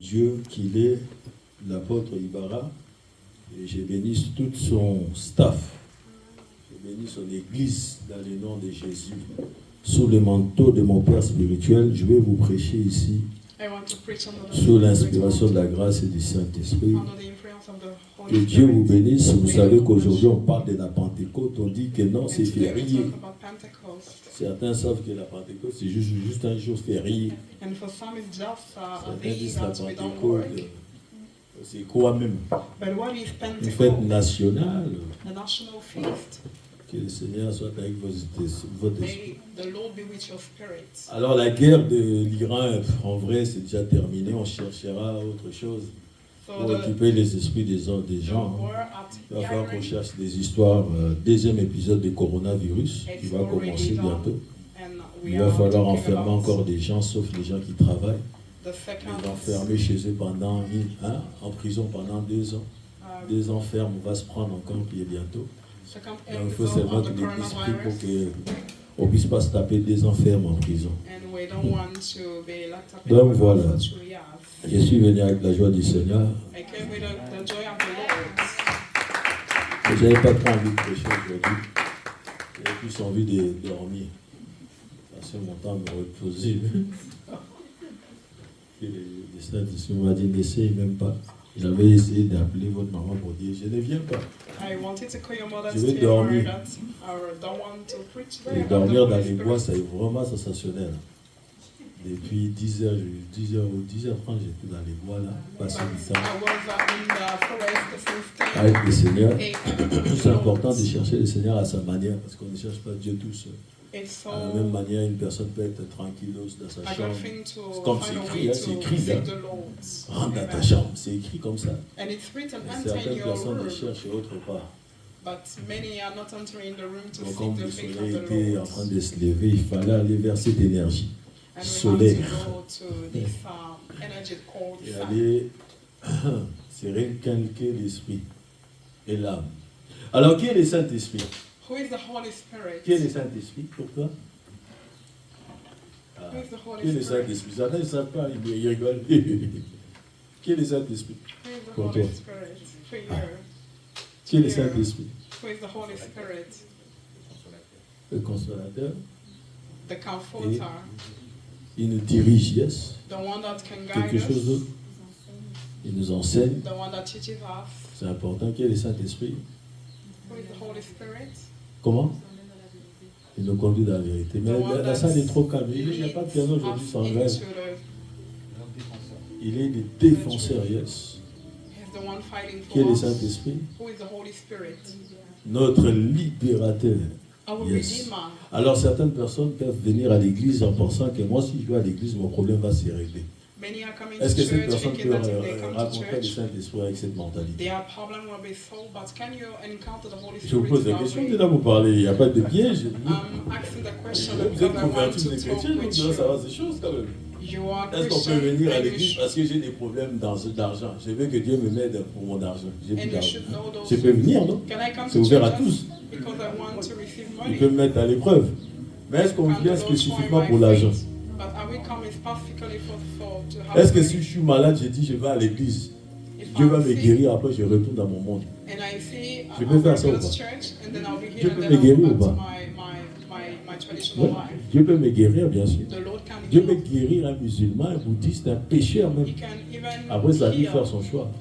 Dieu qu'il est, l'apôtre Ibarra, et je bénis tout son staff. Je bénis son église dans le nom de Jésus. Sous le manteau de mon Père spirituel, je vais vous prêcher ici sous l'inspiration de la grâce et du Saint-Esprit. Que Dieu vous bénisse. Vous savez qu'aujourd'hui on parle de la Pentecôte, on dit que non, c'est férié. Certains savent que la Pentecôte c'est juste un jour férié. Certains disent la Pentecôte, c'est quoi même? Une fête nationale. Que le Seigneur soit avec votre esprit. Alors la guerre de l'Iran, en vrai, c'est déjà terminé. On cherchera autre chose pour occuper les esprits des gens. Il va falloir qu'on cherche des histoires. Deuxième épisode du coronavirus qui va commencer bientôt. Il va falloir enfermer encore des gens, sauf les gens qui travaillent. Les enfermer chez eux en prison pendant 2 ans. 2 ans ferme, on va se prendre encore pied bientôt. Donc, il faut seulement que l'Église prie pour qu'on ne puisse pas se taper 2 ans ferme en prison. Donc voilà, je suis venu avec la joie du Seigneur. Je n'avais pas trop envie de prêcher aujourd'hui. J'avais plus envie de dormir. Passer mon temps à me reposer. Le Saint-Esprit m'a dit, n'essaye même pas. J'avais essayé d'appeler votre maman pour dire, je ne viens pas. Je vais dormir. Et dormir dans les bois, c'est vraiment sensationnel. Depuis 10h30, j'étais dans les bois là, passer du temps avec le Seigneur. C'est important de chercher le Seigneur à sa manière, parce qu'on ne cherche pas Dieu tout seul. De la même manière, une personne peut être tranquille dans sa chambre. C'est comme c'est écrit, rentre dans ta chambre, c'est écrit comme ça. Mais certaines personnes les cherchent autre part. Donc, comme le soleil était en train de se lever, il fallait aller vers cette énergie solaire. Et aller se réinculquer l'esprit et l'âme. Alors, qui est le Saint-Esprit? Qui est le Saint-Esprit pour toi? Qui est le Saint-Esprit? Certains ne savent pas, ils rigolent. Qui est le Saint-Esprit pour toi? Qui est le Saint-Esprit? Le consolateur. Et il nous dirige, yes. Quelque chose d'autre. Il nous enseigne. C'est important. Qui est le Saint-Esprit? Comment? Il nous conduit dans la vérité. Mais la salle est trop calme. Il n'y a pas de piano aujourd'hui sans rêve. Il est le défenseur, yes. Qui est le Saint-Esprit? Notre libérateur. Yes. Alors certaines personnes peuvent venir à l'église en pensant que moi si je vais à l'église, mon problème va se régler. Est-ce que cette personne peut rencontrer le Saint-Esprit avec cette mentalité? Je vous pose la question, là vous parlez, il n'y a pas de piège. Vous êtes convertis des chrétiens, donc vous devez savoir ces choses quand même. Est-ce qu'on peut venir à l'église parce que j'ai des problèmes d'argent? Je veux que Dieu me m'aide pour mon argent. J'ai plus d'argent. Je peux venir, non? C'est ouvert à tous. Il peut me mettre à l'épreuve. Mais est-ce qu'on vient spécifiquement pour l'argent? Est-ce que si je suis malade, je dis je vais à l'église, Dieu va me guérir, après je retourne dans mon monde? Je peux faire ça ou pas? Dieu peut me guérir ou pas? Ouais. Dieu peut me guérir, bien sûr. Dieu peut guérir un musulman, un bouddhiste, un pécheur même. Après, ça dit faire son choix.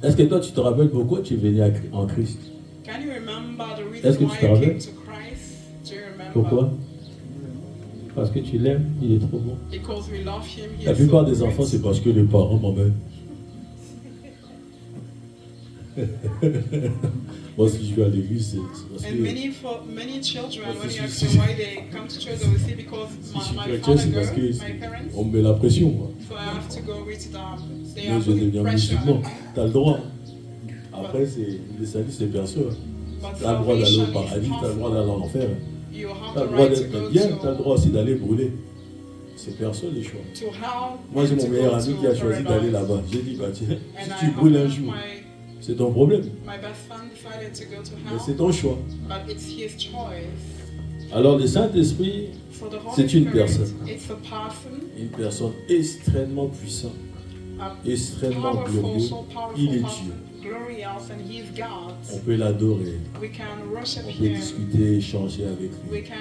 Est-ce que toi, tu te rappelles pourquoi tu es venu en Christ? Est-ce que tu te rappelles? Pourquoi? Parce que tu l'aimes, il est trop bon. La plupart des enfants, c'est parce que les parents m'emmènent. Moi, si je vais à l'église, c'est parce que... Si je suis chrétien, c'est parce qu'on me met la pression. Moi, je deviens musulman. Tu as le droit. Après, le salut, c'est bien sûr. Tu as le droit d'aller au paradis, tu as le droit d'aller en enfer. Tu as le droit d'être bien, tu as le droit aussi d'aller brûler. C'est personne les choix. Moi, j'ai mon meilleur ami qui a choisi d'aller là-bas. J'ai dit, bah, tiens, si tu brûles un jour, c'est ton problème. Mais c'est ton choix. Alors le Saint-Esprit, So the Holy c'est une Spirit, personne. it's a Une personne extrêmement puissante, extrêmement powerful, glorieux. so powerful, Il est Dieu. glorious, and He is God. On peut l'adorer, We can worship on peut Him. discuter, échanger avec We lui. can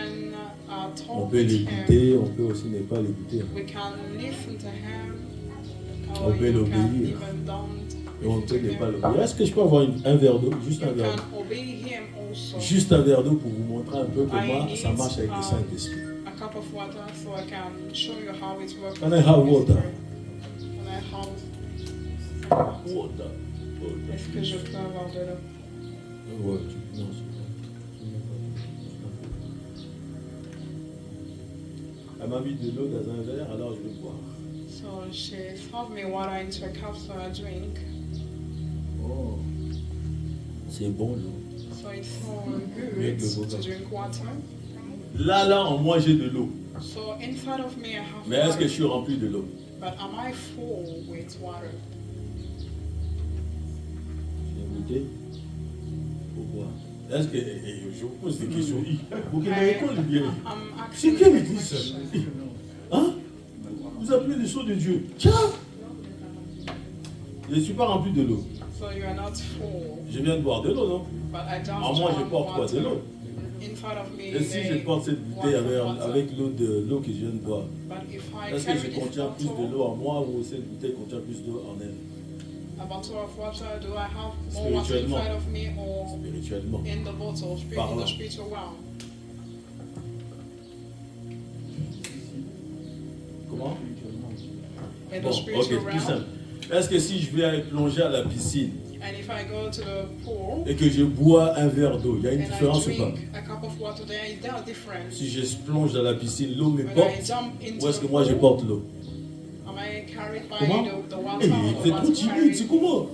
On talk peut with Him. l'écouter, on peut aussi ne pas l'écouter. We can listen to Him. On peut You can l'obéir. even don't Et on peut listen to ne pas Him. l'obéir. Est-ce que je peux avoir un verre d'eau? Juste un You verre can d'eau. obey Him also. Juste un verre d'eau pour vous montrer un peu comment ça marche avec le Saint-Esprit. A cup of water so I can show you how it works. Can I have water? Can I have Water. Est-ce que je peux avoir de l'eau? Ouais, non, elle m'a mis de l'eau dans un verre, alors je vais boire. So she served me water into a cup so I drink. Oh, c'est bon l'eau. So it's so good to drink water. Là, en moi, j'ai de l'eau. So inside of me I have Mais est-ce water. que je suis rempli de l'eau? But am I full with water? J'ai goûté. Pourquoi? Est-ce que je vous pose des questions? Vous connaissez quoi le bien? I'm C'est asking quel you a église ça? question. Hein? Vous appelez les choses de Dieu. Tiens! Je ne suis pas rempli de l'eau. So you are not full. Je viens de boire de l'eau, non? But I just En moi, je drank porte quoi? De water. l'eau. Inside of me, Et si je they porte cette bouteille water. avec l'eau que je viens de boire, But if I est-ce que carry je this contiens plus de bottle, l'eau en moi ou cette bouteille contient plus d'eau en elle? a bottle of water, do I have more water Spirituellement. inside of me or Spirituellement. in the bottle, in Parlant. the spiritual realm? Comment? In Bon, the ok, spiritual tout realm. simple. Est-ce que si je vais aller plonger à la piscine And if I go to the pool et que je bois un verre d'eau, il y a une and I différence ou pas? drink a cup of water, there is there a difference. Si je plonge dans la piscine, l'eau me When I porte, jump into ou est-ce the que moi je pool, porte l'eau? am I carried by Comment? the water Eh, or c'est the trop water timide, c'est carried? comment?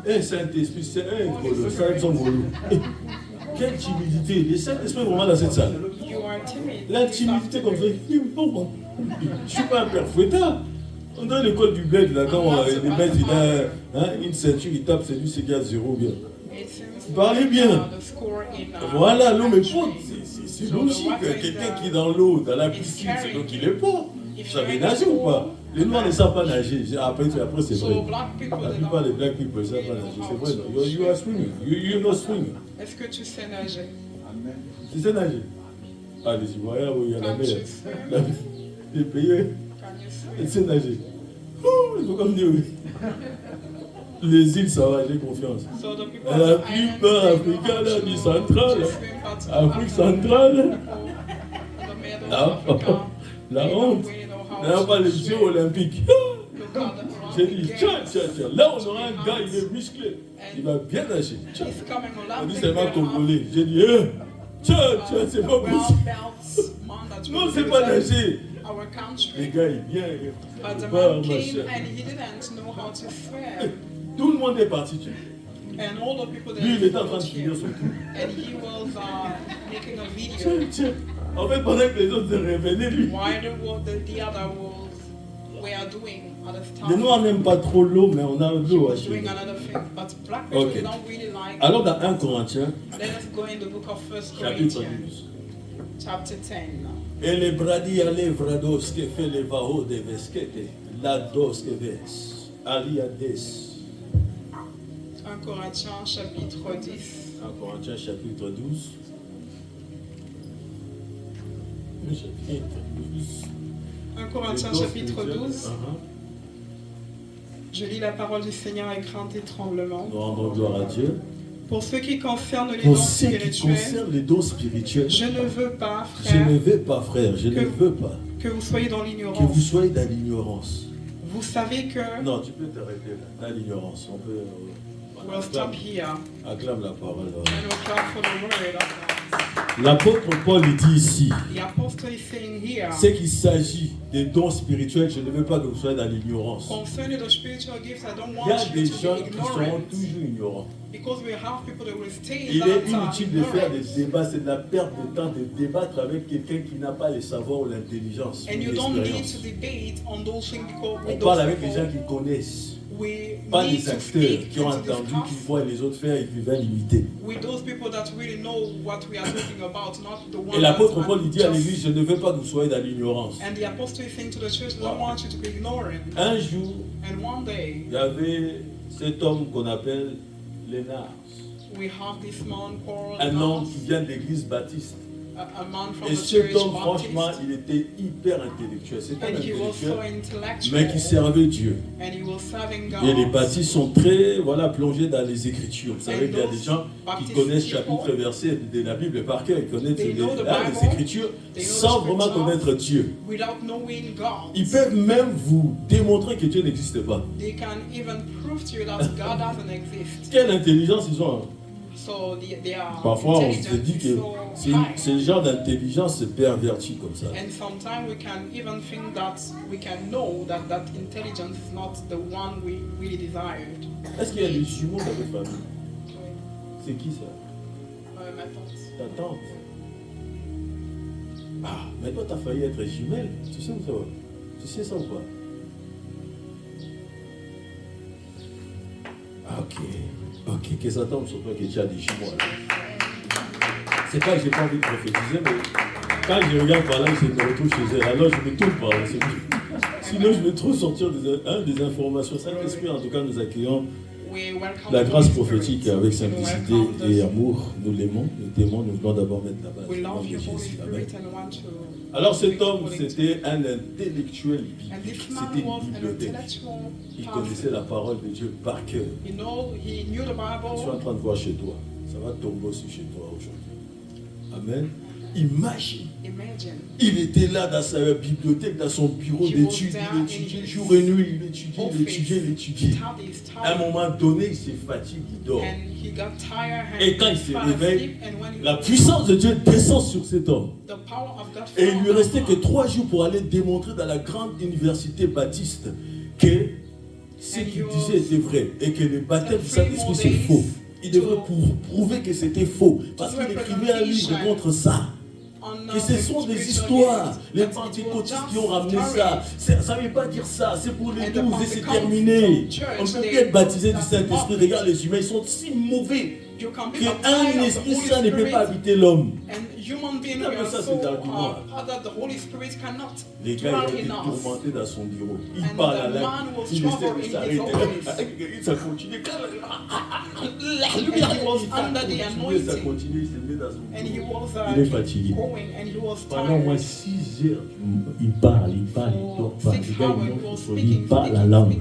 Eh, Saint-Esprit, c'est un colossal, son mollo. Eh, quelle timidité! Le Saint-Esprit est vraiment dans cette salle. You are timid. L'intimidité comme ça, je ne suis pas un père fouettard. On est dans l'école du bled, là, quand les maîtres, il a une ceinture, il tape, c'est lui, c'est qu'il y a zéro bien. It seems Parlez like, bien. the score in, Voilà, l'eau me country. porte. C'est logique. Quelqu'un qui est dans l'eau, dans la piscine, c'est l'eau qui le porte. Vous savez nager ou pas? Les Noirs ne savent pas nager. Après c'est So vrai. black people, La they plupart des don't- black people ne savent pas they nager. know C'est how vrai. to Non? You are swimming. You know swim. Est-ce que tu sais nager? Tu sais nager? Ah, les Ivoiriens, oui, il y a la Can mer. you swim? Les pays, Can you ils swim? savent nager. Oh, il faut comme dire oui. Les îles, ça va, j'ai confiance. So the people La of the islands, plupart they know africains, how là, to- du central, to swim, but Afrique the centrale, people in the middle la, of Africa, la they don't honte. really know how Là, on to va les swim. Jeux olympiques. Look at the J'ai dit, Olympic tiens, Games. tiens, tiens. Là, on aura un gars, il est musclé. Il va bien nager. Tiens. He's coming On dit, Olympic. c'est pas we'll have, congolais. J'ai dit, tiens, tiens, c'est pas well possible. belts man that Non, will c'est pas represent nager. our Les country. gars, il vient. But the Pas man came machin. and he didn't know how to swim. Tout le monde est parti, tiens. And all the people that Lui, il était en train de followed finir him, son tour. and he was making a video Tiens, tiens. En fait, pendant que les autres se révélaient, lui. while the other were doing other stuff. Les Noirs n'aiment pas trop l'eau, mais on a He l'eau. was chez doing nous. another thing, but black people Ok. don't really like. Alors, dans 1 Corinthiens, Let us go in the book of 1 chapitre Corinthians, 12. chapter 10. Et les bradi ale vrados que fait les vaho de vesquete, la dos que ves, aliades. 1 Corinthiens, chapitre 10. 1 Corinthiens chapitre 12. Le chapitre 12. 1 Corinthiens, Les dos chapitre spirituels. 12. Je lis la parole du Seigneur avec crainte et tremblement. Nous rendons gloire à Dieu. Pour ce qui concerne les Pour dons ce qui spirituels, concerne les dons spirituels, je ne veux pas, je frère, ne veux pas, frère, je ne Que- veux pas que vous soyez dans que vous l'ignorance. soyez dans l'ignorance. Vous savez que... Non, tu peux t'arrêter là, dans l'ignorance. On peut. We'll stop here Acclame la parole. and we'll clap for the word of God. L'apôtre Paul il dit ici, The apostle is saying here, c'est qu'il s'agit des dons spirituels, je ne veux pas que vous soyez dans l'ignorance. concerning the spiritual gifts, I don't Il y a want des you to gens be qui seront ignorant. toujours ignorants. Because we have people that will stay Il that est are inutile de faire des ignorant. débats, c'est de la perte de temps de débattre avec quelqu'un qui n'a pas le savoir ou l'intelligence. And ou you don't need l'expérience. to debate on those things because On with parle those avec les gens people qui connaissent. We Pas need des to acteurs speak qui ont and to entendu discuss qu'ils voient les autres faire et qui veulent imiter. with those people that really know what we are talking about, not the ones Et l'apôtre that Paul il dit à just- l'église, je ne veux pas que vous soyez dans l'ignorance. And the apostle is saying to the church, I don't want you to be ignorant. Un jour, And one day, il y avait cet homme qu'on appelle Lénard, we have this man called un homme Nas, qui vient de l'église baptiste. a man from Et the cet church homme, franchement, Baptist, il était hyper intellectuel. C'était un and he was so intellectuel, intellectual, mais qui servait Dieu. and he was serving God. Et les baptistes sont très plongés dans les Écritures. Vous savez qu'il y a des gens qui connaissent chapitre et verset de la Bible par cœur. Ils connaissent les Écritures sans vraiment connaître Dieu. Without knowing God, Ils peuvent même vous démontrer que Dieu n'existe pas. they can even prove to you that God doesn't exist. Quelle intelligence ils ont, hein? So they are Parfois, on se intelligent dit que so c'est high. le genre d'intelligence pervertie comme ça. And sometimes we can even think that we can know that that intelligence is not the one we really desired. Est-ce qu'il y a des jumeaux dans votre famille? Oui. C'est qui ça? Ma tante. Ta tante. Ah, mais toi, t'as failli être jumelle. Tu sais où ça va? Tu sais ça ou pas? Ah, ok, que ça tombe sur toi que tu as des jumeaux. C'est pas que j'ai pas envie de prophétiser, mais quand je regarde par là, je me retrouve chez elle. Alors je me tourne par là. Sinon, je vais trop sortir des informations. Saint-Esprit, en tout cas, nous accueillons la grâce prophétique avec simplicité et amour. Nous l'aimons, nous t'aimons, nous venons d'abord mettre la base. We Au nom love de you, Holy Jésus. Amen. Spirit, and want to. Alors cet homme, c'était un intellectuel And biblique. this man C'était une was an bibliothèque. intellectual Il person. connaissait la parole de Dieu par cœur. You know, he knew the Je suis en Bible. train de voir chez toi. Ça va tomber aussi chez toi aujourd'hui. Amen. Imagine. Imagine. Il était là dans sa bibliothèque, dans son bureau d'études. Il étudiait jour et nuit. Il étudiait. À un moment donné, il se fatigue, il dort. And he got tired and Et quand il se fell réveille, asleep, and when he la woke up, puissance de Dieu descend sur cet homme. the power of God Et il fell lui on restait him. que 3 jours pour aller démontrer dans la grande université baptiste que ce qu'il disait était vrai et que le baptême du Saint-Esprit c'est faux. Il devrait prouver que c'était faux parce qu'il écrivait un livre contre ça. Que ce sont des histoires. Les pentecôtistes qui ont ramené ça. Ça ne veut pas dire ça. C'est pour les 12 et c'est terminé. On ne peut plus être baptisé du Saint-Esprit. Regarde les humains, ils sont si mauvais qu'un esprit saint ne peut pas habiter l'homme. Les gars, ils ont été tourmentés dans son bureau. Il parle à l'air. Il essaie de s'arrêter. Ça continue. La lumière ça continue. Il se met dans son bureau. Il est fatigué. Pendant au moins 6 heures, il parle, il dort pas. Les gars, il parle la langue.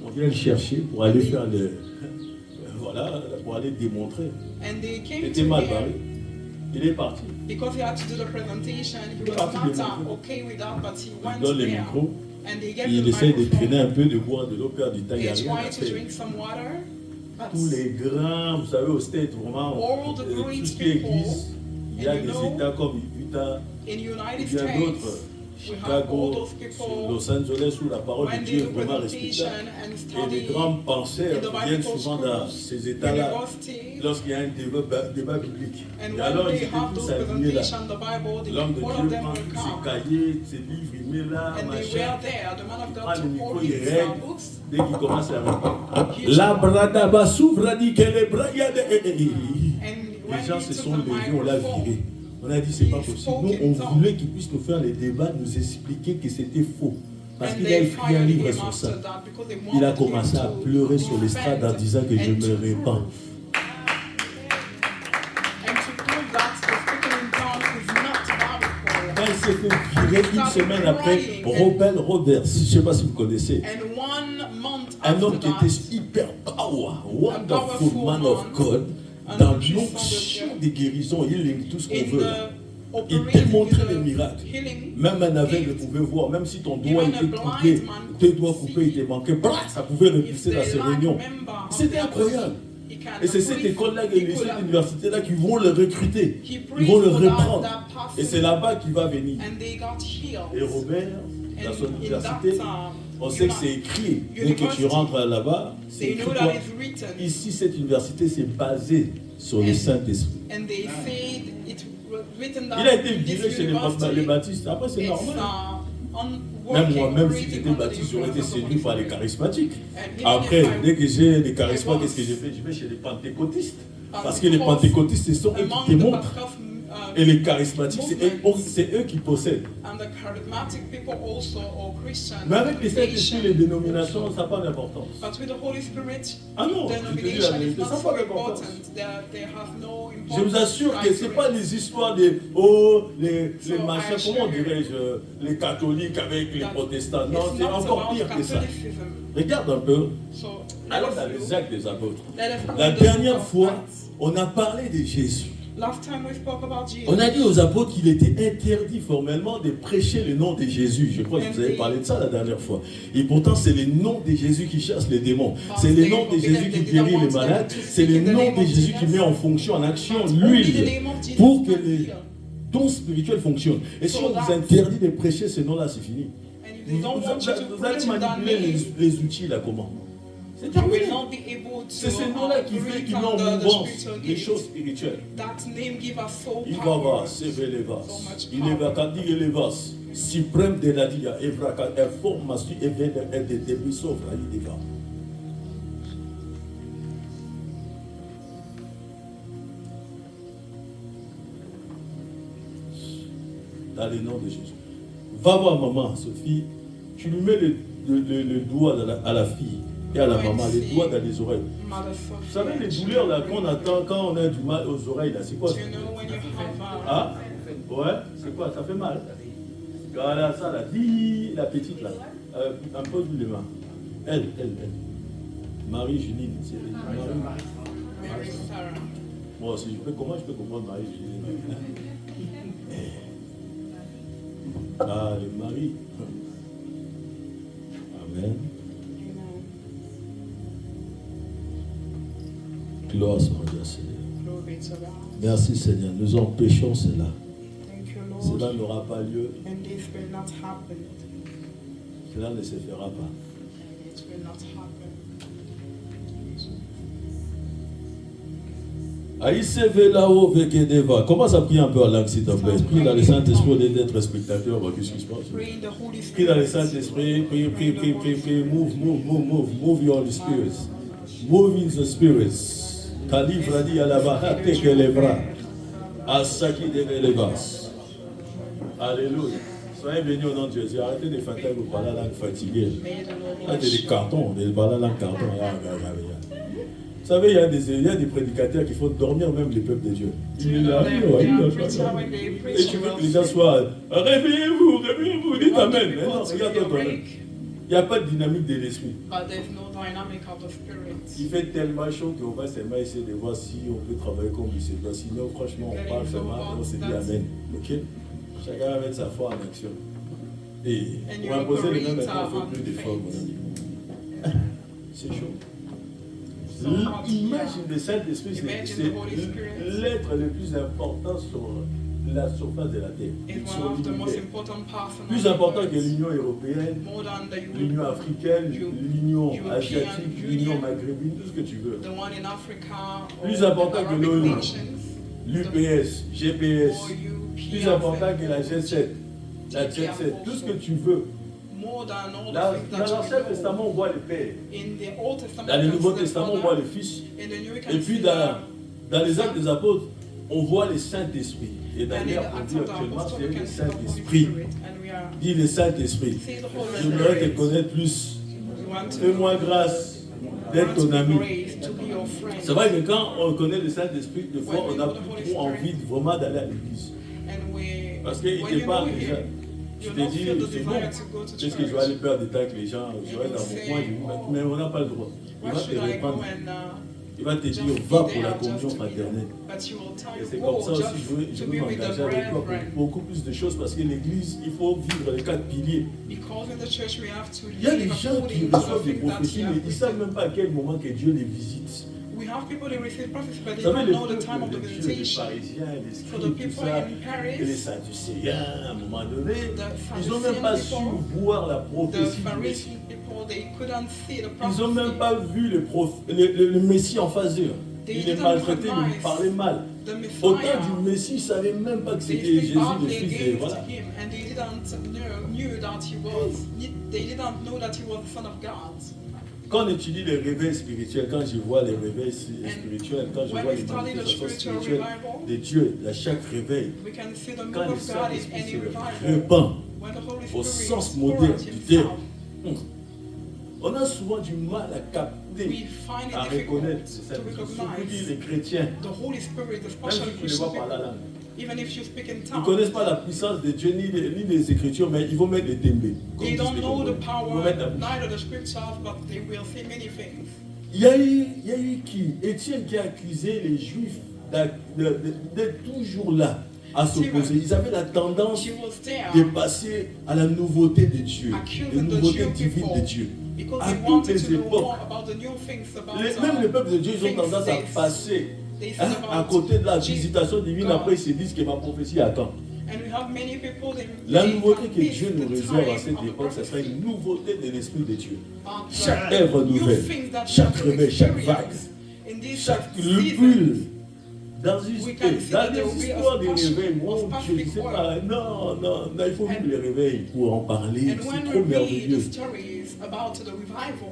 On vient le chercher pour aller faire le... Voilà, pour aller démontrer. Il était mal barré. Il est parti. Because he had to do the presentation, he was not okay with that, but he went Il donne le there. micro. And they gave Il him essaie de microphone. traîner un peu, de boire de l'eau, perdre du temps. Il y a They rien à tried to faire. drink some water, but Tous les grands, vous savez, au State, vraiment, all the tout great ce qui est people, église, il y a and des you know, États comme Utah, in United il y a States, d'autres, we have all Chicago, those people, Los Angeles, où la parole de when Dieu they est do vraiment presentation respectable. and Et les study grands in penseurs the viennent Bible souvent dans schools, ces États-là universities, lorsqu'il y a un débat biblique. and Et alors, when ils they étaient have tous those alignés là. presentations, the Bible, L'homme de all Dieu of them prend will tous come. ses cahiers, ses livres, il met là, And they machin. were there. The man of Il God prend le took micro, all il his règle. books. Dès qu'il commence à répondre. La bradaba s'ouvre, dit qu'elle est bras. Les gens se sont levés, on l'a viré. On a dit c'est pas possible. Nous, on voulait qu'il puisse nous faire les débats, nous expliquer que c'était faux. Parce qu'il a écrit un livre sur ça. Il a commencé à pleurer sur l'estrade en disant que je me répands. Quand il s'est fait virer une semaine après, Robert, je ne sais pas si vous connaissez, un homme qui était hyper power, wonderful man of God, dans l'onction des guérisons, healing, tout ce qu'on veut. Il démontrait les miracles. Même un aveugle pouvait voir, même si ton doigt était coupé, tes doigts coupés, il te manquait, ça pouvait repousser dans ces réunions. C'était incroyable. Et c'est cette école-là, cette université-là qui vont le recruter. Ils vont le reprendre. Et c'est là-bas qu'il va venir. Et Robert, dans son université, on sait que c'est écrit. Dès que tu rentres là-bas, c'est écrit quoi? Ici, cette université, c'est basé sur le Saint-Esprit. Il a été viré chez les baptistes. Après, c'est normal. Même moi-même, si j'étais baptiste, j'aurais été séduit par les charismatiques. Après, dès que j'ai les charismatiques, qu'est-ce que j'ai fait? Je vais chez les pentecôtistes. Parce que les pentecôtistes, ce sont eux qui te montrent. Et les charismatiques, c'est eux qui possèdent. Mais avec les Saint-Esprit, les dénominations, ça n'a pas d'importance. Ah non, je te dis la vérité, ça n'a pas d'importance. Je vous assure que ce n'est pas les histoires des les machins, comment dirais-je, les catholiques avec les protestants. Non, c'est encore pire que ça. Regarde un peu. Alors, dans les actes des apôtres, la dernière fois, on a parlé de Jésus. On a dit aux apôtres qu'il était interdit formellement de prêcher le nom de Jésus. Je crois que je vous avais parlé de ça la dernière fois. Et pourtant, c'est le nom de Jésus qui chasse les démons. C'est le nom de Jésus qui guérit les malades. C'est le nom de Jésus qui met en fonction, en action, l'huile pour que les dons spirituels fonctionnent. Et si on vous interdit de prêcher ce nom-là, c'est fini. Vous allez manipuler les outils là, comment? C'est ce nom-là qui fait qu'il met en mouvance les choses spirituelles. Il va voir, c'est Velevas. Il est va quand il est Levas. Suprême de la dia, Evraka, information, et de débris sauf, il est va. Dans le nom de Jésus. Va voir maman, Sophie. Tu lui mets le doigt à la fille. Et à la maman, les doigts dans les oreilles. Vous savez, les douleurs là qu'on attend quand on a du mal aux oreilles, là, c'est quoi ça? Ah? Ouais, c'est quoi? Ça fait mal? Voilà, ça là, dis la petite là. Un peu de les mains. Elle. Marie-Juline, c'est Marie. Moi aussi, comment je peux comprendre Marie-Juline? Ah, le mari. Amen. Gloire soit à Seigneur. Merci Seigneur. Nous empêchons cela. Cela n'aura pas lieu. Cela ne se fera pas. Comment ça prie un peu en langue, s'il te plaît? Prie dans le Saint-Esprit d'être spectateur. Qu'est-ce qui se passe? Prie dans le Saint-Esprit. Prie. Move your spirits. Move in the spirits. Kalivra dit à la barra, take les bras. Asaki de levas. Alléluia. Soyez bénis au nom de Jésus. Arrêtez de faire vous parler la langue fatiguée. Là, c'est des cartons. Vous parlez la langue carton. Vous savez, il y a des prédicateurs qui font dormir même les peuples de Dieu. Et tu veux que les gens soient réveillez-vous, dites Amen. Mais non, regarde-toi toi-même. Il n'y a pas de dynamique de l'esprit. Il fait tellement chaud qu'on va seulement essayer de voir si on peut travailler comme il se doit. Sinon, franchement, on parle seulement et on se dit Amen. Ok? Chacun va mettre sa foi en action. Et pour imposer les mêmes maintenant, il faut plus d'efforts, mon ami. C'est chaud. L'image de Saint-Esprit, c'est l'être le plus important sur la surface de la terre. Plus important que l'Union européenne, l'Union africaine, l'Union asiatique, l'Union maghrébine, tout ce que tu veux. Plus important que l'ONU, l'UPS, GPS, plus important que la G7, la G7, tout ce que tu veux. Dans l'Ancien Testament, on voit les pères. Dans le Nouveau Testament, on voit les fils. Et puis dans les Actes des Apôtres, on voit le Saint-Esprit. Et d'ailleurs, on dit actuellement, c'est le Saint-Esprit. Dis le Saint-Esprit. Je voudrais te connaître plus. Fais-moi grâce d'être ton ami. C'est vrai que quand on connaît le Saint-Esprit, des fois, on n'a plus trop envie vraiment d'aller à l'église. Parce qu'il te parle déjà. Tu te dis, c'est bon, qu'est-ce que je vais aller perdre des temps avec les gens, je vais dans mon coin, mais on n'a pas le droit. Il va te répandre. Il va te dire, va pour la communion fraternelle. Et c'est comme ça aussi, je veux m'engager avec toi pour beaucoup plus de choses, parce que l'église, il faut vivre les 4 piliers. Il y a des gens qui reçoivent des prophéties, mais ils ne savent même pas à quel moment que Dieu les visite. We have people that receive prophecy, but they Vous don't savez, know the time of the les visitation. Parisiens, les For the scribes, tout people ça, in Paris, et les Sadducéens, à un moment donné, the ils n'ont même pas su Sadducean voir la the prophétie du Messie. Pharisee people, they couldn't see the Ils n'ont même prophecy. pas vu le Messie en face d'eux. Il est maltraité, il lui parlait mal. The Au Messiah, temps du Messie, ils ne savaient même pas que they c'était speak Jésus, le badly fils de... against Voilà. him, and they knew that they didn't know that he was the Son of God. Quand on étudie les réveils spirituels, quand je vois les réveils spirituels, quand je When vois we les study the manifestations spiritual spirituelles revival, de Dieu, à chaque réveil, we can see the move quand le of God in Saint-Esprit any se revival. répand When the Holy au Spirit sens pours moderne out du himself, terme, on a souvent du mal à capter, we find à it difficult reconnaître to surtout recognize les chrétiens, the Holy Spirit, même especially si tu ne les Christian vois pas la people. langue. Even if you speak in Ils ne tongues, connaissent pas la puissance de Dieu ni des Écritures, mais ils vont mettre des témbés. Comme they disent don't les know the Congolais. Ils power, vont mettre la bouche. neither the scriptures, but they will say many things. Il y a eu qui Étienne qui a accusé les Juifs d'être toujours là à s'opposer. Ils avaient la tendance She was there de passer à la nouveauté de Dieu, accusing la the nouveauté Jew divine people de Dieu. because À they toutes wanted les to know époques. more about the new things about Même le peuple de Dieu, ils ont things tendance à they- passer they said à about côté de la Jesus, visitation divine. God. Après, ils se disent que ma prophétie attend. And we have many people, La they nouveauté can que miss Dieu nous the réserve à time cette of the époque, ce sera prophecy. une nouveauté de l'Esprit de Dieu. But Chaque the œuvre new nouvelle, things that chaque we réveil, chaque experience vague, in this chaque season, bulle, dans we can see that there will les be a histoires des passion réveils, of mon Dieu, je perfect ne sais work. pas, non, il faut vivre And- les réveils pour en parler, And c'est when trop we read the merveilleux. stories about the revival,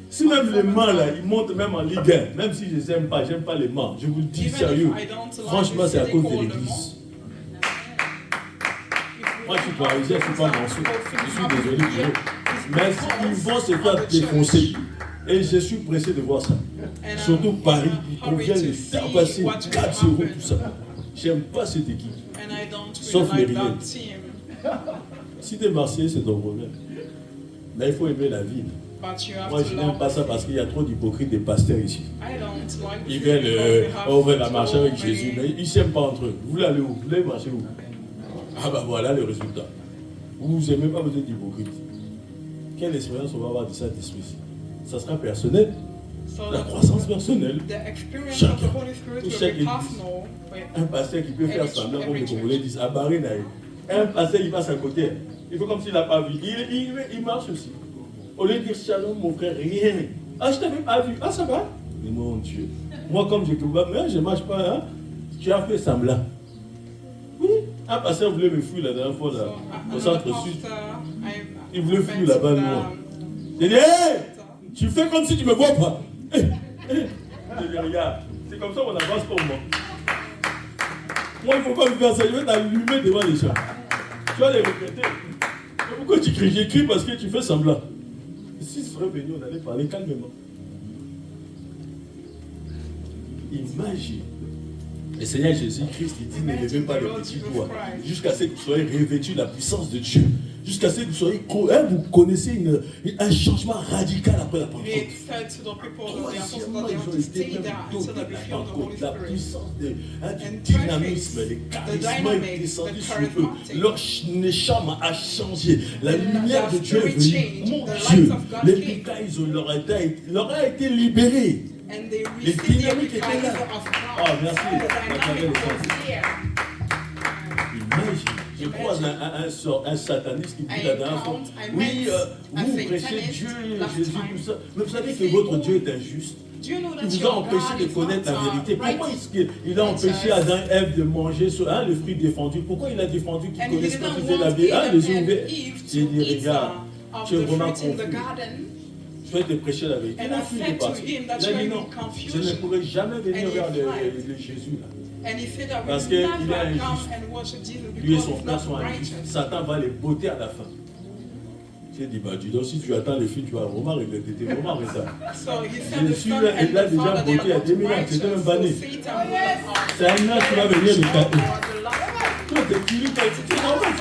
Si même les mains là, ils montent même en Ligue 1, même si je les aime pas, j'aime pas les mains, je vous le dis even sérieux, if I don't like franchement the c'est à city cause de called l'église. if we Moi je suis don't parisien, je suis pas have mansour, people je suis happy désolé pour here, eux. it's Mais because ils vont se of faire the défoncer. church. Et je suis pressé de voir ça. And Surtout I'm Paris, in a qu'on hurry vient to le see faire passer what will 4-0, happen. tout ça. J'aime pas cette équipe. And I don't Sauf really les like Riens. that team. Si tu es Marseillais, c'est ton problème. Mais il faut aimer la ville. But you have Moi, to je n'aime love pas ça parce qu'il y a trop d'hypocrites des pasteurs ici. I don't like Ils it viennent because they have ouvrir la marche so avec many- Jésus, mais ils ne s'aiment pas entre eux. Vous voulez aller où? Vous voulez marcher où? Ah bah voilà le résultat. Vous n'aimez pas, vous êtes hypocrite. Quelle expérience on va avoir de Saint-Esprit? Ça sera personnel. So La croissance personnelle. the experience Chaque- of the Holy Spirit tout will chaque be église. personal. With Un pasteur qui peut faire semblant, comme les Every Congolais disent, à Barinaï. Un pasteur, il passe à côté. Il fait comme s'il n'a pas vu. Il marche aussi. Au lieu de dire shalom, mon frère, rien. Ah, je t'avais pas vu. Ah, ça va? Mais mon Dieu. Moi, comme je ne marche pas, hein, tu as fait semblant. Oui. Un pasteur voulait me fuir la dernière fois là, au centre-sud. Il voulait fuir là-bas, moi. Il dit, hé, tu fais comme si tu ne me vois pas. Je dis, regarde, c'est comme ça qu'on avance pour moi. Moi, il ne faut pas me faire ça, je vais t'allumer devant les gens. Tu vas les regretter. Mais pourquoi tu cries? J'écris parce que tu fais semblant. Si ce serait venu, on allait parler calmement. Imagine. Le Seigneur Jésus-Christ, il dit, ne levez pas les petits doigts jusqu'à ce que vous soyez revêtus de la puissance de Dieu. Jusqu'à ce que vous soyez, vous connaissez un changement radical après la Pentecôte. He said to the people that they are supposed Troisièmement, to ils ont to été stay même there until dotés they de la feel the Holy Pentecôte, la Spirit. puissance du And dynamisme, les the charismes dynamic, est descendu the sur eux. charismatic. Leur neshama a changé. La lumière de Dieu est spirit venue. changed. Mon The Dieu, light of God les came. Pikaïs leur a été libérés. And they Les received the dynamiques étaient là. baptism of God. Ah, merci. The dynamic was here. Imagine, je croise un sataniste qui dit la dernière fois, oui, vous prêchez Dieu, Jésus, tout ça. Mais vous savez que votre Dieu est injuste. Do you know Il that vous a your empêché God de is connaître not, la vérité. Pourquoi right? est-ce qu'il a empêché Adam et Ève de manger le fruit défendu? Pourquoi il a défendu qu'ils And he connaissent pas didn't qu'ils aient la want vie? Adam Les yeux and ouverts. Eve J'ai to dit, eat regarde, of tu es the vraiment fruit in the confus. garden. Je vais te prêcher la vérité. And Il a I fui said de to partir. him that Il a you dit are non, in je ne confusion. pourrai jamais venir And he vers cried. le Jésus là. And he said that Parce we qu'il est never come injuste. and worship Jesus Lui et because son he's frère sont not injustes. righteous. Satan va les botter à la fin. J'ai dit, bah dis donc, si tu attends les filles, tu vas vraiment regretter. T'es vraiment retard. So he said the Jésus son là, and il a the déjà father, they botté il y a are 2000 not ans. C'était même righteous. pas né. So Satan will C'est un an qui va venir le taper. the last Toi, tu lis, c'est normal,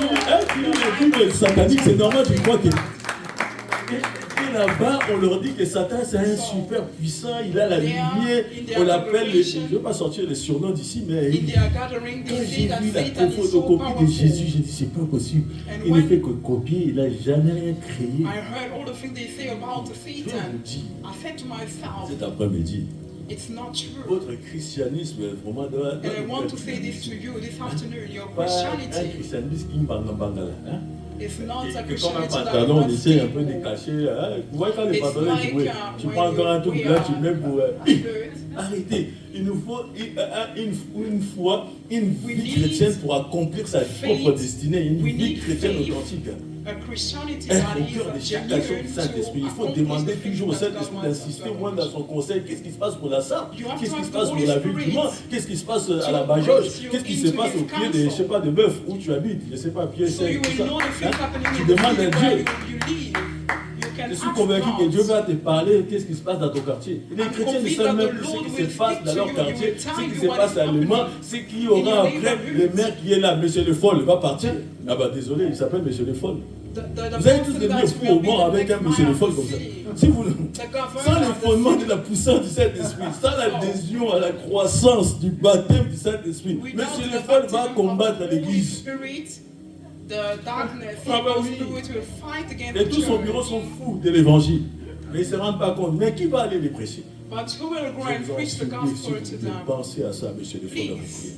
tu lis les Bibles sataniques, c'est normal, tu crois que. Et là-bas, on leur dit que Satan, c'est un super puissant, il a la lumière, on l'appelle, je ne veux pas sortir les surnoms d'ici, mais in their gathering, quand they j'ai say that vu la Satan is so photocopie de Jésus, powerful. j'ai dit, c'est pas possible. And Il ne when- fait que copier, il n'a jamais rien créé. I heard all the things they say about Je vais Satan. vous dire, I said to myself, cet après-midi, it's not true. votre christianisme est vraiment doit And I want to say this to you this afternoon. Your pas un Christianity, christianisme qui me parle dans Bangala. Hein? It's not a Et comme un Christianity that is pantalon, on not essaie un peu de stable. cacher. Hein? Vous voyez quand les It's pantalons, like, tu when prends encore un truc we là, tu are mets pour. spirit. Arrêtez. Il nous faut une foi, une We vie need chrétienne pour accomplir sa faith. propre destinée. Une We vie need chrétienne faith. authentique. A Christianity Être that au cœur de is chaque action du genuine Saint-Esprit. Il to faut accomplish demander the things toujours au that Saint-Esprit God wants us d'insister to au moins dans son conseil. Qu'est-ce qui se passe pour la SAP? You have Qu'est-ce to qui se ask passe the pour Holy la ville du Spirit Mans? Qu'est-ce qui se passe à to la Bajoge? bring you Qu'est-ce qui se into passe his au pied de, je sais counsel. pas, de Bœuf, où tu habites? Je sais pas, Pied So you tout will ça. know the things happening Tu in the demandes à city Dieu. where you live. You can Je suis ask convaincu que Dieu God. va te parler, qu'est-ce qui se passe dans ton quartier. Les I'm chrétiens ne convinced savent that même the plus ce Lord qui se will passe speak dans to leur you, quartier, he will tell ce qui you se what passe is à Le Mans, happening c'est qui in aura your après le neighborhood. maire qui est là, Monsieur Le Foll, il va partir. Ah bah désolé, il s'appelle Monsieur Le Foll. The Vous allez tous person devenir that fous will au be mort the avec un next Monsieur Le mayor Foll of comme the ça. city. Si vous, The governor sans le of the fondement city. de la puissance du Saint-Esprit, sans l'adhésion à la croissance du baptême du Saint-Esprit, Without Monsieur Le the Foll va baptism combattre of the Holy l'Église. Spirit, the darkness, Ah bah evil oui. spirit will fight against Et the tous son bureau church. sont fous de l'Évangile. Mais ils ne se rendent pas compte. Mais qui va aller les prêcher? But who will go Je and vous en preach the supplie, gospel s'il to vous plaît, them? pensez à ça, Monsieur Le Foll, dans vos Please. prières.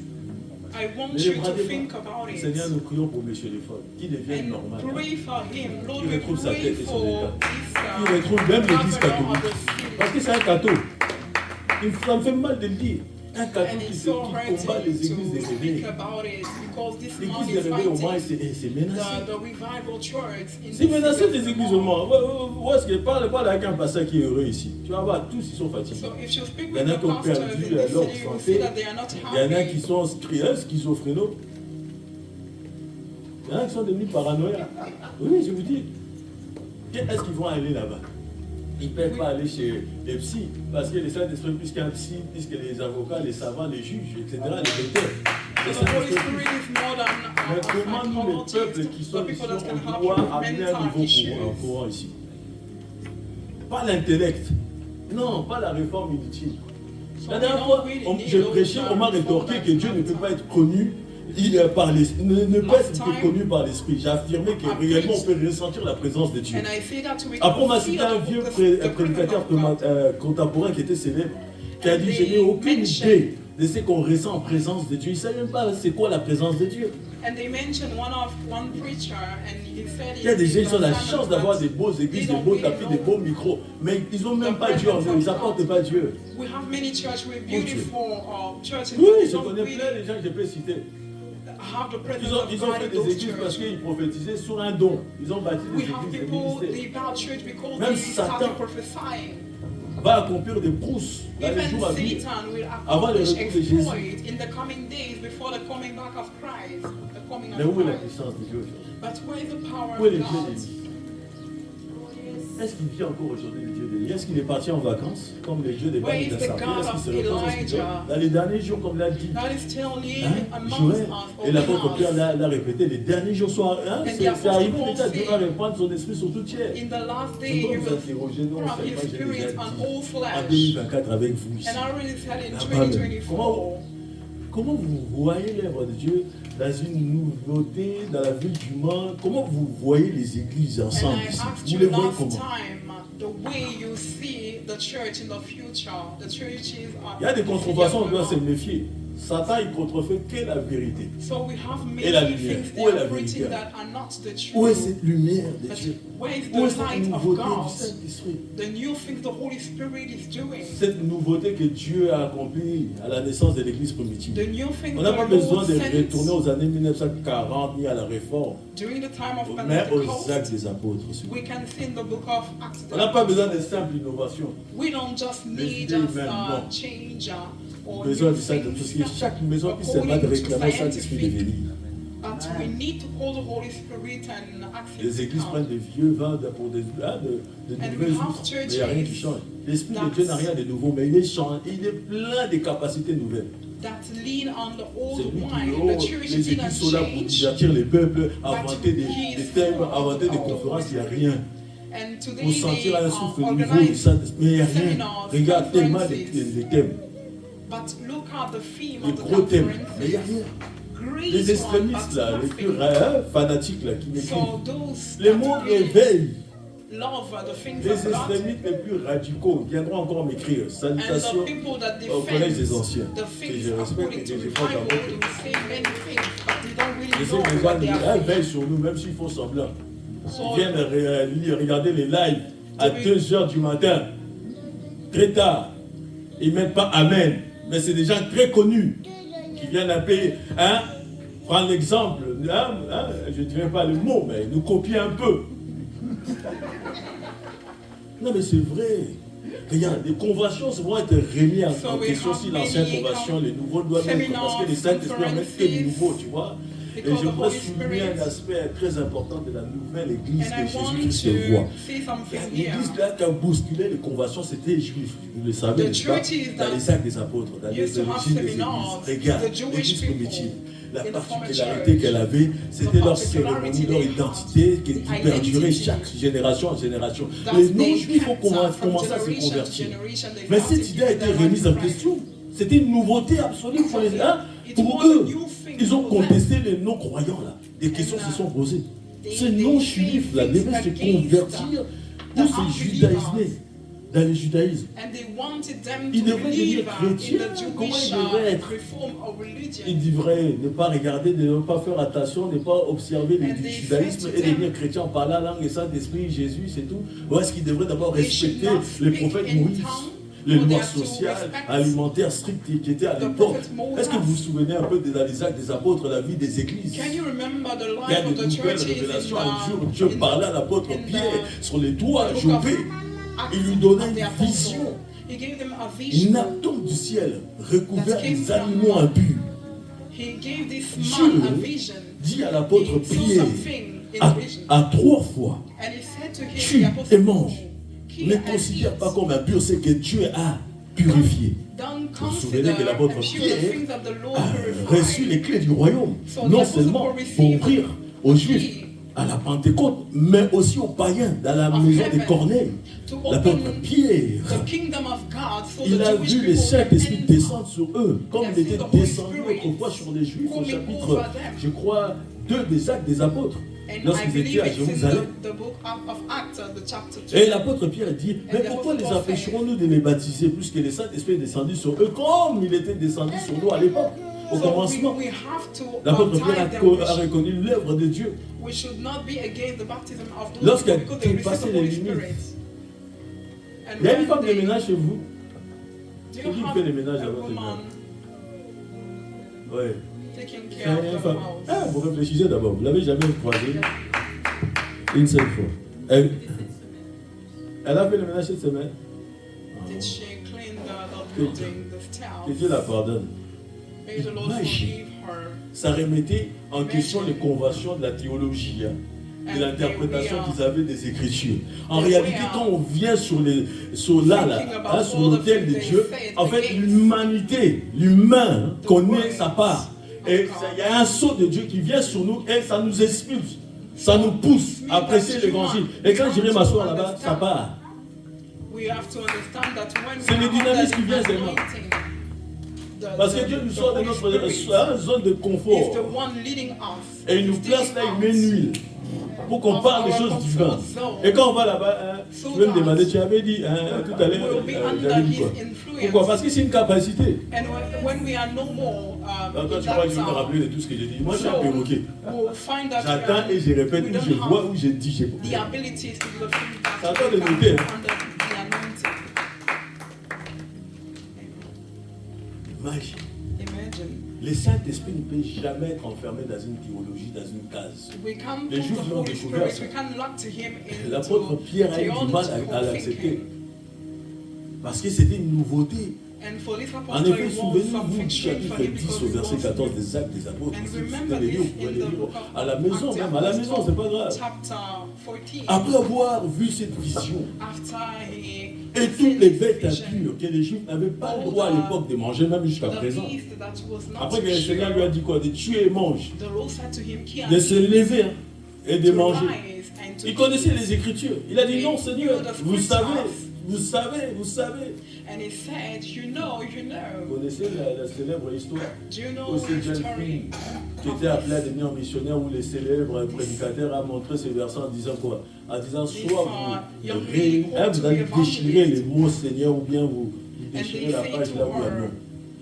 I want Ne you les to bradez think pas. about Seigneur, it nous prions pour Monsieur Le Foll, qui devienne and normal. pray for him. Lord, Qu'il we retrouve sa pray tête et son for état. this Qu'il retrouve même l'Église governor of catholique. the Parce que city. c'est un catho. Ça me fait mal de le dire. Un And catho qui, it's qui so combat hurting les églises des to réveils. speak about it because this man L'église is des réveils au moins, fighting c'est menacé. the revival church in C'est the menacé city des of églises Mont. au moins. Où est-ce que parle avec un pasteur qui est heureux ici? Tu vas voir, tous ils sont fatigués. So if you speak Il y en with a the qui ont pastors perdu in this leur city, you will see santé. that they are not Il y en a qui happy. sont schizophrénos. Il y en a qui sont devenus paranoïaques. Oui, je vous dis. Est-ce qu'ils vont aller là-bas? Ils ne peuvent pas aller chez les psys, parce que les Saint-Esprit, plus qu'un psy, plus que les avocats, les savants, les juges, etc., les docteurs. Les So the Holy Saint-Esprit, Spirit is more than mais a comment nous, les peuples qui psychologist, sont the ici, people that can on doit help amener un mental niveau issues. courant ici? Pas l'intellect. Non, pas la réforme inutile. So La we dernière don't fois, really need je those prêchais, on m'a rétorqué que Dieu ne peut pas être connu par l'esprit, ne peut Last être time, connu par l'esprit. J'ai affirmé que I réellement on preached. peut ressentir la présence de Dieu. And I say that we Après, on m'a can cité feel un the- vieux the prédicateur presence of God. contemporain qui était célèbre, qui a And dit: je n'ai they aucune mentioned- idée de ce qu'on ressent en présence de Dieu. Il ne savait même pas c'est quoi la présence de Dieu. And they mentioned one preacher, and he said Il y a des gens qui ont la Simon chance d'avoir that des beaux églises, they des don't beaux really tapis, des know. beaux micros, mais ils n'ont même The pas Dieu en eux, presence ils of n'apportent God. pas Dieu. We have many churches with Dieu. beautiful churches. Oui, but they je don't connais really plein de gens que je peux citer. have the presence Ils of ont God fait in des those églises parce churches. qu'ils prophétisaient sur un don. Ils ont bâti des We have églises, des people, ministères. they build church because Même they Satan started prophesying. Va accomplir des brousses dans les Even jours à venir. Satan will Avant le accomplish retour de Jésus. exploit in the coming days before the coming back of Christ. The coming Mais où of est la Christ. puissance de Dieu aujourd'hui? But where is the power Où est le of Dieu God? d'Élie? Est-ce qu'il vit encore aujourd'hui le Dieu d'Élie? Est-ce qu'il est parti en vacances comme le Dieu des Where Baals is de the Sarpé? God Est-ce qu'il se of repose est-ce qu'il Elijah? dort? Dans les derniers jours, comme l'a dit, God is still living hein, amongst Joël, us. et l'apôtre among Pierre us. l'a répété, les derniers jours sont hein, And c'est the Apostle arrivé, Paul peut-être Dieu va said, répandre son esprit sur toute chair. In the last Je day, peux he vous will interroger, non, pour c'est his moi, je l'ai déjà spirit on dit. all En flesh. 2024 avec vous ici. And I already said in Là-bas, 2024. Comment vous voyez l'œuvre de Dieu dans une nouveauté, dans la ville du Mans? Comment vous voyez les églises And ensemble I ici? asked Vous you les voyez last comment? time the way you see the church in the future. The churches are. Il y a des contrefaçons, on doit se méfier. Satan, il contrefait que la vérité. So we have Et la many lumière. things Où est they la are preaching vérité? that are not the truth. Où est cette lumière de But Dieu? where is Où est the cette light of nouveauté God? du Saint-Esprit? The new things the Holy Spirit is doing. Cette nouveauté que Dieu a accomplie à la naissance de l'Église primitive. The new things On n'a pas the besoin Lord de sent retourner aux années 1940 ni à la Réforme, during the time of mais aux Pentecost. actes des apôtres. We can see in the book of Acts. On n'a pas besoin de simple innovation. We don't just Les need idées just humaines, a non. change or Besoin new du Saint-Esprit. Parce things, que chaque maison puisse se battre according to réclamer au Saint-Esprit de scientific. venir. But we need to call the Holy Spirit and ask Him Les to églises come. prennent des vieux vins pour de And nouvelles we have outres, mais il n'y a rien qui churches change. L'Esprit de that's- Dieu n'a rien de nouveau, mais il est plein de capacités nouvelles. That lean on the C'est old lui qui wine. oh, The church les didn't églises sont là pour change. divertir les peuples, inventer he des is thèmes, full inventer des of the conférences, il n'y a Holy rien. And today Pour sentir they un souffle nouveau du organize Saint-Esprit, mais il n'y a rien. seminars, Regarde tellement conferences. les thèmes, But look at the theme les of the gros thèmes, mais il n'y a conference. rien. Great Les one, extrémistes but là, les plus nothing. fanatiques là, qui m'écrivent. For those Les that mots really réveillent. love the things Les of God. extrémistes les plus radicaux viendront encore m'écrire. And Salutations the people that au collège des anciens. the Que things je respecte et according que to je crois revival, d'abord. they will say many things, but they don't Je really sais know que les what they gens are veillent saying. sur nous, même s'ils font semblant. So, Ils viennent regarder les lives à Oui. 2h du matin, très tard. Ils ne mettent pas Amen. Mais c'est des gens très connus qui viennent un peu, hein, prendre l'exemple, je ne dirais pas le mot, mais nous copier un peu. Non, mais c'est vrai. Regarde, les conventions vont être remises en we question have si l'ancienne many convention, les nouveaux doivent mettre, parce que les Saint-Esprit en mettent que du nouveau, tu vois. Et Because je the voudrais Holy souligner Spirit- un aspect très important de la nouvelle église And I que want Jésus-Christ voit. to say something L'église here. là qui a bousculé les conventions, c'était les Juifs. Vous le savez, The n'est-ce pas? churches Dans that les actes des apôtres, dans les used to have origines des seminars, églises. Regarde, the Jewish l'église people primitive. La in the former particularité church, qu'elle avait, c'était leur particularity cérémonie, leur they had, identité qui the perdurait identity. chaque génération en génération. That Les they non-juifs ont kept from commencé à se generation to convertir. generation, they Mais started cette idée a été giving their remise en life to Christ. question. C'était une nouveauté absolue pour les uns. It Pour was a eux, new thing ils ont for them. contesté les non-croyants là. Des questions se sont posées. Ces they non-juifs là say devaient things se against convertir the pour se unbelievers. judaïser dans le judaïsme. And they wanted them Ils to devraient believe devenir chrétiens. in the Comment Jewish ils devraient être? reform of religion. Ils devraient ne pas regarder, ne pas faire attention, ne pas observer le And they judaïsme said to et them, devenir chrétien en parlant la langue et Saint-Esprit, Jésus, c'est tout. Ou est-ce qu'ils devraient d'abord They should respecter not les speak prophètes in Moïse, tongue, les but they lois have to sociales, respect alimentaires strictes qui étaient à the l'époque? prophet Moses. Est-ce que vous vous souvenez un peu des actes des apôtres, la vie des églises? Can you remember the Il y a life of des the nouvelles churches révélations. Un jour, in Dieu the parlait à l'apôtre in the- Pierre sur les toits à book of Jopé. Acts Il lui donnait of the une Apostle? vision. He gave them a Une vision. atome du ciel recouvert That came des from- animaux impurs. He gave this Dieu man a vision. dit à l'apôtre He saw Pierre something in vision. à 3 fois, And he said to him, tue the et apostle mange. Kill Ne and considère eat. pas comme impur ce que Dieu a purifié. Don't Vous vous souvenez consider que l'apôtre the pure Pierre things of the Lord a reçu purified. les clés du royaume, So non the apostle seulement Paul pour received ouvrir aux the Juifs key à la Pentecôte, mais aussi aux païens dans la of maison heaven de Corneille. to L'apôtre open Pierre, the kingdom of God so il the a Jewish vu le people Saint-Esprit can descendre sur eux, comme il était The Holy descendu Spirit autrefois sur les Juifs au coming chapitre, over them. je crois, 2 des Actes des Apôtres, And I lorsqu'ils believe étaient à it's in Jérusalem. the book of Acts, the chapter 2. Et l'apôtre Pierre dit, mais the pourquoi les apostle empêcherons-nous de les baptiser puisque le Saint-Esprit est descendu sur eux comme il était descendu sur nous à l'époque, au So commencement? we have to L'apôtre Pierre baptize them. a reconnu l'œuvre de Dieu. We should not be against the baptism of those Lorsqu'il people a because they receive dépassé the les Holy limites. Spirit. And Il y a une when femme de they- ménage chez vous? do C'est you qui have fait les ménages à a votre woman Oui. taking Il y care a of une the femme. house? Ah, vous réfléchissez d'abord. Vous l'avez jamais croisée une seule fois. Elle a fait le ménage cette semaine. Did she clean the Que building, the Que Dieu la staff? pardonne. May the Lord Imagine. forgive her. Ça remettait en question les conventions de la théologie, de l'interprétation qu'ils avaient des Écritures. En réalité, quand on vient sur sur l'autel de Dieu, en fait, l'humain connaît sa part. Et il y a un sceau de Dieu qui vient sur nous et ça nous expulse. Ça nous pousse à apprécier l'évangile. Et quand j'irai m'asseoir là-bas, ça part. We have to understand that when C'est we le are dynamisme under qui vient the seulement. anointing, Parce que Dieu nous sort de Holy notre Spirit zone de is confort. the one leading us. Et il nous He's place là, taking il met une us. huile pour qu'on parle des choses divines. Et quand on va là-bas, je vais me demander, tu avais dit tout à l'heure, We'll be under j'avais dit his quoi? influence. Pourquoi? Parce que c'est une capacité. And when we are no more Alors, toi, in tu crois que je vais that me rappeler de tout ce que j'ai dit. Moi, je suis un perroquet. we'll find that J'attends et je répète we où don't je vois, have où je dis, je the abilities to do the things C'est that à toi we de can noter, do hein. under the anointing. Imagine. Imagine. Le Saint-Esprit ne peut jamais être enfermé dans une théologie, dans une case. We can't Les put Juifs the l'ont Holy découvert, Spirit, we can't lock to him L'apôtre into Pierre a eu du mal à l'accepter. Parce que c'était une nouveauté. And for this En apostle, effet, it was souvenez-vous something du strange for chapitre him 10 because au it verset was 14 des Actes des Apôtres. And Si vous remember pouvez les lire, this vous pouvez in les the lire book of à la maison, Acts même à la maison, c'est pas grave. chapter 14. Après avoir vu cette vision, After he et toutes les bêtes impures que les Juifs n'avaient pas le droit à l'époque de manger, même jusqu'à the présent. beast that was not Après que le Seigneur lui a dit quoi? De tuer et manger, the Lord said to him, "Kill de and se eat, lever et de to manger. rise and to Il connaissait eat." les Écritures. Il a dit non, Seigneur, vous savez, Vous savez, vous savez. And he said, you know. Vous connaissez la célèbre histoire Do you know où cette the jeune story? fille qui était appelée à devenir missionnaire, où le célèbre prédicateur a montré ce verset en disant quoi? En disant soit vous allez déchirer les mots Seigneur ou bien vous déchirez la page là où il y a non.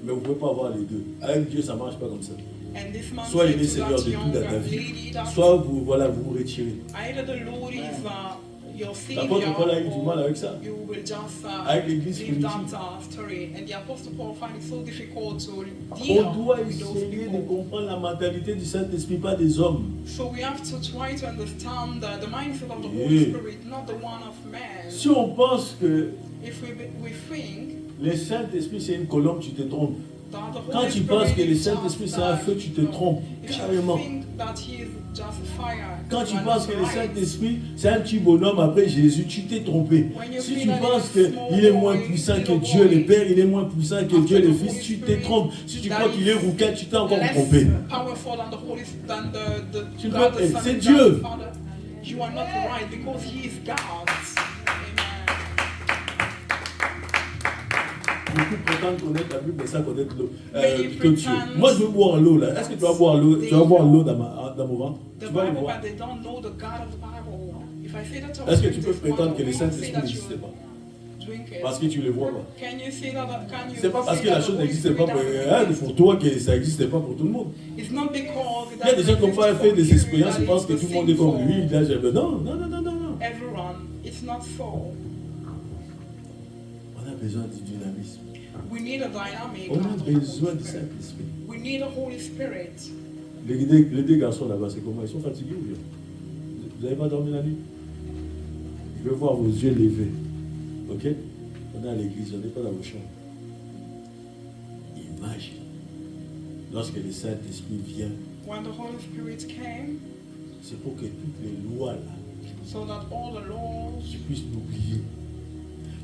Mais vous ne pouvez pas avoir les deux. Avec Dieu, ça ne marche pas comme ça. And this man Soit il est said to Seigneur that de tout dans ta young vie, lady that soit vous vous retirez. either the Lord is your savior L'apôtre Paul a eu du mal avec ça. or you will just Avec l'église leave that primitive. story. And the Apostle Paul find it so difficult to On deal doit with those essayer de people. comprendre la mentalité du Saint-Esprit, pas des hommes. So we have to try to understand the mindset of the Yeah. Holy Spirit, not the one of man. Si on pense que If we think le Saint-Esprit c'est une colombe, tu te trompes. that the Quand Holy tu Spirit penses que le is Saint-Esprit just c'est un feu, tu te trompes if carrément. you think that he is just fire, Quand tu you are penses not que le right. Saint-Esprit c'est un petit bonhomme après Jésus, tu t'es trompé. Si tu penses qu'il est moins puissant que Dieu le Père, il est moins puissant que Dieu le Fils, tu te trompes. Si tu crois qu'il est rouquin, tu t'es encore less trompé. powerful than the Holy than the Tu God, dois- the Son, c'est and Dieu. God the Father. You are not right because he is God. Amen. Beaucoup prétendent connaître la Bible, mais ça connaître l'eau. Many Plutôt Dieu. pretend Moi, je veux boire l'eau là. Est-ce que tu vas boire l'eau? Tu vas boire l'eau dans mon ventre? The Tu vas le Bible, voir. but they don't know the God of the Bible. If I say that to Est-ce que you, tu peux this prétendre one, que le you won't say Saint-Esprit that n'existe you pas? drink it. Parce que tu ne le vois pas. Can you say that? Can you C'est pas parce say que la that the chose Holy n'existe Spirit pas doesn't exist? pour toi que ça n'existe pas pour tout le monde. It's not because Il y a des gens qui n'ont pas fait des expériences, ils pensent que tout le monde est comme lui. lui. Là, non. Everyone, it's not so. On a besoin du dynamisme. We need a dynamic. On a besoin du Saint-Esprit. We need a Holy Spirit. Les deux garçons là-bas, c'est comment? Ils sont fatigués ou bien? Vous n'avez pas dormi la nuit? Je veux voir vos yeux levés. Ok? On est à l'église, on n'est pas dans vos chambres. Imagine, lorsque le Saint-Esprit vient, When the Holy Spirit came, c'est pour que toutes les lois là, so that all the laws, tu puisses l'oublier.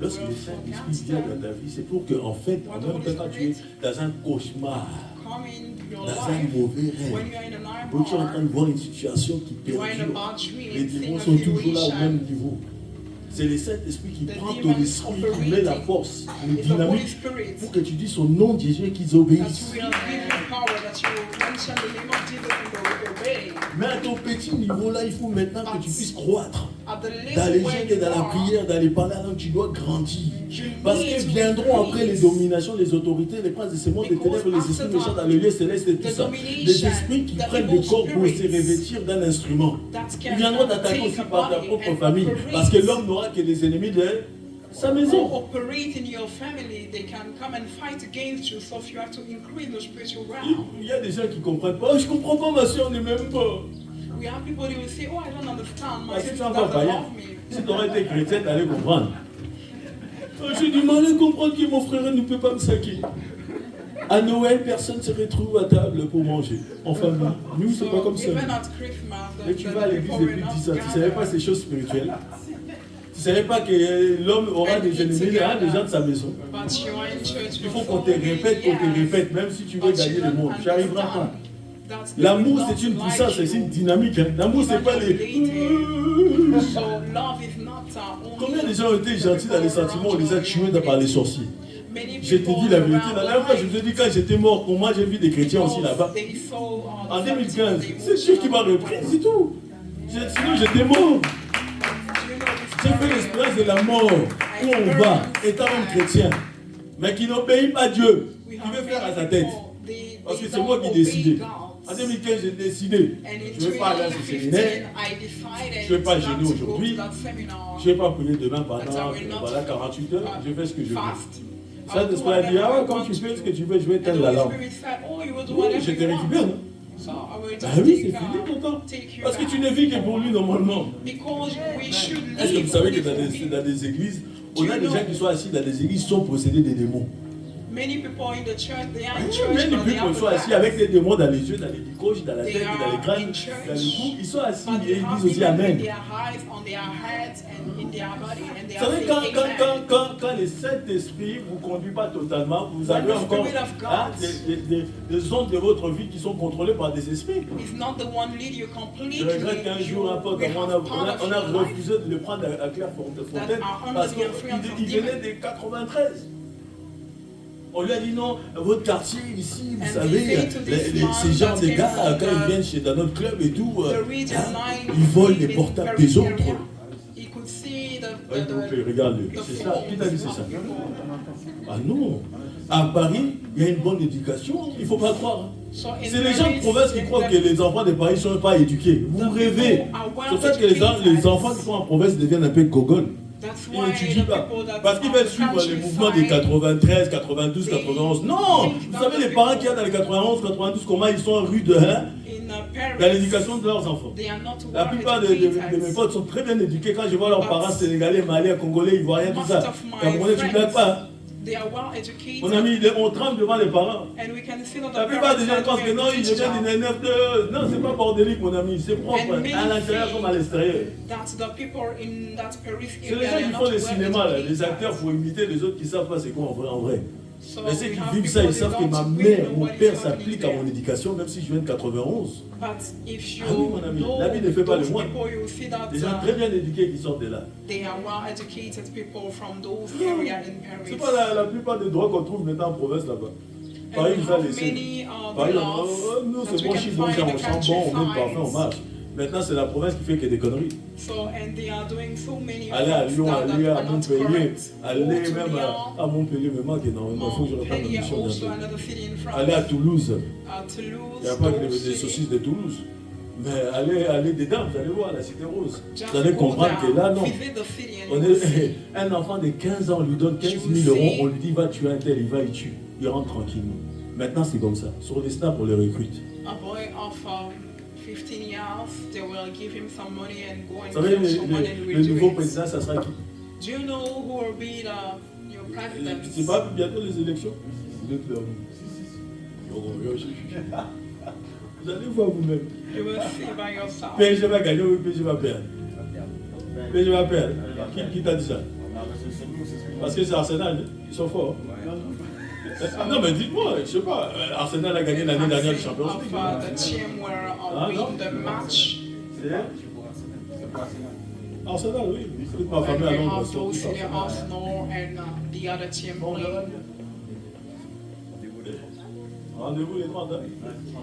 Lorsque le Saint-Esprit vient dans ta vie, c'est pour que, en fait, en même temps, quand tu es dans un cauchemar, come in your dans un life, mauvais when rêve, you are in a où tu es en train de nightmare, voir une situation qui you are in a perdure, bad les dream, démons seeing sont a toujours là au même situation. niveau. C'est le Saint-Esprit qui The prend ton demons esprit, qui met la operating. force, le It's the Holy dynamique, Spirit pour que tu dises au nom de Jésus et qu'ils that obéissent. will give you power, that you will mention the name of Jesus and they will obey. Mais à ton petit niveau là, il faut maintenant que tu puisses croître. At the Dans les level where jeûnes et you dans la are, prière, dans les parler, donc tu dois grandir. you Parce need que to viendront après les increase. dominations, les autorités, les princes de ce monde, les Because ténèbres, les after esprits méchants that, dans les lieux célestes et tout the ça. domination, Les esprits qui the prennent evil le corps pour se spirits revêtir d'un instrument. that Ils can viendront t'attaquer take aussi a par ta body propre and famille. operate. Parce que l'homme n'aura que des ennemis de sa or maison. operate in your family, they can come and fight against you. So if you have to increase the spiritual realm. Il y a des gens qui ne comprennent pas. Oh, je ne comprends pas, ma soeur, on n'est même pas. We have people who will say, oh, I don't understand. My Parce que tu sister es encore doesn't païen. love me. Si tu aurais été chrétien, tu allais comprendre. Oh, j'ai du mal à comprendre que mon frère ne peut pas me saquer. À Noël, personne ne se retrouve à table pour manger. En famille. Nous, c'est pas comme ça. Even at Christmas, Et tu the vas à l'église people depuis will 10 ans. not Tu ne savais pas gather. ces choses spirituelles. Tu ne savais pas que l'homme aura des ennemis, il y aura des gens de sa maison. But you are in church Il faut for qu'on te so many répète, years. même si tu veux But gagner you le don't monde. Tu n'y arriveras pas. understand that they L'amour, will c'est une not puissance, like c'est une you. dynamique. Hein. L'amour, c'est pas les. So love is not only Combien de gens ont été gentils dans les sentiments, on les a tués par les sorciers? Many Je te people dis la vérité. La around dernière fois, je life, te dis, quand j'étais mort, comment j'ai vu des chrétiens aussi là-bas. they saw, En the 2015, fact that c'est sûr qu'il m'a repris, c'est tout. Sinon, j'étais mort. J'ai fait l'expérience de la mort, où on va, étant un chrétien, mais qui n'obéit pas à Dieu, qui veut faire à sa tête. Parce que c'est moi qui ai décidé. En 2015, j'ai décidé. Je ne vais pas aller à ce séminaire, je ne vais pas gêner aujourd'hui, je ne vais pas prier demain pendant 48 heures, je fais ce que je veux. Saint-Esprit a dit, ah ouais, quand tu fais ce que tu veux, je vais éteindre la lampe. Oui, je te récupère, non? Ah oui, c'est fini ton temps. Parce que tu ne vis que pour lui normalement. Est-ce que vous savez que dans des églises, on a des gens qui sont assis dans des églises qui sont possédés des démons? Many people in the church, they are in Même church, les but they people have sont assis avec des démons dans les yeux, dans les couches, dans la tête, dans les crânes, dans le cou. Ils sont assis but et they ils have disent aussi demons in Amen. their eyes, on their heads, and in their body, and they Vous are savez, saying Amen. quand le Saint-Esprit ne vous conduit pas totalement, vous avez When the encore Spirit of God des zones de votre vie qui sont contrôlées par des esprits. is not the one lead you completely. Je regrette qu'un jour, un pote, We on have part of a your life refusé de le prendre à Clairefontaine are parce under the influence of qu'il venait demons. des 93. On lui a dit non, votre quartier ici, vous And savez, they say to this man ces genres that de came gars, from quand ils viennent dans notre club et tout, The region hein, 9 ils volent les in portables Paris des autres. area. He could see S'il vous plaît, regarde-le. the C'est ça, qui t'a dit c'est phones ça? of people. Ah non. À Paris, il y a une bonne éducation, il ne faut pas croire. So in C'est les gens de Paris, province qui croient que les enfants de Paris ne sont pas éduqués. Vous rêvez. C'est pour ça que les enfants qui sont en province deviennent un peu gogoles. That's Ils why n'étudient the pas. people that Parce qu'ils are veulent suivre les mouvements des 93, 92, 91. Non. Vous savez, les parents qu'il y a dans les 91, 92, comment ils sont rue de Hein in dans Paris, l'éducation de leurs enfants. they are not La well plupart de educated. mes potes sont très bien éduqués. Quand je vois leurs parents sénégalais, maliens, congolais, ivoiriens, tout ça. Most of my Camerounais, tu ne blagues pas. They are well educated. Mon ami, on tremble devant les parents. And we can see that La the plupart parents des gens are pensent que doing non, a ils good deviennent job. des neufs de... Non, c'est pas bordélique, mon ami. C'est propre, And many à l'intérieur comme à l'extérieur. That the people in that Paris C'est les area gens are qui not font le well cinéma, là, les educated. acteurs pour imiter les autres qui ne savent pas c'est quoi en vrai. So Mais ceux we qui have vivent people ça, ils that savent que don't ma really mère, know mon what is père happening s'applique à there. mon éducation, même si je viens de 91. But if you Ah oui, mon ami, know la vie ne fait pas le those moine. people, you see that Des gens très bien éduqués qui sortent de là. they are well educated people from those areas in C'est Paris. pas la plupart des droits qu'on trouve maintenant en province là-bas. And Paris we nous a have laissé. many Paris, laws nous that c'est we bon, can chic, bon, find genre, in on the sent bon, on met parfait, on countryside. marche. Maintenant, c'est la province qui fait que des conneries. So, and they are doing so many Aller à things Lyon, that aller à are not Montpellier, correct. aller Go to même Lyon, à Montpellier, me manque énormément. Il faut que je reprenne Montpellier, l'émission also bientôt. another city in France. Aller à Toulouse. Toulouse, Il n'y a pas que those des cities. saucisses de Toulouse. Mais allez dedans, vous allez voir la cité rose. Just Vous allez go comprendre there, que là, non. visit the city and On you will see. est, un enfant de 15 ans, on lui donne 15 000 euros, on lui dit va tuer un tel, il va y tuer. Il rentre tranquillement. Maintenant, c'est comme ça. Sur les snaps, on les recrute. A boy of 15 years, they will give him some money and go and Vous savez, kill someone and le will do nouveau it. président, ça sera qui? Do you know who will be the new president? C'est pas bientôt les élections? Vous allez voir vous-même. You will see by yourself. PSG va gagner ou PSG va perdre? PSG va perdre. Qui t'a dit ça? Parce que c'est Arsenal, ils sont forts. Non mais dites-moi, je sais pas, Arsenal a gagné l'année dernière le Champions Of League. the team where Ah, non? win the match. Arsenal, oui. Toute ma And famille we à Londres. have sont those tous in Arsenal. Arsenal and the other team Bon, on verra playing. bien. Rendez-vous les 30 ans.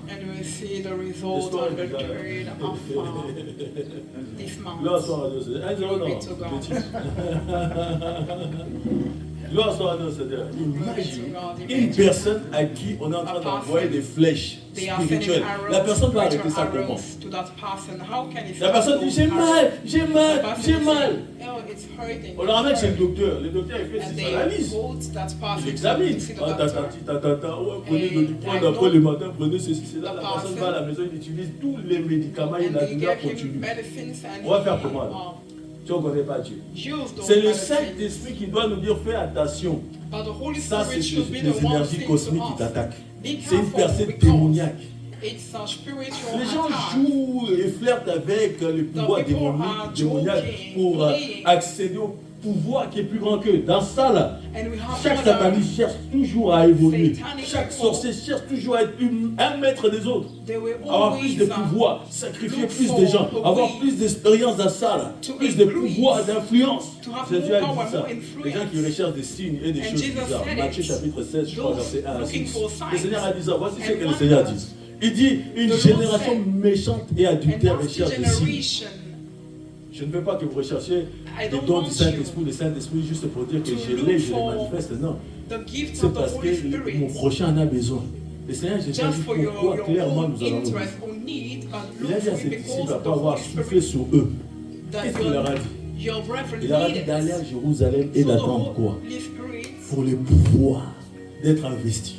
And we will see the result on the 3rd of this Gloire month. soit à Dieu, c'est 1-0 non. Glory to God. Bêtise. Gloire soit à Dieu, Seigneur. Imagine une personne à qui on est en train d'envoyer des flèches They are sending spirituelles. La arrows, personne va arrêter ça spiritual comment? arrows to that person. How can he La personne dit j'ai mal, j'ai mal, j'ai mal. Oh, it's hurting. On leur ramène chez le docteur. Le docteur il fait And ses they analyses. vote that person Il examine. to see the Ah, doctor. ouais, prenez le prendre après le matin, prenez ceci, cela. La personne va à la maison, il utilise tous les médicaments, il And a they douleur give him continue. medicines and On va faire he, comment? Tu ne connais pas Dieu. use those C'est le medicines. Saint-Esprit qui doit nous dire fais attention. But the Holy Ça, c'est Spirit should be les the one énergies saying cosmiques to qui us, t'attaquent. be C'est une careful percée because démoniaque. it's a spiritual Les gens attack. jouent et flirtent avec le pouvoir The people are démoniaque joking, pour playing. accéder au pouvoir qui est plus grand qu'eux. Dans ça, là, And we have chaque other sataniste cherche toujours à évoluer. satanic Chaque people. sorcier cherche toujours à être un maître des autres. They will Avoir plus always de pouvoir, sacrifier look plus for de gens, a avoir way plus d'expérience dans ça, là, to plus de increase, pouvoir, d'influence. to have Jésus more a power, dit ça. more influence. Les gens qui recherchent des signes et des And choses Jesus bizarres. said Matthieu it. chapitre 16, je crois, Those verset 1 à looking 6. for Le signs Seigneur a dit ça. Voici ce and que le Seigneur wonders. dit. Il dit, une The Lord génération said, méchante et And adultère that's recherche the des signes. generation Je ne veux pas que vous recherchiez I les don't dons want du Saint-Esprit, le Saint-Esprit juste pour dire que to je look l'ai, je les for manifeste. Non, the gift c'est of the parce Holy que Spirit. mon prochain en a besoin. Le Seigneur, j'ai Just dit for pourquoi your clairement own nous allons nous interest or need, but Il a look dit à for ses it disciples because après the avoir Holy soufflé Spirit sur eux. that Qu'est-ce qu'il leur a dit? your brethren Il leur a dit needed. d'aller à Jérusalem et So the d'attendre quoi? Holy Spirit, Pour les pouvoirs d'être investis.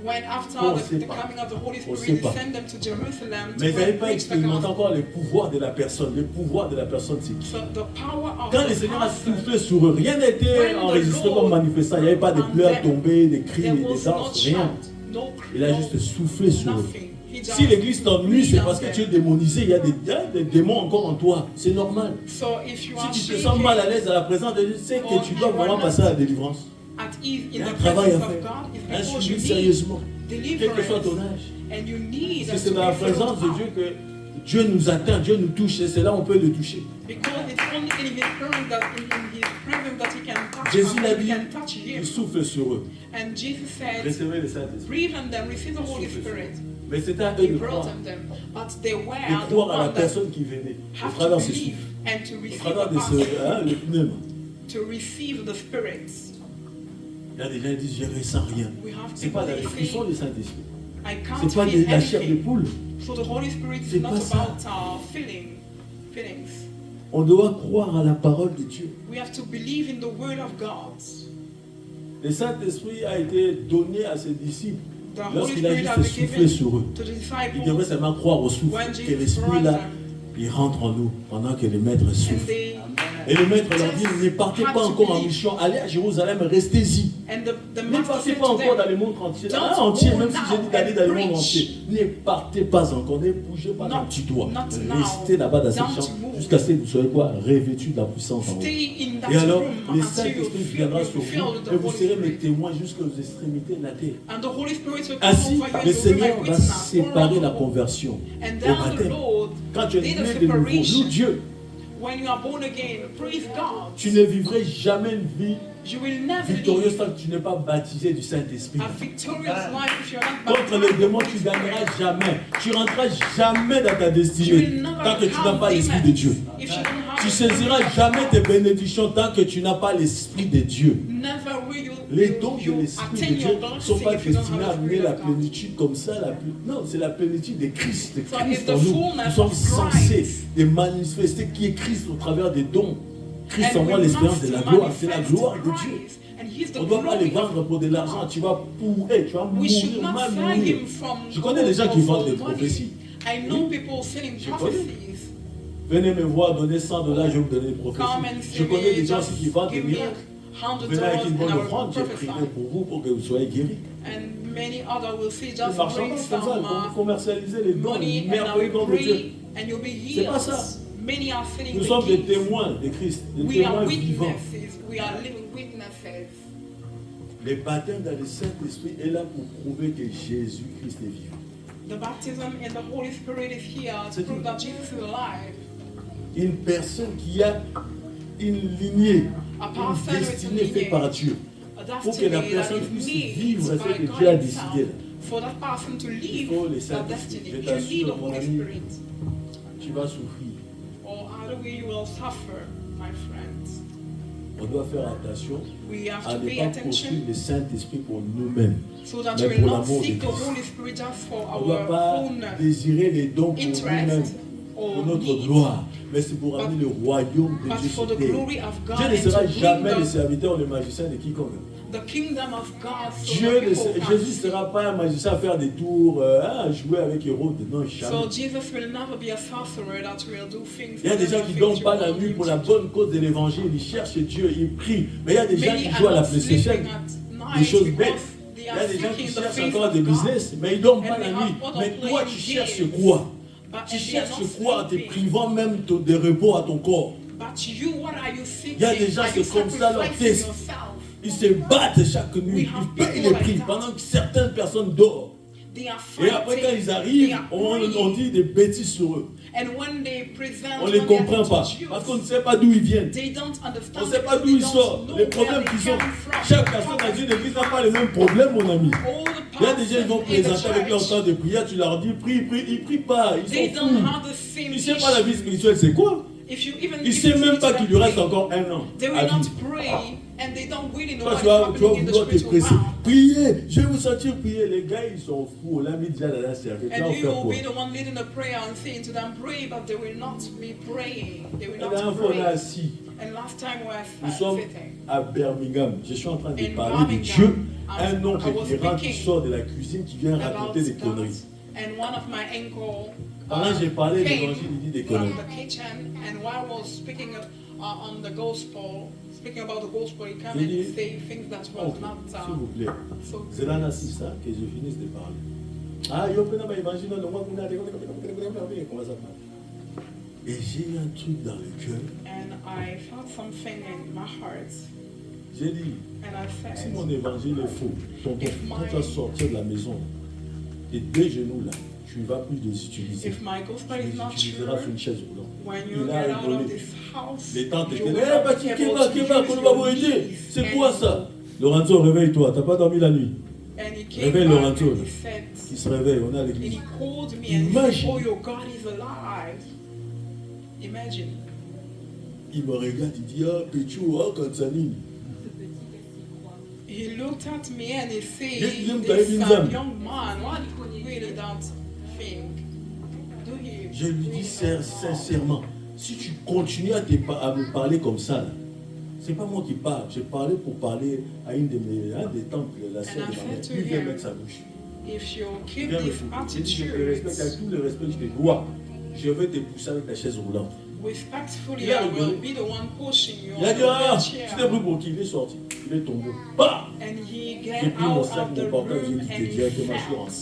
when after On the sait the pas. coming of the Holy On Spirit, sait pas. they send them to Jerusalem Mais ils to n'avaient go pas preach the expérimenté gospel. encore les pouvoirs de la personne. Le pouvoir de la personne, c'est qui? So the power of Quand le the Seigneur a person, soufflé sur eux, rien n'était When the enregistré Lord comme manifestant. Il n'y avait pas de and pleurs them, tombés, des cris, there des was no danses, rien. shout, no Il a juste soufflé sur eux. nothing. He does Si l'église t'ennuie, c'est parce que lead tu es them. démonisé. Il y a des démons encore en toi. C'est normal. So if you are Si tu te sens mal à shaking l'aise à la présence de Dieu, c'est or que tu dois you are vraiment not passer à la délivrance. at ease Il y in a un the travail à presence of faire. God, it's Un because suivi you sérieusement. need Quel que soit ton deliverance âge. and you need Parce que to c'est dans la be filled présence de up. Dieu que Dieu nous atteint, Dieu nous touche. Et c'est là où on peut le toucher. Because it's only in His presence that in His presence that He can touch Jésus us, l'a and dit, we can touch Him. il souffle sur eux. And Jesus said, Recevez le Saint-Esprit. breathe on them, receive the Holy Souffle sur eux. Spirit. Mais c'est à eux He de brought croire. on them, but they were De the croire à la one that personne qui venait. Au have travers to de ses believe souffles. and to Au receive travers the de ce, pastor, le pneuma. to receive the spirits. Il y a des gens qui disent, je ressens rien. We have C'est pas people la that frissons say, du Saint-Esprit. I can't C'est pas feel la chair de anything. poule. So the Holy Spirit C'est is not pas ça. about feelings. On doit croire à la parole de Dieu. We have to believe in the word of God. Le Saint-Esprit a été donné à ses disciples The Holy lorsqu'il a Spirit juste has soufflé been sur eux. given to the Ils devraient disciples, seulement croire au souffle, When que Jesus l'Esprit là, brought them. il rentre en nous pendant que le Maître and souffle. they Et le Maître leur dit, ne partez had pas to encore en believe. mission, allez à Jérusalem, restez-y. And the Ne master partez said pas to encore dans them, le monde entier. Don't Ah, entier, go même si j'ai dit now d'aller dans le monde and entier. Ne partez pas encore, ne bougez pas dans le petit doigt. not now. Restez là-bas dans cette Don't chambre move. jusqu'à ce que vous soyez quoi, revêtus de la puissance en vous. Stay in that Et alors, room le until Saint-Esprit you viendra sur feel vous the et vous Holy serez mes Spirit. témoins jusqu'aux extrémités de la terre. And the Holy Spirit will come Ainsi, over you and le you'll be my Seigneur va witness all séparer over la the world. conversion And au then the baptême. Lord Quand tu es did a né de nouveau, separation. nous Dieu, When you are born again, praise God. tu ne vivrais jamais une vie You will never victorieuse live tant que tu n'es pas baptisé du Saint-Esprit. a victorious life if you're not Contre les baptized. démons, tu ne gagneras jamais. Tu ne rentreras jamais dans ta You destinée will never tant que tu n'as have pas l'Esprit de demons Dieu. if you don't have Tu the saisiras Spirit of jamais God. tes bénédictions tant que tu n'as pas l'Esprit de Dieu. Never will you, Les dons de you l'Esprit de attain Dieu your ne blessing sont pas if you don't destinés à have the amener Spirit la of God. plénitude comme ça. Non, c'est la plénitude de Christ. De So Christ it's the en nous. fullness Nous sommes of censés Christ. de manifester qui est Christ au travers des dons. Christ And envoie we l'espérance must de la gloire. C'est la manifest gloire de Dieu. Christ. And He's the On ne doit pas les glory of vendre pour de l'argent. Tu vas pourrir, tu vas We should mourir, not mal sell mourir. him from Je connais des gens qui gold or vendent des money. prophéties. I know people selling Je connais. prophecies. Venez me voir, donnez $100, je vais vous donner des Come prophéties. and Je see connais me, des gens aussi qui just vendent des give me miracles. $100 Venez avec une bonne and I offrande, will je prierai prophesy. pour vous pour que vous soyez guéris. And many others will say, Le just marchand bring comme some ça, pour commercialiser les dons, money les and I merveilleux will dons de Dieu. pray and you'll be C'est healed. pas ça. Many are selling Nous the sommes des gifts. témoins de Christ, des We are témoins vivants. witnesses. We are living witnesses. Le baptême dans le Saint-Esprit est là pour prouver que Jésus-Christ est vivant. The baptism in the Holy Spirit is here to C'est prove tout. that Jesus is alive. Une personne qui a une lignée, A une person with a destinée faite lineage. par Dieu. A Pour que la destiny that personne is puisse made vivre ce by que God Dieu a himself. décidé. For that person to live faut le that Saint-Esprit. destiny, Je you t'assure, need the mon Holy ami. Spirit. Tu vas souffrir. Or other way you will suffer, my friends. On doit faire attention We have à to ne pay pas attention poursuivre le Saint-Esprit pour nous-mêmes. so that Mais you will pour not l'amour de seek the Christ. Holy Spirit just for On ne doit our pas own désirer les dons pour nous-mêmes, interest pour or notre needs, gloire, mais c'est pour amener le royaume de but Dieu for sur the terre. glory of God Dieu ne and sera to jamais bring le serviteur, le magicien de quiconque. the kingdom of God. So Dieu that ne people se- can Jésus ne see. sera pas un magicien à faire des tours, jouer avec Hérode. Non, jamais. So Jesus will never be a sorcerer that will do things. Il y a des gens qui ne dorment pas la nuit pour la bonne cause de l'évangile. Ils cherchent Dieu, ils prient. Mais il y a des gens Many qui are jouent à la not PlayStation, sleeping at des night choses because bêtes. they Il y are a des gens qui seeking the cherchent face encore des of God. business, mais ils ne dorment And pas they la have nuit. other Mais toi, playing tu cherches games. quoi? But Tu and they are cherches not quoi en te sleeping. privant même de repos à ton corps? But you, what are you seeking? Il y a des gens, Are you c'est comme ça, leur sacrificing test. yourself? Ils se battent chaque nuit, ils payent les prix pendant que certaines personnes dorment. They are Et après, quand ils fighting. arrivent, They are on praying. dit des bêtises sur eux. And when they present, On ne les when they comprend are pas. to Parce qu'on Jews, ne sait pas d'où ils viennent. they don't understand. On ne sait pas because d'où they ils don't sortent. know Les where problèmes they qu'ils ont. come from. Chaque personne dans une église n'a pas le même problème, mon ami. All the Il y a des gens qui vont persons in the présenter avec leur church, temps de prière, tu leur dis prie, prie, ils ne prient pas, ils they s'en don't foutent. have the same Ils ne savent pas la vie issue. spirituelle, c'est quoi? If you even Ils ne give savent it même to pas them, qu'il lui reste encore un an they will à not vivre. pray and they don't really know Toi, what tu is vas happening in the vouloir te spiritual presser. realm. Priez, je vais vous sentir prier. Les gars, ils sont fous. On l'a mis déjà dans la serviette. Là, And on you fait will quoi? be the one leading the prayer and saying to them, pray, but they will not be praying. They will La dernière not fois, on est pray. assis. And last time we Nous were sommes sitting. à Birmingham. Je suis en train de In parler de Birmingham, Dieu. I Un oncle was qui rentre, qui speaking sort de la cuisine, qui vient about raconter des that. conneries. And one of my uncle Pendant que j'ai parlé de came l'évangile, il dit des from conneries. the kitchen, and while I was speaking on the gospel, speaking about the gospel, he came Il and dit, say things that was oncle, not s'il vous plaît, so c'est là, ça, que je finisse de parler. Ah, yo, comment ça marche? Et j'ai eu un truc dans le cœur. And I felt something in my heart. J'ai dit, And I si said, mon évangile est faux, quand tu vas sortir de la maison, tes deux genoux là, tu ne vas plus les utiliser. if my gospel Tu is les not utiliseras sur true, une chaise roulante. when you Il a get out rigolé. of this house, Les tantes you étaient will là, not be able to use your knees. c'est quoi ça? Lorenzo, réveille-toi, t'as pas dormi la nuit. And he came Réveille back Lorenzo, and he said, qui se réveille, on est à and l'église. he called me and he said, Imagine. oh, your God is alive. Imagine. Il me regarde, il dit, ah, Péchou, ah, Kansanine. He looked at me and he said, Yes, young this guy, young young man, what really that thing? Do you? Je lui dis sincèrement, si tu continues à me parler comme ça, là, c'est pas moi qui parle, j'ai parlé pour parler à un des temples, la sœur de ma mère. Lui vient mettre sa bouche. If you keep Viens me this foutre. Je te respecte avec tout le respect, je te dois. Je vais te pousser avec ta chaise roulante. respectfully, Il a I will rigolé. be the one pushing you Il a on dit, the ah, wheelchair. tu t'es pris pour qui? Il est sorti, il est tombé. Bah! And he J'ai get pris mon out sac, of the mon portable, j'ai room quitté and he directement, je suis felt rentré.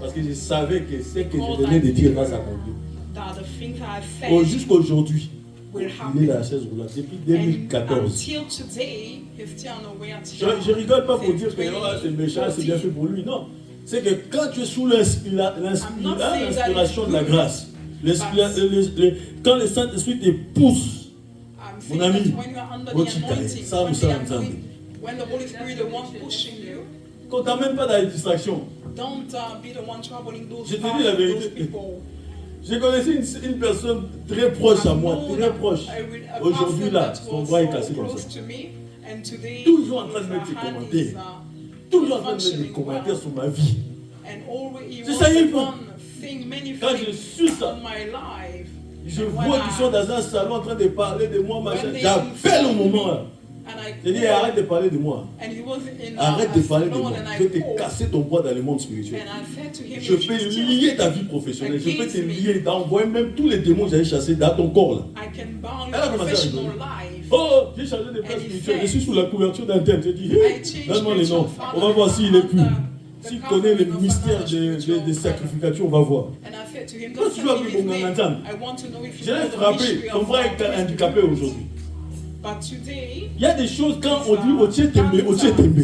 Parce que je savais que ce que je venais de dire là, ça conclut. that the things I Oh, said jusqu'aujourd'hui, will il est happen. dans la chaise roulante depuis And 2014. until today, he's still on the way Je rigole pas pour Since dire que oh, c'est méchant, c'est bien 2014. fait pour lui. Non. C'est que quand tu es sous l'inspiration de la grâce, quand le Saint-Esprit te pousse, I'm Mon saying ami, that when you are under the what you anointing, carry, Sam, when, Sam, the Sam. anointing when the Holy Spirit is the one pushing you, qu'on t'amène pas dans les distractions. don't be the one troubling those Je te dis paths, la those vérité. people. J'ai connaissé une personne très proche à moi, très proche. Aujourd'hui là, son bras est cassé comme ça. Toujours en train de mettre des commentaires. Toujours en train de mettre des commentaires sur ma vie. C'est ça, il faut. Quand je suis ça, je vois qu'ils sont dans un salon en train de parler de moi, machin. J'appelle au moment là. Je dis, arrête de parler de moi. Arrête de parler de moi. Je vais te casser ton poids dans le monde spirituel. Je peux lier ta vie professionnelle. Je peux te lier, t'envoyer même tous les démons que j'avais chassés dans ton corps là. Elle a commencé à rigoler. Oh, j'ai changé de place spirituelle. Je suis sous la couverture d'un thème. J'ai dit, hey, donne-moi les noms. On va voir s'il est pur. S'il connaît le mystère des sacrificatures, on va voir. Quand tu joues avec mon Gangantan, je l'ai frappé. Ton frère est handicapé aujourd'hui. Il y a des choses quand on dit Otié Tembe, Otié Tembe.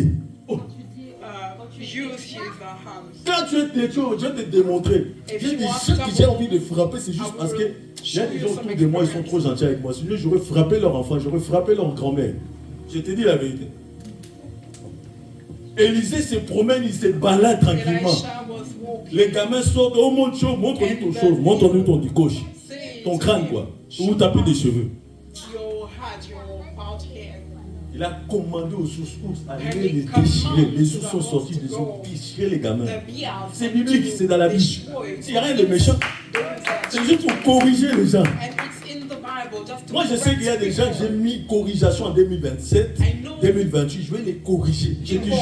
Quand tu es têtu, je vais te démontrer. J'ai des gens que j'ai envie de frapper, c'est juste parce que il y a des gens autour de moi, ils sont trop gentils avec moi. Sinon, j'aurais frappé leur enfant, j'aurais frappé leur grand-mère. Je te dis la vérité. Élisée se promène, il se balade tranquillement. Les gamins sortent, oh mon chauve, montre-nous ton chauve, montre-nous ton gauche. Ton crâne quoi, où tu as plus de cheveux. Il a commandé aux ours à les déchirer. Les ours sont sortis, ils ont déchiré les gamins. C'est biblique, c'est dans la Bible. Il n'y a rien de méchant. C'est juste pour corriger les gens. Moi, je sais qu'il y a des gens que j'ai mis corrigation en 2027, 2028. Je vais les corriger. Je te jure.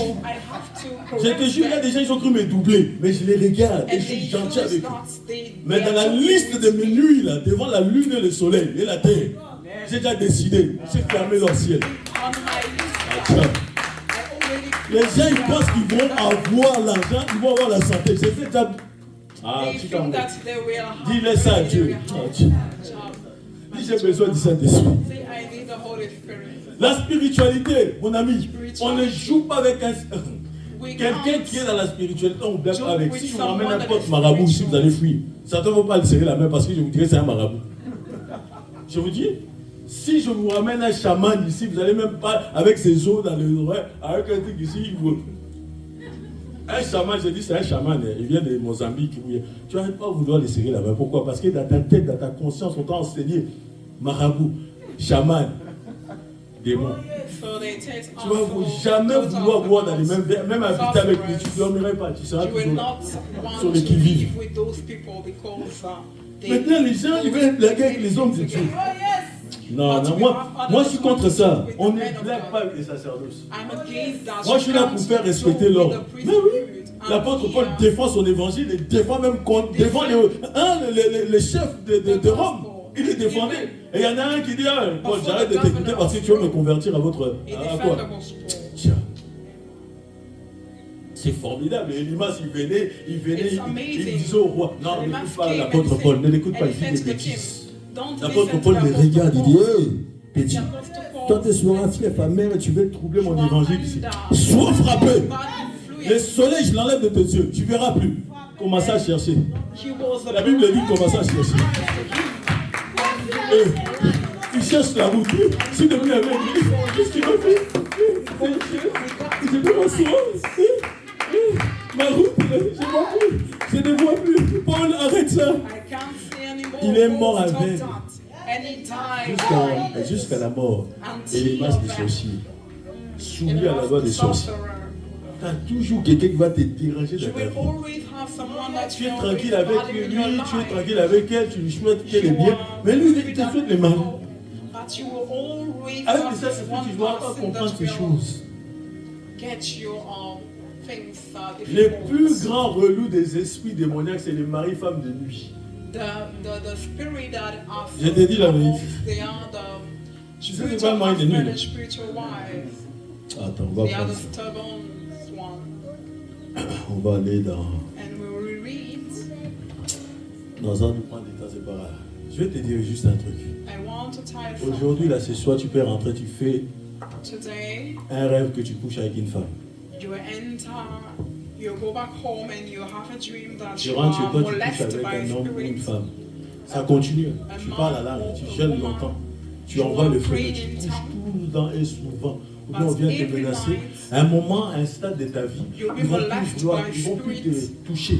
Je te jure, il y a des gens qui ont cru me doubler. Mais je les regarde et je suis gentil avec eux. Mais dans la liste de mes nuits, là, devant la lune et le soleil et la terre, j'ai déjà décidé. J'ai fermé leur ciel. Les gens, ils pensent qu'ils vont avoir l'argent, ils vont avoir la santé. C'est déjà. Ah, tu t'en vas. Dis-le ça à Dieu. Dis, j'ai besoin du Saint-Esprit. La spiritualité, mon ami, on ne joue pas avec quelqu'un qui est dans la spiritualité, on ne blague pas avec. Si je vous ramène un pote marabout ici, vous allez fuir. Certains ne vont pas le serrer la main parce que je vous dirais c'est un marabout. Je vous dis, si je vous ramène un chaman ici, vous n'allez même pas avec ses os dans les oreilles, avec un truc ici. Un chaman, je dis c'est un chaman, il vient de Mozambique. Tu n'arrêtes pas à vouloir le serrer la main. Pourquoi? Parce que dans ta tête, dans ta conscience, on t'a enseigné marabout, chaman, démon. Tu vas jamais vouloir boire dans les mêmes verres, même habiter avec lui, tu ne dormirais pas, tu seras toujours sur les qui-vive. Maintenant, les gens, ils veulent blaguer avec les hommes de Dieu. Non, non, moi je suis contre ça. On ne blague pas avec les sacerdoces. Moi je suis là pour faire respecter l'ordre. Mais oui, l'apôtre Paul défend son évangile, il défend même défend les chefs de Rome. Il les défendait. Et il y en a un qui dit, ah, Paul, j'arrête de t'écouter parce que tu veux me convertir à votre... À quoi? Tiens. C'est formidable. Et Elimas, il venait, It's il amazing. disait au roi, non, Elimas n'écoute pas came l'apôtre and Paul, said- ne l'écoute pas, and il he dit said des to the king, bêtises. don't L'apôtre listen Paul to le Apostle regarde, il Paul. dit, hé, petit, The Apostle Paul toi tu seras fief à mère et tu veux troubler mon You are évangile ici. under Sois frappé. bad Le influence. soleil, je l'enlève de tes yeux, tu verras plus. Commence à chercher. He was the La Bible dit commence à chercher. Et il cherche la route. Si depuis la main, qu'est-ce qu'il m'a fait? Je vais m'asseoir. Ma route, je ne vois plus. Je ne vois plus. Paul, arrête ça. I can't see anymore. Il est mort Stop avec. that. And he died. Jusqu'à la mort. Et les masses des sorciers. Soumis à la loi des sorciers. Tu as toujours quelqu'un qui va te déranger You dans ta will vie. always have someone that Tu es you tranquille always avec bad lui, in your tu es life. tranquille avec elle, tu lui souhaites qu'elle est bien. Mais lui, il te souhaite le mal. But you will always Avec have ça, this c'est que one tu ne dois pas person comprendre that ces will choses. get you things Les difficult. plus grands relous des esprits démoniaques, c'est les maris-femmes de nuit. The spirit that are Je t'ai dit la vérité. they are the Tu sais, c'est pas le spiritual mari de nuit. husband non? and spiritual wives. Attends, on va They are prendre the ça. stubborn one. On va aller dans And we will read. un point d'état séparé. Je vais te dire juste un truc. I want to tell you something. Aujourd'hui, là, ce soir, tu peux rentrer, tu fais Today, un rêve que tu couches avec une femme. you enter, you go back home and you have a dream that Tu you rentres chez are toi, tu couches molested avec by a un homme ou une spirit. femme. Ça continue. Tu parles à l'âme, tu gèles longtemps. Tu envoies le feu, tu couches tout le temps et souvent. Ou bien on vient te menacer. À un moment, à un stade de ta vie, ils vont plus vouloir, ils vont plus te toucher.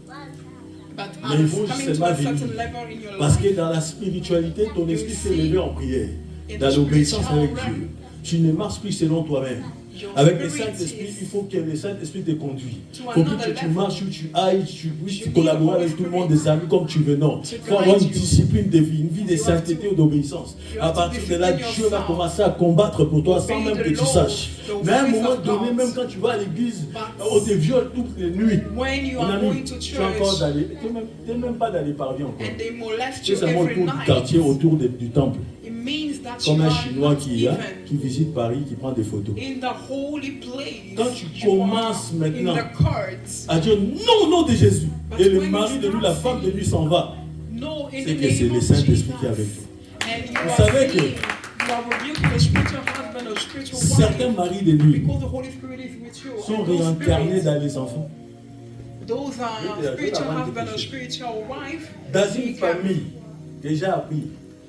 But Mais ils as vont coming to seulement a venir. certain level in your Parce life, que dans la spiritualité, ton esprit s'est levé en prière. in Dans the l'obéissance spiritual avec Dieu. realm, Tu ne marches plus selon toi-même. your Avec le spirit Saint-Esprit, is il faut que le Saint-Esprit te conduise. to Il faut plus another que tu level. marches où tu ailles, tu puisses You collaborer need avec tout le the monde, Holy des amis comme tu veux. Non. Il faut avoir une discipline de vie, une vie de You have sainteté to- ou d'obéissance. you À have to partir de là, discipline Dieu va yourself. commencer à combattre pour toi sans Obey même the que tu law, saches. the Mais à un voice moment of donné, God. même quand tu vas à l'église, But on te viole toutes les nuits. when you Mon are ami, going to tu es encore church d'aller, tu n'es même pas d'aller parler encore. and they molest Tu you sais, ça monte every autour du night, quartier, autour du temple. it means that Comme you un are Chinois not qui even visite Paris, qui prend des photos. in the holy place. Quand tu You commences are maintenant in the courts. à dire non au nom de Jésus, But et le when mari you de lui, start la femme de lui s'en va, No, in c'est the que c'est name le of Saint-Esprit Jesus. qui est avec toi. And you Vous are savez que saying, you are rebuking the spiritual husband or spiritual certains wife maris de nuit because the Holy Spirit is with you. sont And those réincarnés spirits, dans les enfants. those Oui, are la- spiritual la- la- husband or spiritual wife. Dans they une can famille déjà appris,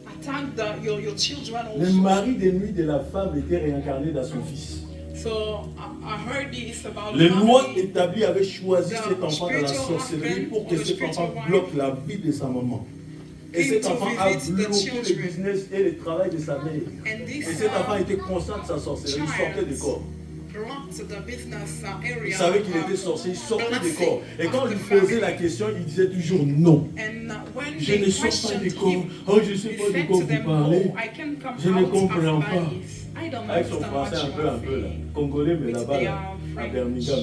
attack your children le also. mari de nuit de la femme était réincarné dans son fils. So I heard this about Les family. lois établies avaient choisi The cet enfant dans la spiritual sorcellerie husband pour que or the cet spiritual enfant wife bloque la vie de sa maman. Et came cet to enfant a visit the bloqué le children. business et le travail de sa mère. And this Et cet enfant était constant de sa sorcellerie, il sortait du corps. blocked the business area. Il savait qu'il était sorcier, il sortait du blessing corps. Et quand on of lui the posait family. la question, il disait toujours non. And when Je they ne sors pas questioned du corps. him, Oh, je ne sais he pas de said quoi to vous them, parlez. "No, I can come Je ne out comprends of pas. bodies. I don't Avec son understand what français un you peu, are là. saying." Congolais, mais With là-bas, their là, à French. Birmingham.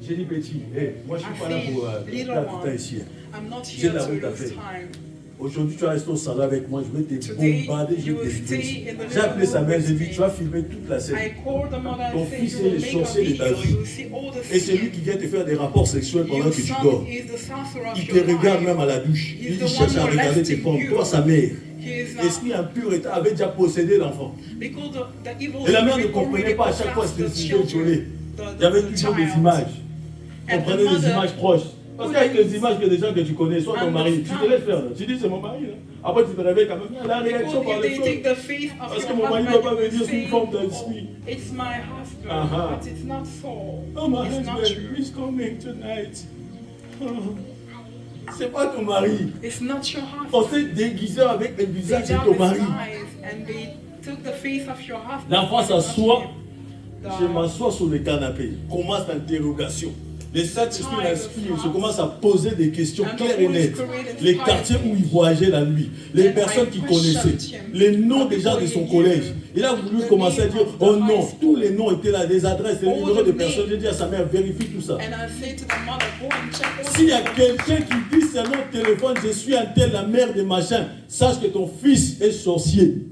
J'ai dit petit, moi je suis pas là pour little perdre du one. temps ici. I'm not J'ai here la to route à lose faire. time. Aujourd'hui, tu vas rester au salon avec moi, je vais te Today, bombarder, je you vais will te stay délivrer. in the J'ai appelé sa mère, living j'ai room dit, with tu vas filmer toute la scène. I called the mother Ton and said, fils "You est will le make a sorcier de ta video. vie. You will see all the Et c'est lui sin. qui vient te faire des rapports sexuels pendant Your que tu son dors. is the sorcerer of Il te your regarde life. même à la douche. He's Il the cherche one à regarder tes molesting pommes. you. Toi, sa mère. He is Esprit impur avait déjà possédé l'enfant. because the evil Et la mère ne spirit comprenait already pas à chaque fois possessed ce the qu'il était children, violé. Il y avait toujours des child. images. And Comprenez the des mother images proches. Parce qu'avec les images que des gens que tu connais, soit ton mari, tu te laisses faire. Là. Tu dis c'est mon mari. Là. Après tu te réveilles quand même. La réaction Because par if les they choses. take the faith of Parce que your mon mari ne husband, va pas you will venir sous say, forme d'esprit. "It's my husband," Uh-huh. but it's not so. Oh my It's not husband true. is coming tonight. Oh. C'est pas ton mari. It's not your On husband. s'est déguisé avec le They visage de ton mari. disguised and they took the face of your husband. L'enfant but not s'assoit. him. Je m'assois sur le canapé. Commence l'interrogation. Les Saint-Esprit l'inspire. Je commence à poser des questions claires et nettes. Les quartiers où il voyageait la nuit. Les personnes qu'il connaissait. Les noms déjà de son collège. Il a voulu commencer à dire, oh non, tous les noms étaient là, des adresses, les numéros de personnes. J'ai dit à sa mère, vérifie tout ça. And I say to the mother, "Go and check all S'il y a quelqu'un qui dit sur notre téléphone, je suis un tel, la mère de machin, sache que ton fils est sorcier.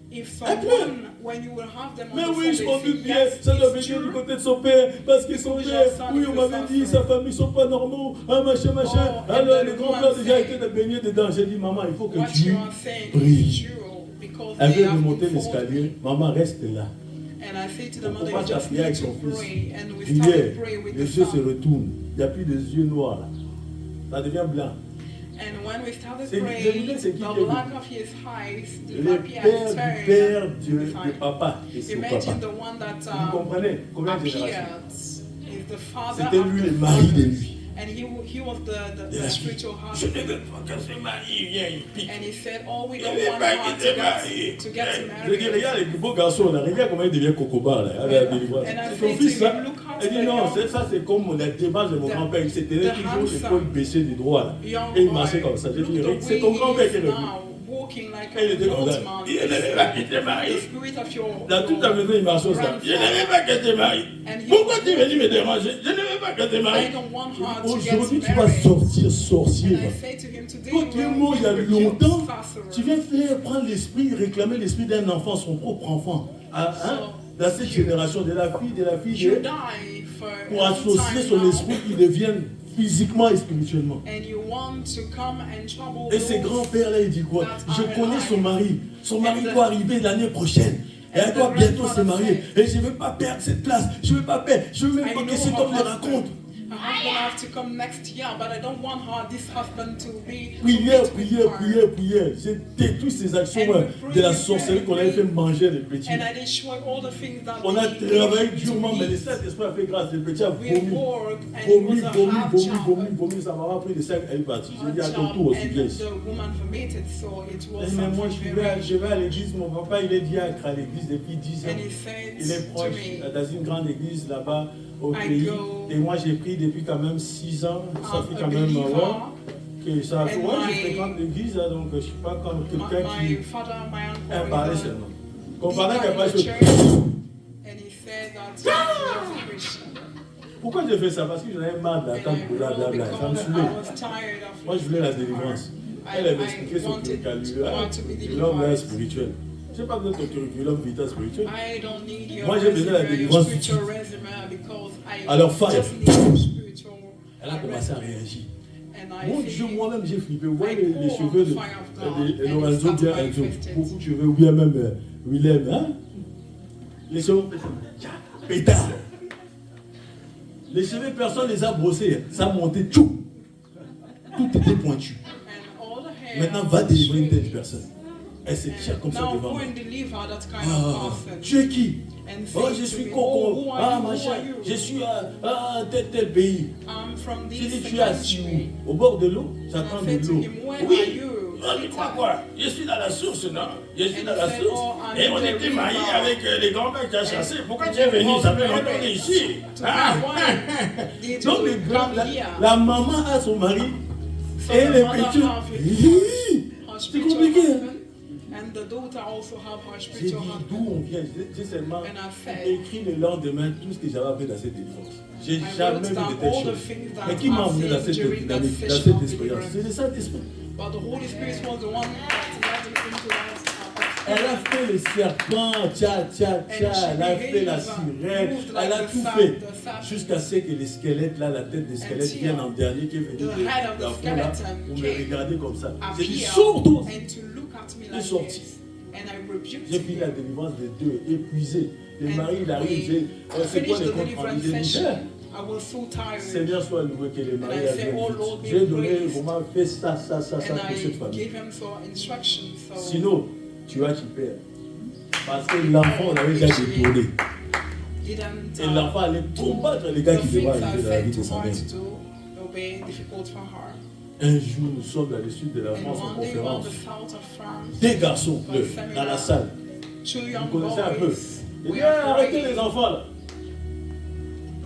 If Un peu. someone, when you will have them on Mais the oui, phone, je they m'en say, doute bien, yes, ça doit it's venir du true. côté de son père, parce que son Because père, your son oui, is on the m'avait dit, suffering. sa famille sont pas normaux, machin. Oh, Alors and le the grand-père woman déjà say, était baigné dedans. J'ai dit, maman, il faut que What tu you are saying pries. is true because Elle they veut have monter informed l'escalier, me. maman, reste là. And I say to the On mother, commence you à just prier avec need to son fils. pray. And we Hier, started praying with les the yeux se son. retournent. Il n'y a plus des yeux noirs là. Ça devient blanc. And when we started C'est- praying, devinez c'est qui the qui est black venu? of his eyes Le disappeared, père du turned père to de fire. papa et son Imagine papa. the one that Vous comprenez combien de appeared générations? is the father C'était of lui the le mari de fathers. lui. And he was Et the la spiritual je ne husband. veux pas que ce mari vienne, il pique. And he said, oh, we Il don't n'est want pas her qu'il te marie. to get Je dis, married. regarde les beaux garçons là, regarde comment il devient cocoba là, avec la délivrance. And I C'est say ton to fils là. him, look at Elle dit the non, young- ça c'est comme la démarche de mon the- grand-père. Il s'est tenu the toujours handsome l'épaule baissée du droit là. Young Et il boy, marchait comme ça. J'ai dit, look the c'est ton way grand-père he qui est is revenu. now, walking like Et il a était comme ça. old man. Il n'aimait pas qu'il te marie. The spirit of your Dans toute la maison, il marchait comme ça. Je n'aimais pas que tu te maries. Pourquoi tu es venu me déranger? Je n'aimais pas que tu te I maries. don't want her to get Aujourd'hui, tu vas married. sortir sorcier. And I va. say to him today, Toi you qui es will mort il y a rebuke longtemps, sorcerer. tu viens faire prendre l'esprit, réclamer l'esprit d'un enfant, son propre enfant. Ah, hein? Dans cette génération, de la fille, You de- die for pour a long associer time son now, esprit, il devienne physiquement et spirituellement. and you want to come and trouble Et ses those grands-pères là, il dit quoi? that Je are connais alive. son mari. Son mari And the- doit arriver l'année prochaine. Et elle and doit the bientôt se grandfather marier. Et je ne veux pas perdre cette place. Je ne veux pas perdre. Je ne veux même I pas know que cet her homme me husband. raconte. Her husband have to come next year, but I don't want this husband to be Prière, to meet with prière, her. prière, prière. J'ai détruit ces actions And we de la pray, sorcellerie qu'on pray, avait fait manger les petits. And I destroy all the things that On a they travaillé did durement, to mais me. le Saint-Esprit a fait grâce. Le petit a We vomi. work and it Vomi, was a vomi, hard vomi, job. vomi, vomi. Ça m'a pris de 5 elle est partie. J'ai dit à ton tour aussi, viens And ici. the woman vomited, so it was Elle dit, mais moi, something very. je vais à l'église. Mon papa, il est diacre à l'église depuis 10 ans. And he said Il est to proche me, dans une grande église là-bas au I pays. go- Et moi, j'ai pris depuis quand même 6 ans. Ça I'm fait a quand même, believer. que ça fait. And Ouais, je my- fréquente l'église, hein, donc je ne suis pas comme quelqu'un My qui father, my aime uncle, parler is a seulement. Comparé qu'à deacon pas in the chose. church, and he said that he was a Christian. Pourquoi j'ai fait ça? Parce que j'en avais marre de la And table I pour la wrote blabla. Ça me because saoulait. I was tired of Moi, je voulais la listening to her. délivrance. Elle avait expliqué son wanted curriculum. her to be L'homme là delivered. spirituel. Je n'ai pas besoin de ton curriculum vitae spirituel. I don't need your Moi, j'ai besoin de la resume, your délivrance spiritual tout de resume because I Alors, fire. just need your spiritual Elle a commencé à resume. réagir. And I Mon say, Dieu, moi-même j'ai flippé. Vous voyez I les pour cheveux the de fire of God, and Lorenzo, it bien starts Enzo, manifested. beaucoup de cheveux, ou bien même Willem, hein? Les cheveux, pétard. Les cheveux, personne ne les a brossés. Ça montait, tchou. Tout était pointu. And all the hair Maintenant, va was délivrer une telle straight. personne. Elle se tient comme ça Now devant go moi. and deliver that kind Ah, of person. tu es qui? And Oh, say je to suis me, Coco. oh, who are Ah, you? Who machin. are you? Je suis à tel pays. I'm from J'ai dit, this tu es assis country. où? Au bord de l'eau? J'attends I de said to l'eau. him, where are Oui. you? Ah, mais quoi? Je suis dans la source, non? Je suis And dans he la said, source. oh, I'm Et on in the était mariés river. avec les grands-pères qui ont chassé. Pourquoi And tu es venu? he Ça fait was longtemps que tu es married ici. to Ah. my wife. Did Donc, you come la, here? la maman a son mari So et the les mother petits. have her C'est spiritual compliqué. husband, and the daughter also have her J'ai dit spiritual d'où husband. on vient. J'ai seulement And I said, écrit le lendemain tout ce que j'avais appris dans cette délivrance. J'ai I jamais wrote vu down de telles all the choses. things Mais that qui m'a I've emmené dans seen cette during that dynamique, dans session cette of expérience? deliverance. C'est le Saint-Esprit. But the Holy Spirit was the one that led me into that Elle a fait le serpent, tcha, elle a fait la sirène, elle a tout fait. Jusqu'à ce que les squelettes, là, la tête des squelettes vienne en dernier, qui est venu de la fond, là, pour me regarder comme ça. J'ai dit, sors toi! and to look at me Il est like sorti. this. And I rebuked J'ai pris la him. délivrance des deux, épuisé. Le And mari, il arrive, we j'ai c'est quoi finished les the comptes rendus? deliverance J'ai dit, session. Père, I was so tired. Seigneur soit loué que les maris And I said, viennent oh vite. Lord, be J'ai donné, praised. vraiment fait ça And pour cette I famille. gave him some instructions. So Sinon, tu vas t'y perdre. Parce que l'enfant, on avait déjà détourné. didn't, Et l'enfant allait combattre les gars the qui things devaient I arriver dans la said vie de to sa her mère. to do will be difficult for her. Un jour, nous sommes dans le sud de la And France en one day, while conférence. the south of France, Des garçons pleurent dans la salle. two Vous young connaissez un peu. boys Il dit, were ah, arrêtez crying. les enfants là.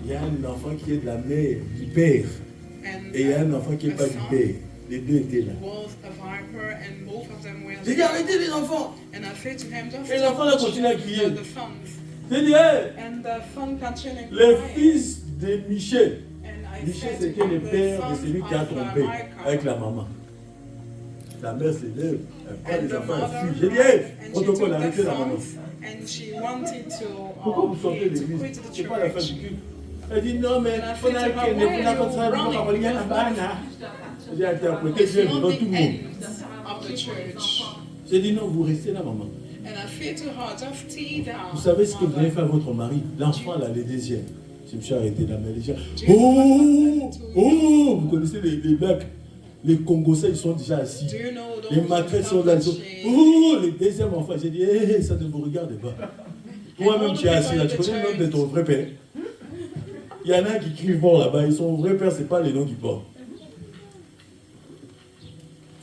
Il y a un enfant qui est de la mère, du père. And Et il y a un enfant qui n'est pas du père. Les deux étaient là. was a viper, and both of them were. J'ai dit, arrêtez les enfants. And I said to him, just Et l'enfant là continue à crier. the sons. J'ai dit, hey, And the son continued le crying. fils de Michel. And I Michel, said to c'était le him, père the de son celui qui a of trompé Michael. avec la maman. La mère s'élève, elle prend And les the enfants, elle mother fuit. J'ai dit, hey, ran, and she protocole, took arrêtez the la maman. sons, and she wanted Pourquoi vous sortez de to l'église? quit the C'est pas la fin church. du culte. Elle dit, non, mais And I on said a to her, qu'elle why n'est pas are comme ça, you on va running? pas rien à bana. J'ai interprété It's Dieu not devant the tout le monde. end of the church. J'ai dit, non, vous restez là, maman. And I said to her, just stay down. Vous savez ce que vous mother. avez fait à votre mari? L'enfant, là, les deuxièmes. Je me suis arrêté là, mais les gens. Dieu Oh, va oh, vous connaissez les mecs, les Congolais, ils sont déjà assis. Do you know those Les maîtresses sont là, ils sont. established- Oh, les deuxièmes enfants. J'ai dit, hé, ça ne vous regarde pas. Toi-même, tu es assis là, tu connais le nom de ton vrai père. Il y en a qui crient fort là-bas, ils sont vrai père, c'est pas les noms qui portent.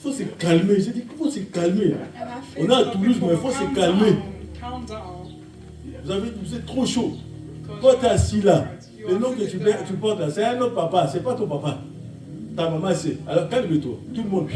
Il faut se calmer. J'ai dit, il faut se calmer. And I said On est à to Toulouse, people, mais il faut se calm calmer. down, calm down. Vous êtes trop chaud. Because Toi, you tu es are assis là. you Le are nom que sitting tu down. portes là, c'est un autre papa, c'est pas ton papa. Ta maman, c'est. Alors calme-toi, tout le monde.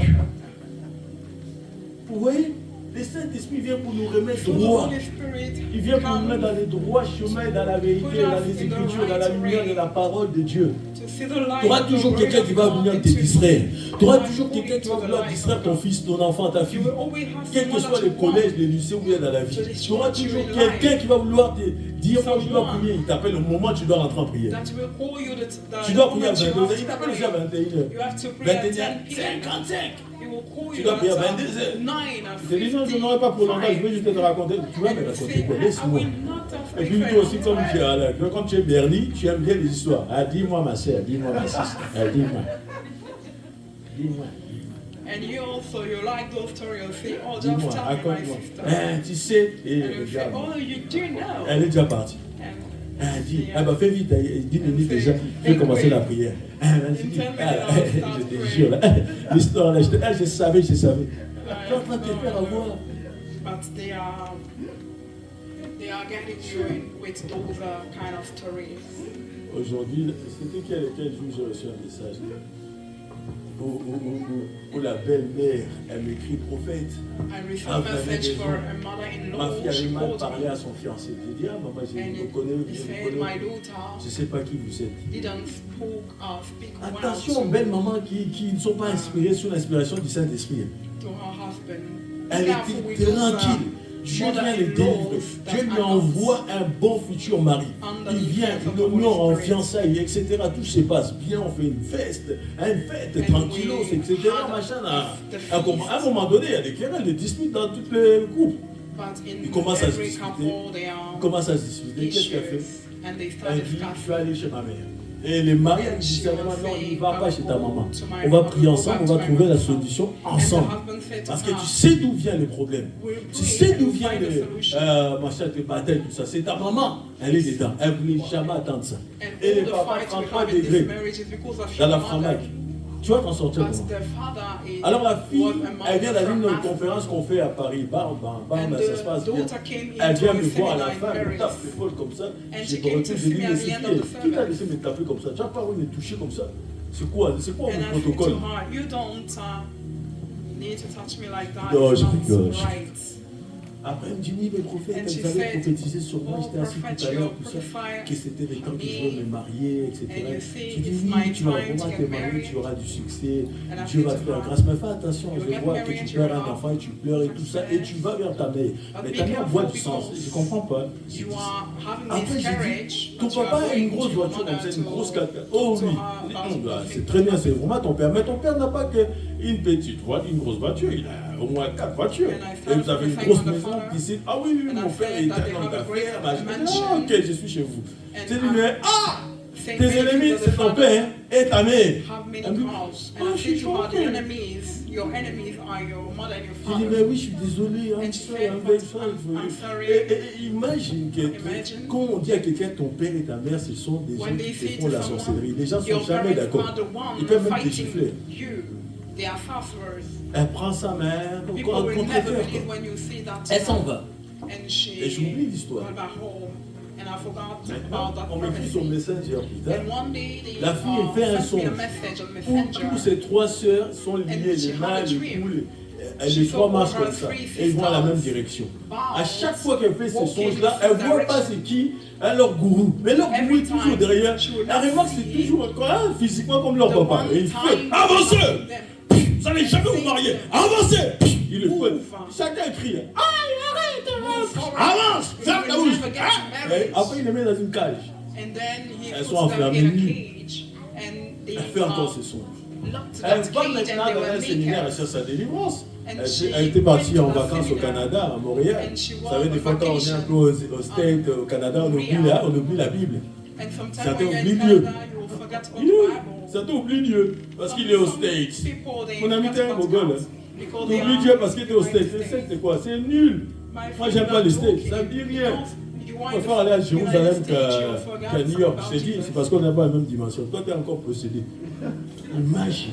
Vous voyez, le Saint-Esprit vient pour nous remettre So the droit. Holy Spirit Il vient pour nous comes mettre dans les droits chemins, dans la vérité, dans les Écritures, dans la lumière de la parole de Dieu. to see the light Tu auras of the toujours word quelqu'un of qui va God venir and te to distraire. Tu auras guide toujours you quelqu'un qui va into the vouloir light distraire of ton God. fils, ton enfant, ta fille. You will always have Quel que someone soit that le you collège, want. le lycée ou bien dans la vie, To tu auras distract you toujours in quelqu'un life. qui va vouloir te dire, moi je dois Someone. prier. Il t'appelle au moment où tu dois rentrer en prière. That will call you Tu dois prier à moment you 22h. have Il to t'appelle aussi pray. à 21h. You have to pray at 21h, 10 p.m. 55. He will call Tu you dois prier à at 22h. 9 or Je dis non, je n'aurai pas pour longtemps, je vais juste te raconter. Tu vas And me you raconter say, quoi? I Laisse-moi. will not have Et puis toi aussi, comme tu es Bernie, tu aimes bien les histoires. Ah, dis-moi ma soeur, dis-moi ma sister. Ah, dis-moi. Dis-moi. And you also, you like those stories, you say, oh, just Dis-moi, tell me my raconte-moi. sister. Tu sais, et And you say, regarde. oh, you do know. Elle est déjà partie. And Dis, fais vite, 10 minutes déjà, je vais commencer la prière. Vas-y, je te jure, là, l'histoire, là, je savais. Tu es en train de te faire avoir. But they are getting you in with those kind of stories. Aujourd'hui, c'était quel jour j'ai reçu un message où la belle-mère, elle m'écrit prophète. I received a message for a Ma mother-in-law. fille avait She mal called parlé me à son fiancé. J'ai dit, ah maman, je and vous connais, he je said, vous my connais. daughter Je ne sais pas qui vous êtes. didn't speak well Attention, belles mamans qui ne sont pas inspirées sous l'inspiration du Saint-Esprit. to her husband. Elle Careful était with those, tranquille. Dieu vient les délivrer. Dieu lui envoie un bon futur mari. Il vient, il l'honore en fiançailles, etc. Tout se passe bien. On fait une fête tranquillos, etc. Machin. À un moment donné, il y a des querelles, des disputes dans tous les groupes. But in Il commence à se every discuter. couple, there are Il commence à se discuter. Qu'est-ce qu'elle fait? issues, and they start Elle dit, je suis discussing. allé chez ma mère. Et les maris And disent she will non, say, ne va pas chez ta maman. to my On va mother, prier go ensemble, back on to va my trouver la mother. solution And the ensemble. husband said to Parce que her, tu sais d'où vient le problème. we'll Tu pray sais and d'où we'll vient find a solution. machin, tes batailles, tout ça. C'est ta maman, elle est dedans. Elle ne voulait jamais attendre ça. And Et all les the papas, fights we 33 have in this degrés marriage is because of dans your la mother. framaque. Tu vas t'en sortir But comment? the father is, Alors la fille, was a man elle vient dans from une Africa. conférence qu'on fait à Paris. Bam, And ça se passe the bien. daughter came Elle into vient a me voir à la seminar in fin, elle me tape Paris. l'épaule comme ça. And J'ai she pas came reçu, to j'ai see dit, me mais at c'est the end of the qui t'a service. laissé me taper comme ça? Tu n'as pas envie de me toucher comme ça? C'est quoi And I mon said to protocole? her, you don't need to touch me like that. Non, It's je not rigole. right. Après, elle me dit, oui, mais prophète, And she vous avez said, prophétisé sur moi, oh, j'étais assis prophet, tout à l'heure, you tout ça, prophesy que c'était le temps que je me, veux me marier, etc. and you say J'ai dit, it's oui, my tu vas time to pouvoir get te marier, married. tu auras du succès, And I Dieu said va to te faire her, grâce. Mais fais attention, you'll je get vois que married, tu you'll pleures un have enfant et tu pleures et tout ça, et tu vas vers ta mère. But Mais be ta mère careful boit du sang, because je comprends pas. You are having Après, j'ai miscarriage. dit, ton but you are papa a une going grosse to your voiture comme ça, mother une to grosse 4x4. talk Oh to oui, her about c'est très bien, c'est vraiment ton père. Mais ton père n'a pas qu'une petite voiture, une grosse voiture, il a au moins 4 voitures. Et vous avez une grosse maison, piscine. Ah oui, oui, mon père est un homme d'affaires. Ok, je suis chez vous. J'ai dit, mais tes ennemis, c'est ton père et ta mère. Have many Elle me dit, cars. oh, And I je suis said to her, the choqué. enemies, your enemies are your mother and your J'ai dit, mais father. oui, je suis désolé. Hein, And ça, she said, un but bel frère, I'm sorry. et imagine que Imagine. quand on dit à quelqu'un ton père et ta mère, ce sont des gens When qui they te say font to la someone, sorcellerie. Les gens ne your sont jamais parents d'accord. are the Ils peuvent one même te gifler. fighting you. They are sorcerers. Elle prend sa mère, People will contre never cœur. believe when you say that to Elle s'en them. va. And she Et j'oublie l'histoire. went back home. And I forgot Maintenant, about that on m'écrit son prophecy. messenger plus tard. And one day they La fille fait un sent me a songe message on où Messenger. tous ces trois sœurs sont liées, And she les had mains, a les dream. poules, She les trois saw marchent her comme ça. three Et ils vont à la même sisters direction. bow, À chaque fois qu'elle fait ce walking songe-là, in elle this ne voit pas direction. c'est qui, hein, leur gourou. Mais leur gourou est Every toujours time derrière. she would Elle remarque que c'est see toujours quoi, physiquement comme leur The papa. one Et il fait time avancez! them. Vous n'allez jamais vous marier. Avancez. Il le Move. fait. Chacun crie. Move forward. Avance. He Ferme will la bouche. never get Et married. après, il les met dans une cage. And then he Elles puts sont enfermées them in a nues. cage. And they Elle fait encore are ce son. locked to Elle that va cage maintenant and they dans were un séminaire, elle naked. cherche sa délivrance. And Elle était partie en vacances au seminar. Canada, à Montréal. And she Vous savez, des was fois, on quand on est un vacation peu au States, au Canada, on oublie la Bible. And sometimes Certains when you're in oublient Dieu. Canada, you will forget about the Dieu, Bible. certains oublient Dieu parce qu'il est aux States. People, they Mon ami, forget t'es un about Mogol. God because they T'oublies are Dieu parce qu'il était aux United States. Les States. States, c'est quoi? C'est nul. My Moi, friend, j'aime pas I'm les States. joking. Ça me dit rien. Because you Je want préfère aller à the Jérusalem United States, you forget qu'à New York. about Je t'ai dit, Jesus. c'est parce qu'on n'a pas la même dimension. Toi, t'es encore possédé. Imagine.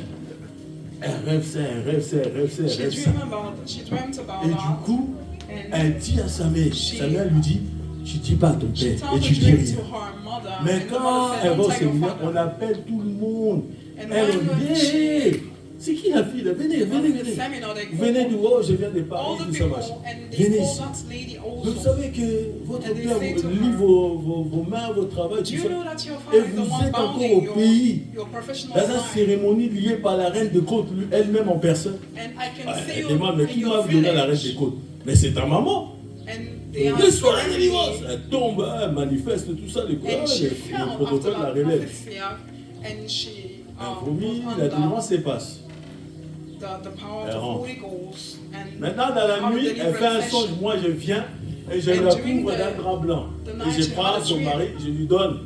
Elle rêve ça, elle rêve ça, elle rêve ça, elle rêve ça. She dreamt about Et du that. coup, And elle dit à sa mère, sa mère lui dit, tu dis pas à ton she père tells et the tu dis dream rien. to her mother. Mais And the quand mother said, elle va "Don't au tell your séminaire, on father." appelle tout le monde. And Elle when dit, hey, c'est qui la fille là? Venez, venez, in the venez. seminar, they Venez du call haut, je viens de all Paris, the tout ça people machin. and they Venez call ici. that lady Vous also. savez que votre And they père say to lit her, vos mains, votre travail, Do tout you ça. know that your Et father is the vous one êtes encore bounding au pays, your professional dans une life? cérémonie liée par la reine de Côte, elle-même en personne. And I can see Elle you demande, mais in qui your doit donner à la reine village. des Côtes? Mais c'est ta maman. And they are Le soir, la surrounding délivrance. me. Elle tombe, elle manifeste tout ça, And she le fell protocole after la that relève. prophecy, and she Elle vomit, was la under délivrance se passe. the power Elle of the rentre. Holy Ghost. And Maintenant, dans la how nuit, the elle fait un deliverance songe. session. Moi, je viens et je And la during couvre the- d'un drap blanc. the Et night je she prends had a son dream. mari, je lui donne.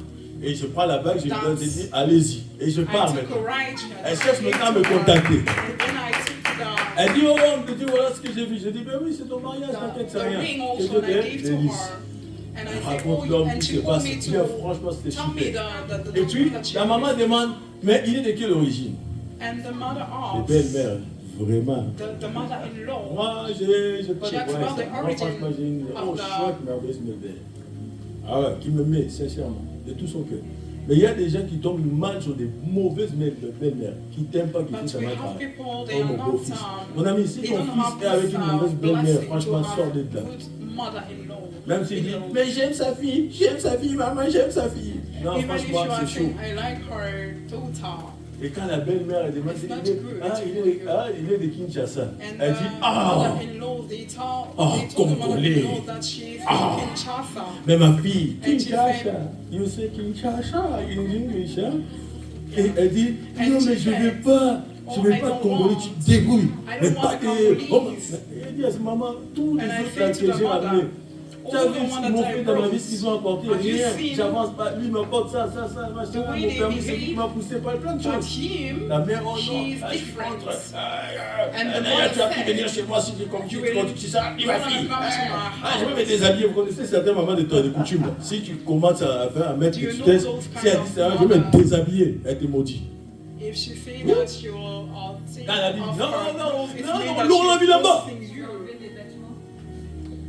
Et je prends la bague, je lui donne, je That's- dis, allez-y. Et je I pars took maintenant. a right. Elle cherche maintenant à me contacter. And then I took the Elle dit, oh, on me dit, voilà ce que j'ai vu. Je dis, ben oui, c'est ton mariage, t'inquiète, c'est rien. ring Que also, Dieu and I te gave to bénisse. her. And I Elle said, raconte oh, l'homme and qui she se told passe. me Bien, to franchement, c'était tell me super. the Et puis, dream that she la maman received. demande, mais il est de quelle origine? And the mother Les asked, belles-mères, vraiment. the mother-in-law, Moi, j'ai pas She de asked problème. about the Moi, origin franchement, j'ai une of the- chouette, merveilleuse mère. Ah ouais, qui me met, sincèrement, de tout son cœur. Mais il y a des gens qui tombent mal sur des mauvaises mères, de belles-mères, qui t'aiment pas, qui but disent ça we m'a have travaillé. people, Oh they are mon not, beau-fils. Mon ami, si they ton don't fils have est avec une mauvaise belle-mère, blessing franchement, to sors have de là. good mother-in-law. Même s'il dit, You know. mais j'aime sa fille, maman, j'aime sa fille. Non, Even if you franchement, are c'est chaud. saying, I like her daughter, Et quand la belle-mère, elle demande, It's not il est, good. il est de Kinshasa. and Elle the dit, ah, mother-in-law, they told the Congolais. mother-in-law that she is Ah. in Kinshasa. mais ma fille, And she Kinshasa, said- you say Kinshasa, in English, hein? Et elle dit, And non, she mais je ne said, vais pas, je oh, vais I pas don't Congolais, want. tu te débrouilles. I Mais don't pas want que. Congolese. Oh, elle dit à sa maman, tous les And I autres said là to que the j'ai mother, ramenés. Tu as all vu the ce one qu'ils m'ont that I fait dans ma brought, vie, ce qu'ils ont apporté, have you rien. seen J'avance pas, lui m'apporte ça, machin, The mon way they permis, c'est lui qui behave, m'a poussé par plein de but choses. him, La mère, oh non, she's je suis different. contre. And the D'ailleurs, tu as mother pu venir said, chez moi si tu You will- continues ça, dis ma you wanna fille. come to my Je vais me house. déshabiller. Vous connaissez certains moments de coutume. Là. Si tu commences à faire un mètre Do de you know vitesse, those si elle kind dit of ça, je vais me mother- déshabiller, elle te maudit. if she say that you are taking Quand elle a dit, off non, her non, clothes, it non, means non, that l'on l'a vu she's là-bas. forcing you.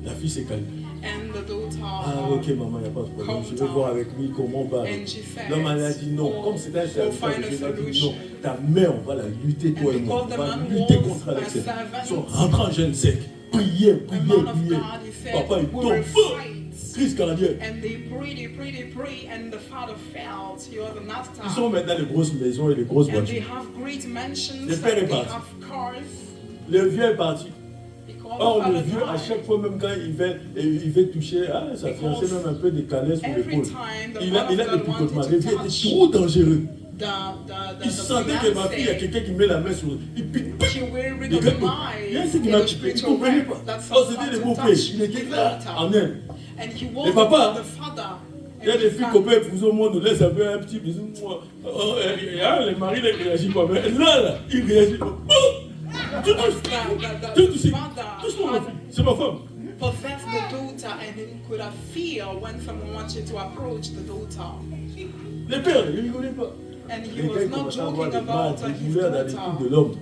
La fille s'est calmée. And the daughter, Ah, ok, maman, il n'y a pas de problème. Je vais Calm voir down. avec lui comment on va. and she said, L'homme elle a dit non. oh, Comme c'était un we'll serviteur, find a je lui ai dit solution. non. Ta mère, on va la lutter, toi And et moi. because On the va man lutter was contre a l'excès. servant, Ils sont rentrés en jeûne sec. Priez, the priez, man of priez. God, he said, Papa, il we tombe. will fight. Crise cardiaque. And they pray, and the father felt he was an Ils sont actor. maintenant les grosses maisons et les grosses And they voitures. have great mansions, Le and père est they parti. have cars. Le vieux est parti. Because Or, the le father vieux, à died. chaque fois, même quand il veut toucher, sa fiancée même un peu décalée sur Every l'épaule. time the Il man a of des God picotements. wanted Le to vieux était touch trop dangereux. the Il sentait que ma fille, il y a quelqu'un qui met la main sur. Il pique. she will Il y a recognize un truc qui in m'a the piqué. Il ne spiritual comprenait realm pas. that Oh, c'était someone des to mots touch Il était his là, daughter. en elle. And he Et was papa, the father. il y a des filles copains, vous au monde, nous laisse un peu un petit bisou. Les maris, ils réagissent pas. Mais là, ils réagissent. Tout touche. Touche-moi, ma fille. C'est ma femme. possessed the daughter and he could have fear when someone wanted to approach the daughter. Les pères, ils ne rigolaient pas. And he Les gars, was ils not commençaient à avoir joking des mal, about des his douleurs dans les coudes de daughter. l'homme.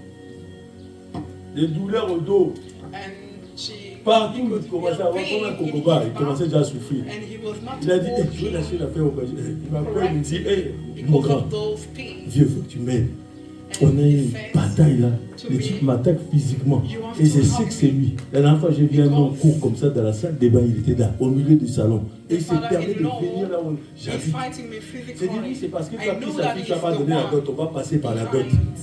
Des douleurs au dos. And she Partout, he could il commençait à feel avoir comme un pain in cocoba. his Il back. commençait déjà à souffrir. And he was not Il a dit, hey, je vais walking lâcher l'affaire au Belgique. Il m'appelle, il me dit, hey, mon because grand, of those pains. vieux, faut que tu m'aides. On a une bataille là. Le type m'attaque physiquement. Et je sais que c'est lui. La dernière fois, j'ai vu un homme court comme ça dans la salle des bains. Il était là, au milieu du salon. Et il s'est permis de venir là où He's j'habite. fighting me J'ai dit, oui, physically. c'est parce que tu I as pris know sa that fille, he's tu n'as pas the donné la one dot. On va passer par la dot. behind.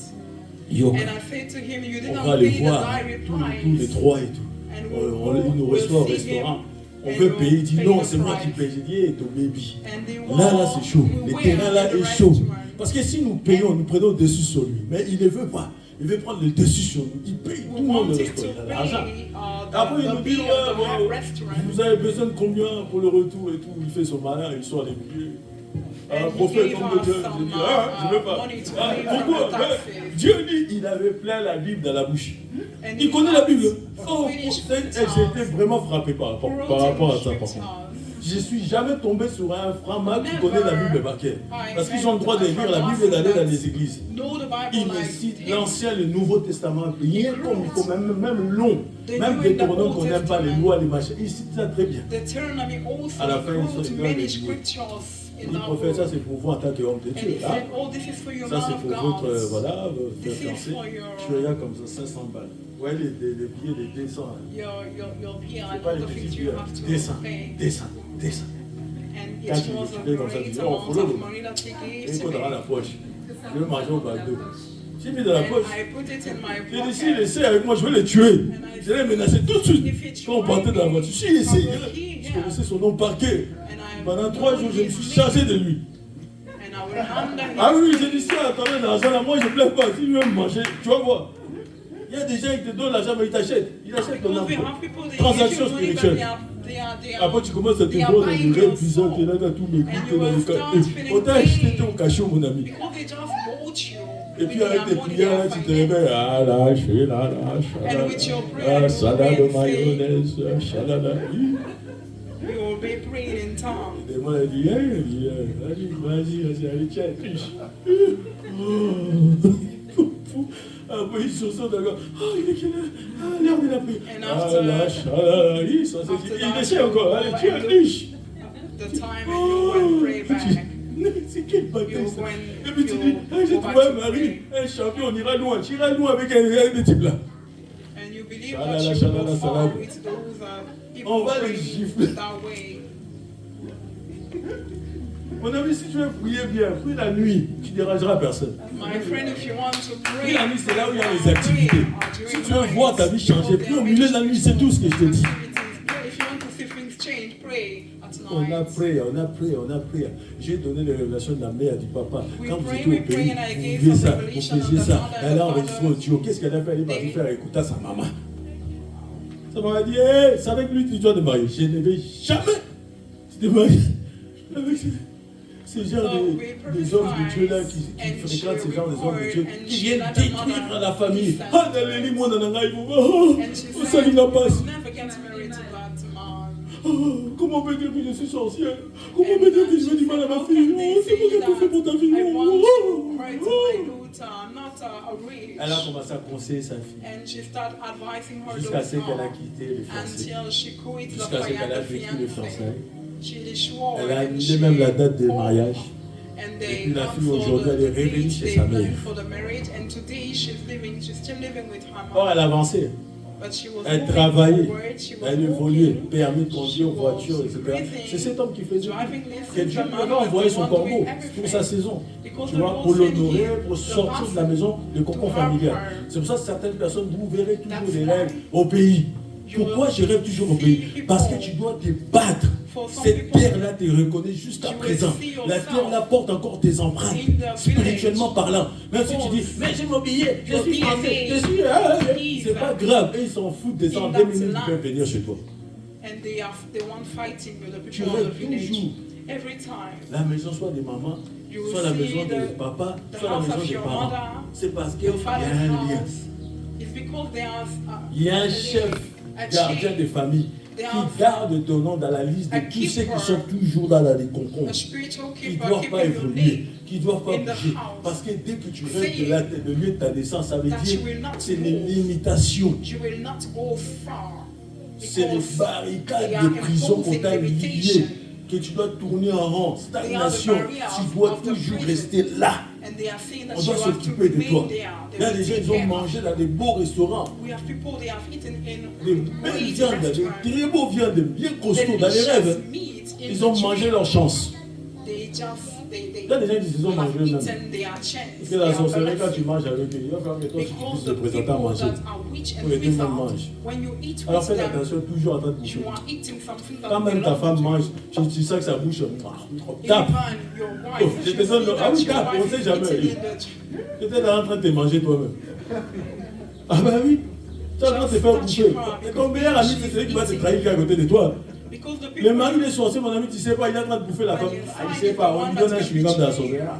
yoga. And I said to him, you On didn't va les pay the voir diary tous les price. trois et tout. And Ils nous reçoivent au restaurant. On veut payer, il dit non, c'est moi qui paye. J'ai dit, hey, ton baby. Là, c'est chaud. Le terrain là est chaud. Parce que si nous payons, nous prenons le dessus sur lui. Mais il ne veut pas. Il veut prendre le dessus sur nous. Il paye tout le monde le restaurant. Il a l'argent. Après, il nous dit, ouais, bon, vous avez besoin de combien pour le retour et tout. Il fait son malin, il sort les billets. Prophète, homme de Dieu. Je dis, je ne veux pas. Pourquoi? Dieu dit, il avait plein la Bible dans la bouche. Il connaît la Bible. Oh, j'étais vraiment frappé par rapport à ça, par contre. Je ne suis jamais tombé sur un franc-maçon qui connaît la Bible par cœur. Parce qu'ils ont le droit de lire la Bible et d'aller dans les églises. Ils me citent l'Ancien et le Nouveau Testament. Rien comme il faut, même long. Même Deutéronome qu'on n'aime pas, les lois, les machins. Ils citent ça très bien. À la fin, ils sont les il dit, prophète, ça c'est pour vous en tant qu'homme de Dieu. Là. Ça c'est pour votre, voilà, faire fiancé. Tu regardes comme ça, 500 balles. Ouais, les billets, les 200. C'est pas les petits billets. 200. Quand tu les comme ça, tu dis, oh, follow. Et il faut dans la poche. Je veux manger au McDo. J'ai mis dans la poche. J'ai dit, s'il essaie avec moi, je vais le tuer. Je l'ai menacé tout de suite. Quand on partait dans la voiture, s'il essaie, je connaissais son nom par cœur. Pendant 3 jours, je me suis chargé de lui. Ah oui, j'ai dit, si attendez l'argent là, moi je ne plains pas. S'il veut me manger, tu vas voir. Il y a des gens qui te donnent l'argent, mais ils t'achètent. Ils achètent ton argent. Transaction spirituelle. Après, tu commences à te voir dans les rêves bizarres, tu es là dans tous les groupes, dans les cas. On t'a acheté ton cachot, mon ami. Et puis avec tes prières, tu te réveilles. Ah là, je suis là, là, salade de mayonnaise, chalala. You will be praying in tongues. Et moi, elle dit, vas-y, allez, tiens, triche. Après, ils sont d'accord. Oh, il est quelle heure? Ah, l'heure de la prière. Ah, là, il essaie encore. Allez, tiens, triche. The time and you will pray back. C'est quelle bataille ça? Et puis tu dis, j'ai trouvé un mari, un champion, on ira loin. Tu iras loin avec un type là. And you believe that you will fall with those on va les gifler. Mon ami, si tu veux prier bien, prie la nuit, tu ne dérangeras personne. My friend, if you want to pray, prie la nuit, c'est là où il y a les activités. Si tu veux voir ta vie changer, prie au milieu de la nuit, c'est tout ce que je te dis. On a prié. J'ai donné les révélations de la mère du papa. Quand vous étiez au pays, vous faisiez ça, vous faisiez ça. Elle a enregistré au tuyau. Qu'est-ce qu'elle a fait? Elle est partie faire écouter à sa maman. Sa maman a dit, hey, c'est avec lui que tu dois te marier. Je ne vais jamais te marier avec ces gens des hommes de Dieu là qui fréquentent ces gens des hommes de Dieu qui viennent détruire la famille. Ah, dans les lits, moi, dans la ça ne va pas. Oh, comment on peut dire que je suis sorcière? Comment on peut dire que je veux du mal à ma fille? Oh, c'est moi qui ai tout fait pour ta fille. Elle a commencé à conseiller sa fille. Jusqu'à ce qu'elle a quitté les fiançailles. Jusqu'à ce qu'elle a vécu les fiançailles. Elle a annulé même la date de mariage. Et puis la fille aujourd'hui, elle est revenue chez sa mère. Or, elle avançait. Elle travaillait, elle évoluait, permis de conduire, voiture, etc. C'est cet homme qui faisait que Dieu lui a envoyé son corbeau pour sa saison. Tu vois, pour l'honorer, pour sortir de la maison, le cocon familial. C'est pour ça que certaines personnes, vous verrez toujours des rêves au pays. Pourquoi je rêve toujours au pays? Parce que tu dois te battre. Cette terre-là te reconnaît jusqu'à présent. La terre-là porte encore tes empreintes, spirituellement parlant. Même si tu dis, mais j'ai mon billet, je suis français, je suis... c'est pas grave. Et ils s'en foutent des en 2 minutes, ils peuvent venir chez toi. Tu rêves toujours. La maison soit des mamans, soit la maison des papas, soit la maison des parents. C'est parce qu'il y a un lien. Il y a un chef gardien de famille qui garde ton nom dans la liste de tous ceux qui sont toujours dans les concombres, qui ne doivent pas évoluer, qui ne doivent pas bouger. Parce que dès que tu rêves de lieu de ta naissance, ça veut dire que c'est les limitations. C'est les barricades de prison qu'on t'a liées, que tu dois tourner en rond. Stagnation, tu dois toujours rester là. On doit s'occuper de toi. Il y a des gens qui ont mangé dans des beaux restaurants. Des belles viandes, des très beaux viandes, bien costauds, dans les rêves. Ils ont mangé leur chance. they Il y a des gens qui se sont have mangés même. eaten their chance. Parce que la sorcellerie, quand tu manges avec eux, il va falloir que toi, tu Because puisses the te présenter à people manger. that are witch Pour and que tout le monde wizard, mange. when you eat Alors with fais them, attention, toujours en train de bouffer. you are eating something that Quand même ta belongs femme to mange, you. tu sens que sa bouche tape. Even your Oh, wife, je you te donne see le- ah that oui, your tape, on wife sait is jamais. eating in the Tu étais en train de te manger toi-même. Ah ben oui. Tu es en train de te faire bouffer. Et ton meilleur ami, c'est celui qui va te trahir qui est à côté de toi. because the Le people mari des sorciers, mon ami, tu sais pas, il est en train de bouffer la femme. Ah, il sait pas, on lui donne un chewing-gum dans son verre.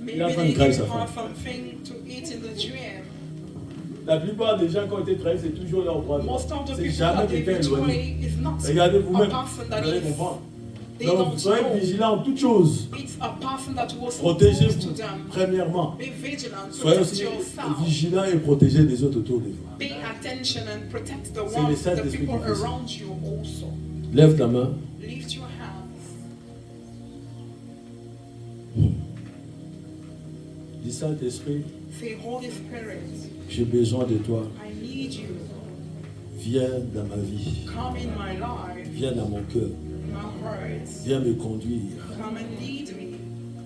Il est en maybe train de they trahir give sa her femme. something to eat in the dream. La plupart des gens qui ont été trahis, c'est toujours là au bras droit. Most of the C'est people jamais that they quelqu'un éloigné. betray is not Regardez a vous-même, person vous that allez is. comprendre. They Donc, don't soyez know. vigilants en toutes choses. It's a person that was supposed to Protégez-vous, them. premièrement. Be vigilant, Soyez protect aussi yourself. vigilants et protégez les autres autour de vous. Pay attention and protect the C'est le ones, the Saint-Esprit people qui fait ça. around you also. Lève ta main. Lift your hands. Dis Saint-Esprit, Say, Holy Spirit, j'ai besoin de toi. I need you. Viens dans ma vie. Come in my life, Viens dans mon cœur. my heart. Viens me conduire. Come and lead me.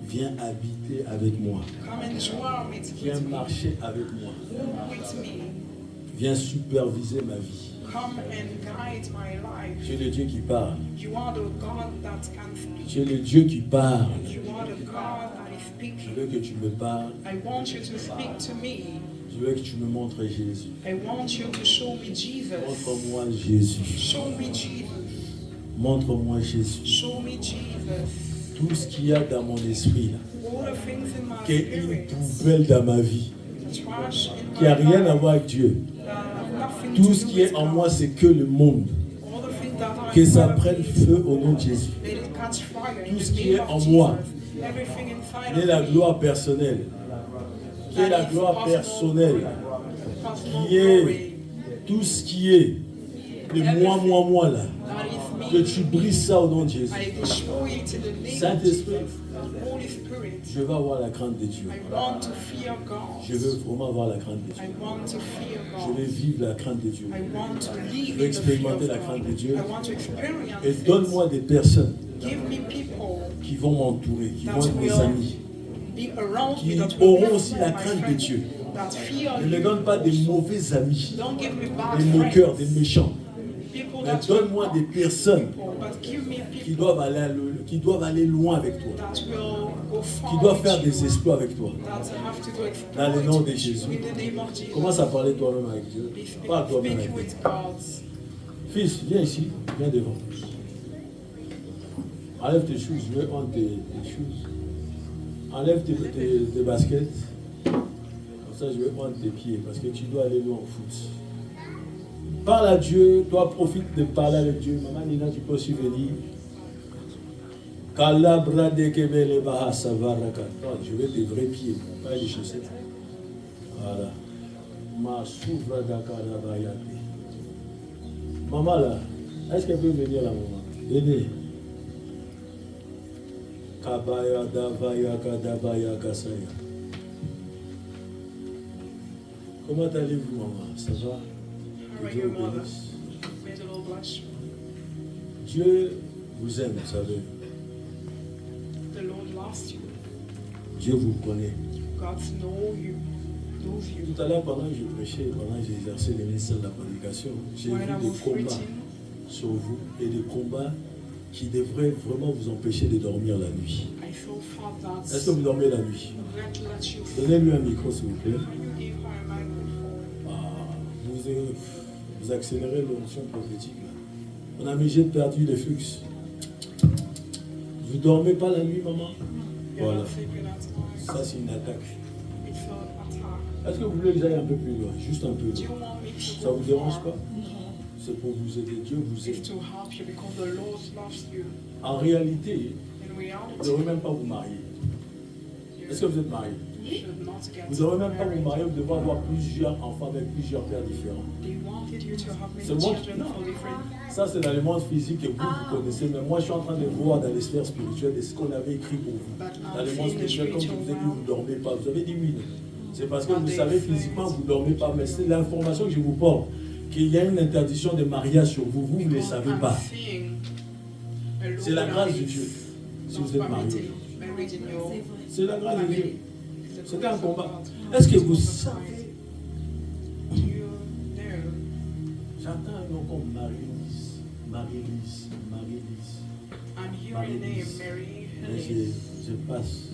Viens habiter avec moi. Come and dwell with Viens me. marcher avec moi. Walk with me. Viens superviser ma vie. Come and guide my life. Tu es le Dieu qui parle. You are the God that can speak. Tu es le Dieu qui parle. You are the God that is Je speaking. veux que tu me parles. I want you to speak to me. Je veux que tu me montres Jésus. I want you to show me Jesus. Montre-moi Jésus. Show me Jesus. Montre-moi Jésus. Show me Jesus. Tout ce qu'il y a dans mon esprit, là, All the things in my qui est une spirit, poubelle dans ma vie, trash in qui n'a my rien à life, voir avec Dieu. that have nothing Tout to ce do qui est with en God. moi, c'est que le monde. All the things that are Que ça inside of prenne me, feu au nom de Jésus. let it catch fire in Tout ce the qui name est of en Jesus. moi, Everything inside qui est of la me, gloire personnelle, qui est la that is gloire personal personnelle, personal qui est glory, tout ce qui est le moi là, that is que me. tu brises ça au nom de Jésus. I destroy it in the name of Saint-Esprit, Jesus. Holy Spirit, je veux avoir la crainte de Dieu. I want to fear God. Je veux vraiment avoir la crainte de Dieu. I want to fear Je God. veux vivre la crainte de Dieu. I want to Je live veux in the fear expérimenter of la crainte de God. Dieu. I want to experience Et it. donne-moi des personnes Give me people qui vont m'entourer, qui that vont être mes will amis. be around Qui me, that will auront be aussi la my crainte de friends, Dieu. that fear Ne me you. donne pas des mauvais amis, Don't give me bad des moqueurs, friends. des méchants. People Mais that donne-moi des personnes but give me qui people doivent aller loin avec toi, that will go far qui doivent with faire you, des exploits avec toi. that have to do exploits Dans le nom de with you. Jésus. In the name of Jesus. Commence à parler toi-même avec Dieu. Be Parle toi-même speaking avec Dieu. with God. Fils, viens ici, viens devant. Enlève tes choses, je veux prendre tes choses. Enlève tes baskets. Comme ça, je vais prendre tes pieds parce que tu dois aller loin au foot. Parle à Dieu, toi profite de parler avec Dieu. Maman Nina, tu peux aussi venir. Kalabra de Kebele Bahasa Varaka. Je veux tes vrais pieds, pas les chaussettes. Voilà. Ma souvra d'Akarabayate. Maman là, est-ce qu'elle peut venir là, maman? Venez. Kabaya Davaya Kadabaya Kasaya. Comment allez-vous, maman? Ça va? How are Dieu you, vous mother? bénisse. May the Lord bless you. Dieu vous aime, vous savez. The Lord loves you. Dieu vous connaît. God knows you. Tout à l'heure, pendant que je prêchais, pendant que j'exerçais le ministère de la prédication, j'ai When I vu was des combats preaching, sur vous et des combats qui devraient vraiment vous empêcher de dormir la nuit. I so thought that Est-ce que vous dormez la nuit? let you Donnez-lui un micro, s'il vous plaît. Can you give her a microphone? Vous accélérez l'onction prophétique. Là. On a mis j'ai perdu le flux. Vous dormez pas la nuit, maman? You're Voilà. not sleeping at night. Ça, c'est une attaque. It's an attack. Est-ce que vous voulez que j'aille un peu plus loin? Juste un peu Do you loin. want me to Ça go vous dérange far? pas? C'est pour vous aider. Dieu vous It's aide. to help you because the Lord loves you. En réalité, In vous ne reality, devrez même pas vous marier. Est-ce que vous êtes marié? you should not get Vous ne devrez même pas vous married. marier, vous devez avoir plusieurs enfants avec plusieurs pères différents. They wanted you to have C'est many moi- children non. for different. Ça, c'est dans le monde physique que vous connaissez, mais moi, je suis en train de voir dans les sphères spirituelles de ce qu'on avait écrit pour vous. Dans le monde spirituel, comme je vous ai dit, vous ne dormez pas. Vous avez dit oui. C'est parce que vous savez physiquement, vous ne dormez pas, mais c'est l'information que je vous porte, qu'il y a une interdiction de mariage sur vous. Vous ne le savez pas. C'est la grâce de Dieu, si vous êtes marié aujourd'hui. married in your C'est la grâce de Dieu. family. It's the C'est grace un of combat. God. Est-ce que It's vous all the savez, time. Do you know? j'entends un nom comme Marie-Lise, Marie-Lise, Marie-Lise. I'm hearing the name Mary Mais Helen. je passe.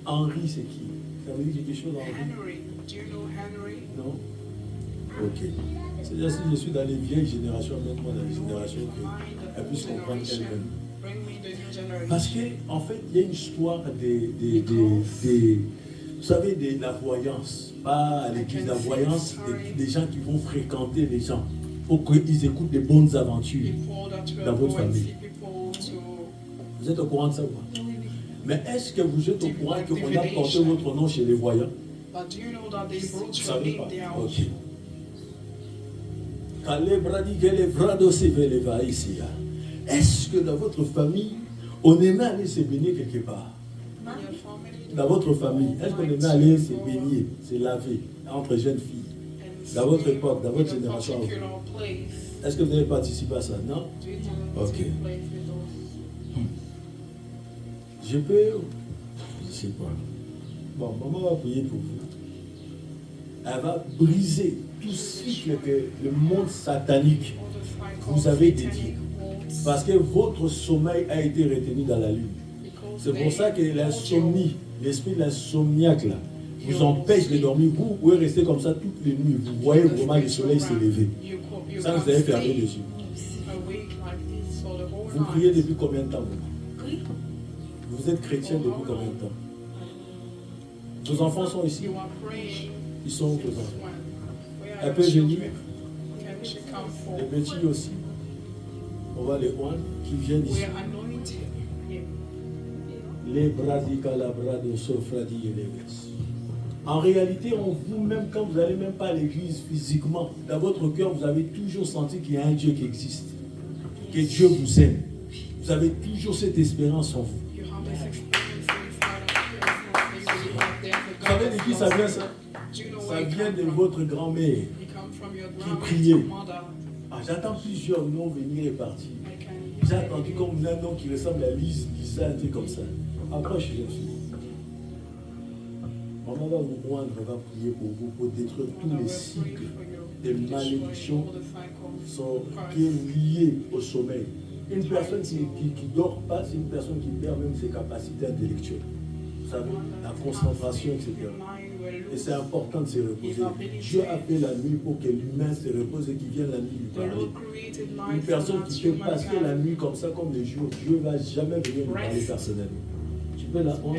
Henri, c'est qui? Ça veut dire quelque chose, Henri? Henry. Do you know Henry? Non? Ok. C'est-à-dire si je suis dans les vieilles générations, même moi dans les générations, qu'elle puisse comprendre elle-même. Bring me the new generation. Parce qu'en fait, il y a une histoire vous savez, de la voyance. Pas à l'église, la voyance, des gens qui vont fréquenter les gens pour qu'ils écoutent des bonnes aventures. People that will Dans votre go and famille. see people to Vous êtes au courant de ça ou pas? Mais est-ce que vous êtes au courant qu'on a porté Divination. votre nom chez les voyants? But do you know that they brought Vous your savez name pas? there Ok. also? Est-ce que dans votre famille, on aimait aller se baigner quelque part? In your family, Dans votre famille, est-ce qu'on aimait aller se baigner, se laver entre jeunes filles? and Dans votre stay époque, dans in votre a génération. particular place. Est-ce que vous avez participé à ça? Non? Do you know Ok. take place with us? Je peux. Je ne sais pas. Bon, maman va prier pour vous. Elle va briser tout cycle que le monde satanique All the cycles, vous avez satanic dédié. walls, Parce que votre sommeil a été retenu dans la lune. because C'est pour they ça que hold l'insomnie, l'esprit de l'insomniaque là, vous empêche de dormir. Vous pouvez rester comme ça toutes les nuits. Vous voyez you- vraiment le soleil se lever. you Ça, vous can't avez fermé stay les yeux. awake like this for the whole Vous night. priez depuis combien de temps, maman? Vous êtes chrétien depuis combien de temps? Vos enfants sont ici? You are praying. Ils sont où, vos Since enfants? when? Where Elle are peut your venir. children? Can she come for? Les petits aussi. On va les oindre qui viennent We ici. are anointed him. Les bradicalabrado sofradi et les vesses. En réalité, en vous-même, quand vous n'allez même pas à l'église physiquement, dans votre cœur, vous avez toujours senti qu'il y a un Dieu qui existe, que Dieu vous aime. Vous avez toujours cette espérance en vous. You have this experience inside of you. You believe that there's a Vous God savez de that qui ça loves vient you. ça? Do you know Ça where it vient comes de from? votre grand-mère. It comes from your grandmother, priait. your mother. Ah, j'entends plusieurs noms venir et partir. I can J'ai hear entendu you. comme un nom qui ressemble à Lise, Lisa, un truc comme ça. Approche, jeune fille. Maman va vous prendre, elle va prier pour vous, pour détruire tous Mother les will pray cycles for you. des Destroy malédictions all the cycles. sont, qui est lié au sommeil. Une personne qui dort pas, c'est une personne qui perd même ses capacités intellectuelles. Vous savez, la concentration, etc. Et c'est important de se reposer. Dieu a fait la nuit pour que l'humain se repose et qu'il vienne la nuit lui The parler. Lord created Une life personne so qui that peut human passer la can nuit comme ça, comme les jours, Dieu ne va jamais venir lui parler personnellement. Tu peux la prendre,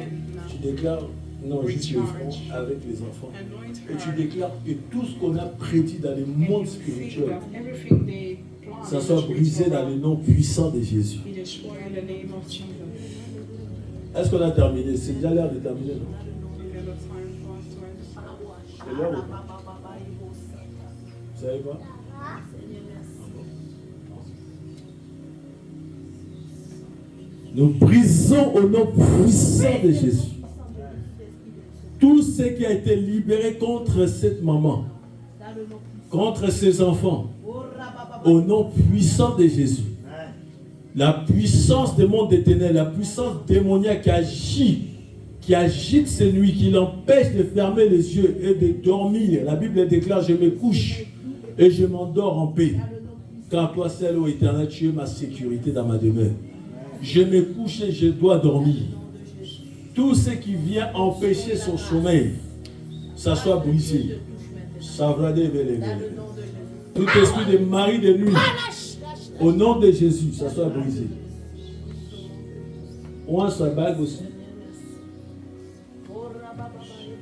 tu déclares, non, juste le front avec les enfants. anoint Et tu her. déclares que tout ce qu'on a prédit dans les And you mondes see spirituels, that everything they plan ça in soit the brisé spiritual dans le realm nom puissant de Jésus. be destroyed in the name of Jesus. Est-ce qu'on a terminé? C'est déjà l'heure de terminer, non? Is there the time for us to end? C'est l'heure ou pas? Vous savez pas? Nous brisons au nom puissant de Jésus tout ce qui a été libéré contre cette maman, contre ses enfants, au nom puissant de Jésus. La puissance des mondes des ténèbres, la puissance démoniaque qui agite ces nuits, qui l'empêche de fermer les yeux et de dormir. La Bible déclare, je me couche et je m'endors en paix. Car toi seul, ô Éternel, tu es ma sécurité dans ma demeure. Je me couche et je dois dormir. Tout ce qui vient empêcher son sommeil, ça soit brisé. Tout esprit de mari de nuit, au nom de Jésus, ça soit brisé. On sa bague aussi.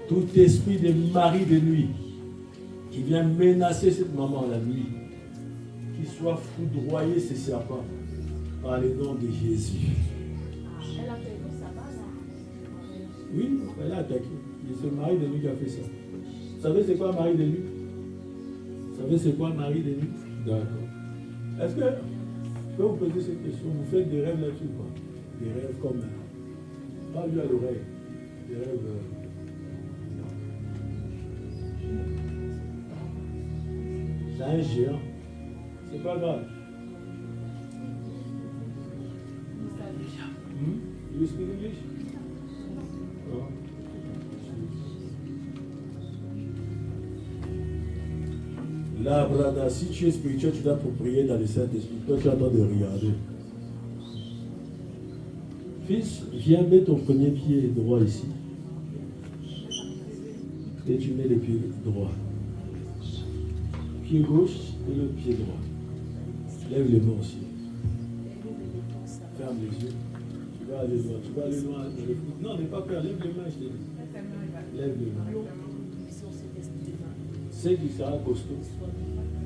Tout esprit de mari de nuit qui vient menacer cette maman la nuit, qu'il soit foudroyé ces serpents par le nom de Jésus. Oui, elle a attaqué. C'est le mari de nuit qui a fait ça. Vous savez c'est quoi mari de nuit? Vous savez c'est quoi mari de nuit? D'accord. Est-ce que je peux vous poser cette question? Vous faites des rêves là-dessus quoi? Des rêves comme pas lui à l'oreille. Des rêves. C'est un géant. C'est pas grave. You speak English? Là, Brada, si tu es spirituel, tu dois prier dans le Saint-Esprit. Toi, tu attends de regarder. Fils, viens mettre ton premier pied droit ici. Et tu mets le pied droit. Pied gauche et le pied droit. Lève les mains aussi. Ferme les yeux. Tu vas aller loin. Tu vas aller loin. Non, n'aie pas peur. Lève les mains, je te dis. Lève les mains. C'est qu'il sera costaud.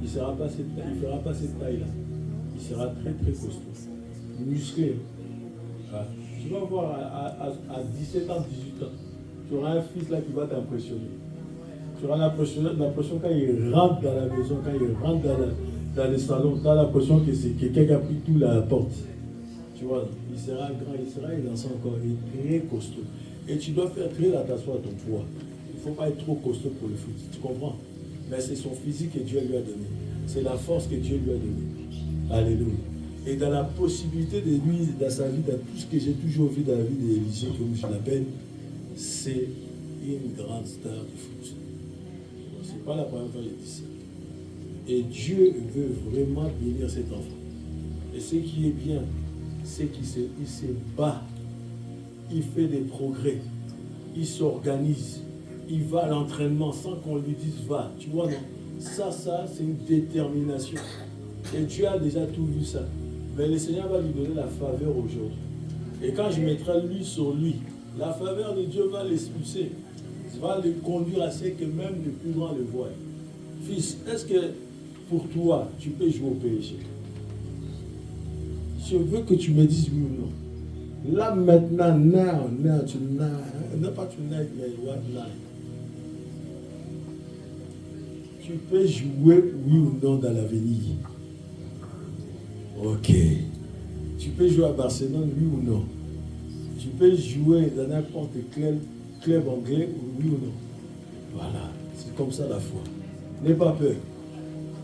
Il ne fera pas cette taille-là. Il sera très très costaud. Musclé. Ah. Tu vas voir à 17 ans, 18 ans, tu auras un fils là qui va t'impressionner. Tu auras l'impression quand il rentre dans la maison, quand il rentre dans le salon, tu as l'impression que c'est quelqu'un qui a pris tout la porte. Tu vois, il sera grand, il sera innocent encore, il est très costaud. Et tu dois faire très attention à ton poids. Il ne faut pas être trop costaud pour le foot, tu comprends? Mais c'est son physique que Dieu lui a donné. C'est la force que Dieu lui a donnée. Alléluia. Et dans la possibilité de lui, dans sa vie, dans tout ce que j'ai toujours vu dans la vie d'Élisée, comme je l'appelle, c'est une grande star du foot. Ce n'est pas la première fois que je dis ça. Et Dieu veut vraiment bénir cet enfant. Et ce qui est bien, c'est qu'il se bat, il fait des progrès, il s'organise, il va à l'entraînement sans qu'on lui dise va. Tu vois, non? Ça, c'est une détermination. Et Dieu a déjà tout vu ça. Mais le Seigneur va lui donner la faveur aujourd'hui. Et quand je mettrai lui sur lui, la faveur de Dieu va l'expulser. Va le conduire à ce que même le plus grand le voie. Fils, est-ce que pour toi, tu peux jouer au PSG? Je veux que tu me dises oui ou non. Là maintenant, non, pas tonight, mais what night? Tu peux jouer oui ou non dans l'avenir? Ok. Tu peux jouer à Barcelone, oui ou non? Tu peux jouer dans n'importe quel club anglais, oui ou non? Voilà. C'est comme ça la foi. N'aie pas peur.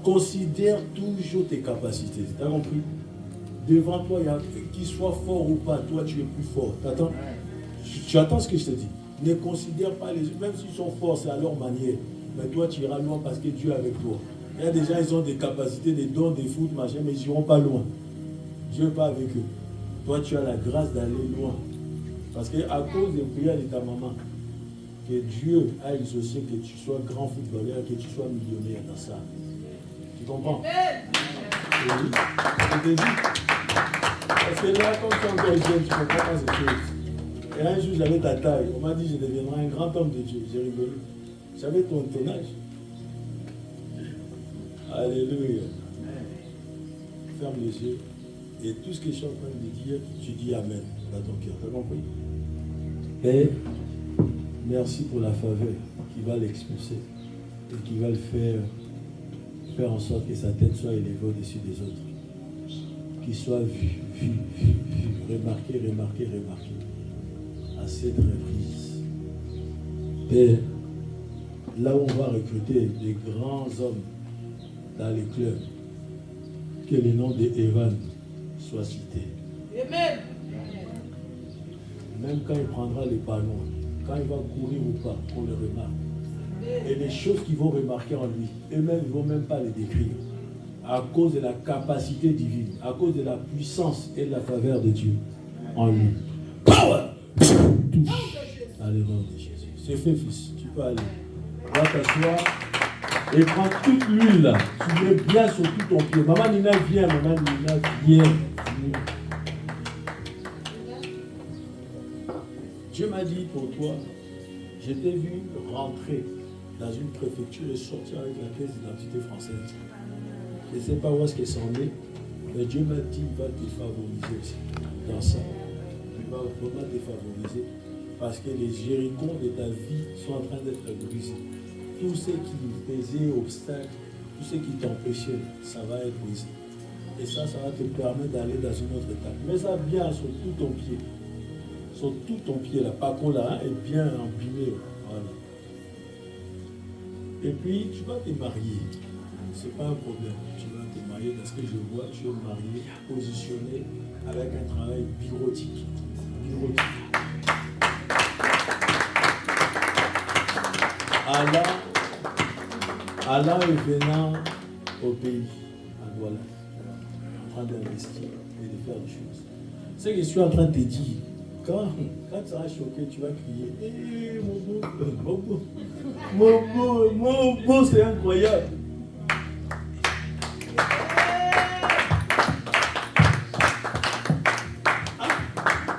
Considère toujours tes capacités. Tu as compris? Devant toi, qu'il soit fort ou pas, toi tu es plus fort. T'attends? Tu attends ce que je te dis. Ne considère pas les autres, même s'ils sont forts, c'est à leur manière. Mais toi tu iras loin parce que Dieu est avec toi. Il y a des gens, ils ont des capacités, des dons, des foot, machin, mais ils n'iront pas loin. Dieu n'est pas avec eux. Toi, tu as la grâce d'aller loin. Parce qu'à cause des prières de ta maman, que Dieu a exaucé que tu sois grand footballeur, que tu sois millionnaire dans ça. Tu comprends? Oui. Je te dis. Parce que là, comme tu es encore jeune, tu ne comprends pas ces choses. Et un jour, j'avais ta taille. On m'a dit, je deviendrai un grand homme de Dieu. J'ai rigolé. J'avais ton âge. Alléluia. Ferme les yeux. Et tout ce que je suis en train de dire, tu dis Amen dans ton cœur. Tu as compris? Père, merci pour la faveur qui va l'expulser et qui va le faire en sorte que sa tête soit élevée au-dessus des autres. Qu'il soit vu, remarqué. À cette reprise. Père, là où on va recruter des grands hommes dans les clubs, que le nom d'Evan soit cité. Amen. Même quand il prendra les ballons, quand il va courir ou pas, on le remarque. Et les choses qu'ils vont remarquer en lui, eux-mêmes ne vont même pas les décrire. À cause de la capacité divine, à cause de la puissance et de la faveur de Dieu en lui. Power! Touche. Allez, nom de Jésus. C'est fait, fils. Tu peux aller. Va t'asseoir. Et prends toute l'huile là. Tu mets bien sur tout ton pied. Maman Nina, viens. Maman Nina, viens. Dieu m'a dit pour toi, je t'ai vu rentrer dans une préfecture et sortir avec la pièce d'identité française. Je ne sais pas où est-ce qu'elle s'en est, mais Dieu m'a dit qu'il va te favoriser aussi dans ça. Il va vraiment te favoriser parce que les géricons de ta vie sont en train d'être brisés. Tout ce qui faisait obstacle, tout ce qui t'empêchait, ça va être brisé. Et ça va te permettre d'aller dans une autre étape. Mets ça bien sur tout ton pied. Sur tout ton pied, là, pas qu'on là, est bien empilé. Voilà. Et puis, tu vas te marier. Ce n'est pas un problème. Tu vas te marier parce que je vois, tu es marié, positionné avec un travail bureautique. allant et venant au pays, à Douala, en train d'investir et de faire des choses. Ce que je suis en train de te dire, quand tu seras choqué, tu vas crier, hé, mon beau, c'est incroyable.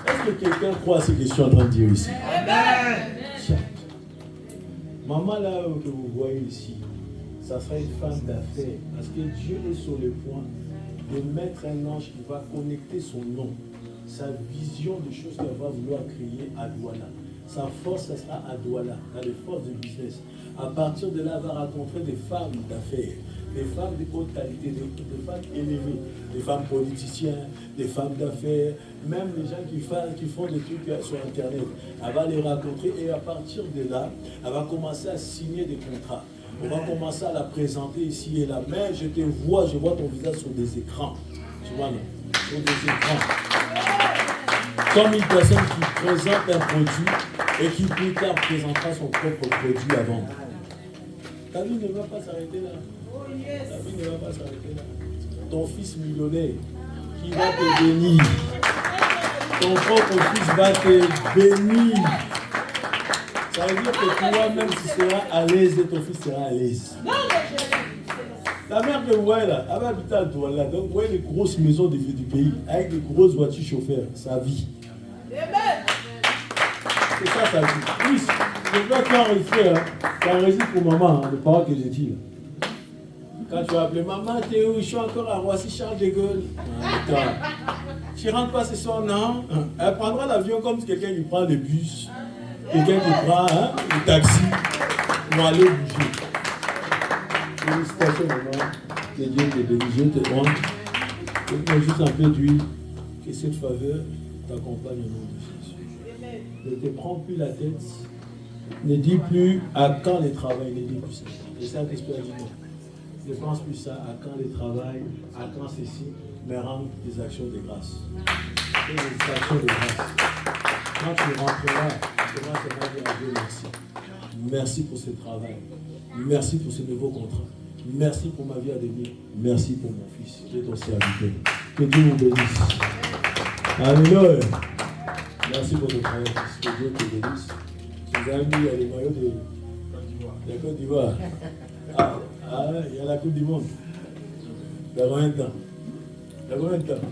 Est-ce que quelqu'un croit à ce que je suis en train de dire ici? Amen. Maman là que vous voyez ici, ça sera une femme d'affaires, parce que Dieu est sur le point de mettre un ange qui va connecter son nom, sa vision des choses qu'elle va vouloir créer à Douala. Sa force, ça sera à Douala, dans les forces du business. À partir de là, elle va rencontrer des femmes d'affaires, des femmes de haute qualité, des femmes élevées, des femmes politiciennes, des femmes d'affaires, même les gens qui font des trucs sur Internet. Elle va les rencontrer et à partir de là, elle va commencer à signer des contrats. On va commencer à la présenter ici et là. Mais je vois ton visage sur des écrans. Tu vois, non? Sur des écrans. Comme une personne qui présente un produit et qui plus tard présentera son propre produit à vendre. Ta vie ne va pas s'arrêter là. Ta vie ne va pas s'arrêter là. Ton fils millionnaire qui va te bénir. Ton propre fils va te bénir. Ça veut dire que toi-même tu seras à l'aise et ton fils sera à l'aise. La mère que vous voyez là, elle va habiter à Douala. Donc vous voyez les grosses maisons du pays avec des grosses voitures chauffeurs. Sa vie. C'est ça sa vie. Oui, je dois t'enregistrer. Tu enregistres pour maman, les paroles que j'ai dit là. Quand tu vas appeler maman, t'es où? Je suis encore à Roissy Charles de Gaulle. Attends. Tu rentres pas ce soir, non? Elle prendra l'avion comme quelqu'un qui prend le bus. Quelqu'un qui prend le taxi pour aller bouger. Félicitations, maman. Que Dieu te bénisse, Dieu te honte. Donne-moi juste un peu d'huile. Que cette faveur t'accompagne au nom de Jésus. Ne te prends plus la tête. Ne dis plus à quand le travail. Ne dis plus ça. Et ça, qu'est-ce que tu as dit? Ne pense plus ça. À quand le travail. À quand ceci. Mais rends des actions de grâce. Et des actions de grâce. Quand tu rentreras, tu vas dire à Dieu merci. Merci pour ce travail. Merci pour ce nouveau contrat. Merci pour ma vie à venir. Merci pour mon fils et ton serviteur. Que Dieu vous bénisse. Alléluia. Merci pour ton travail, fils. Que Dieu te bénisse. Tes amis, il y a les maillots de la Côte d'Ivoire. Il y a la Coupe du Monde. Il y a combien de temps? Il y a combien de temps?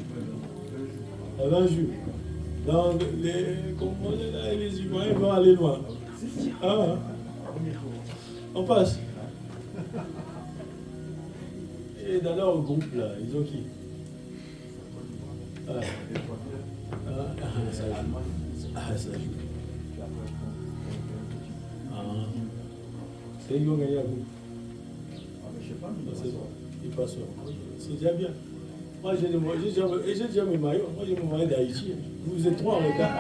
Il y a 20 jours. Donc, les Ivoiriens vont aller loin. On passe. Et dans leur groupe, là, ils ont qui? Ça joue. C'est eux qui ont gagné la coupe. C'est bon. Ils passent. C'est déjà bien. Moi, j'ai déjà mes maillots. Moi, j'ai mon maillot d'Haïti. Vous êtes trois en retard.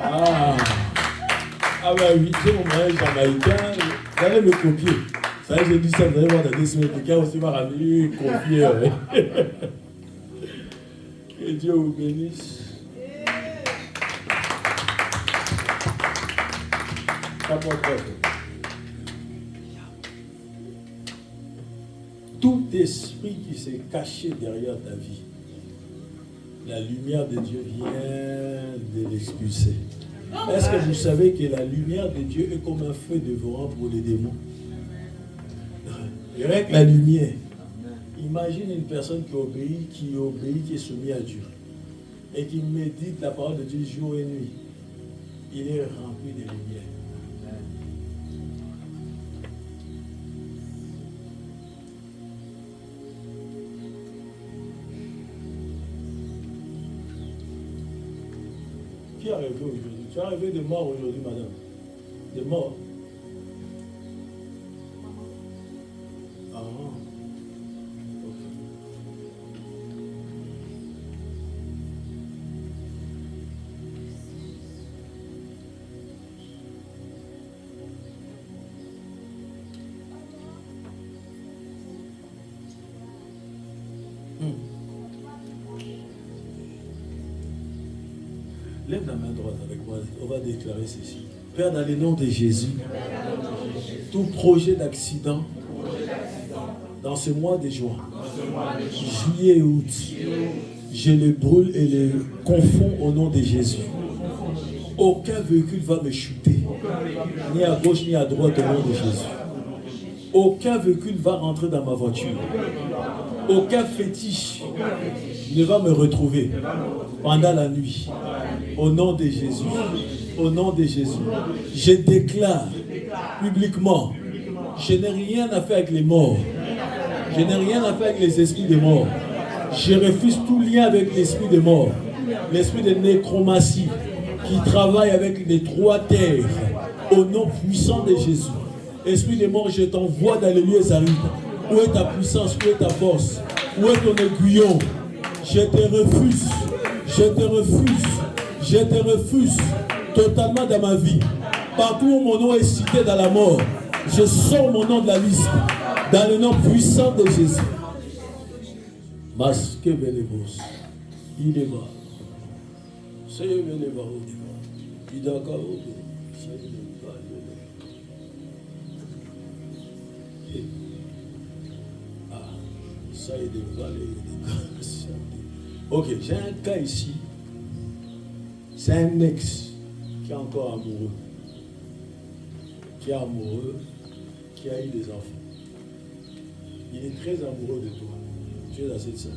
Ah bah oui, j'ai mon maillot jamaïcain. Vous allez me copier. Ça y est, j'ai dit ça, vous allez voir dans 2 semaines. Quelqu'un aussi va ramener copier. Que Dieu vous bénisse. Tout esprit qui s'est caché derrière ta vie, la lumière de Dieu vient de l'expulser. Est-ce que vous savez que la lumière de Dieu est comme un feu dévorant pour les démons? Avec la lumière. Imagine une personne qui obéit, qui est soumise à Dieu et qui médite la parole de Dieu jour et nuit. Il est rempli de lumière. Qui est arrivé aujourd'hui? Tu es arrivé de mort aujourd'hui, madame? De mort? Ah, ok. Lève la main droite avec moi, on va déclarer ceci. Père, dans le nom de Jésus, Tout projet d'accident dans ce mois de juin, juillet et août, je les brûle et les confonds au nom de Jésus. Aucun véhicule va me chuter, ni à gauche ni à droite au nom de Jésus. Aucun véhicule va rentrer dans ma voiture. Aucun fétiche ne va me retrouver pendant la nuit. Au nom de Jésus. Au nom de Jésus. Je déclare publiquement, je n'ai rien à faire avec les morts. Je n'ai rien à faire avec les esprits de mort. Je refuse tout lien avec l'esprit de mort. L'esprit de nécromancie qui travaille avec les trois terres. Au nom puissant de Jésus. Esprit de mort, je t'envoie dans les lieux arides. Où est ta puissance? Où est ta force? Où est ton aiguillon? Je te refuse. Je te refuse. Je te refuse totalement dans ma vie. Partout où mon nom est cité dans la mort, je sors mon nom de la liste. Dans le nom puissant de Jésus. Masque Velebos. Il est bas. C'est Velebos. Il est d'accord. Ça y est, des vallées, des... Ok, j'ai un cas ici. C'est un ex qui est encore amoureux. Qui est amoureux, qui a eu des enfants. Il est très amoureux de toi. Tu es assez de ça.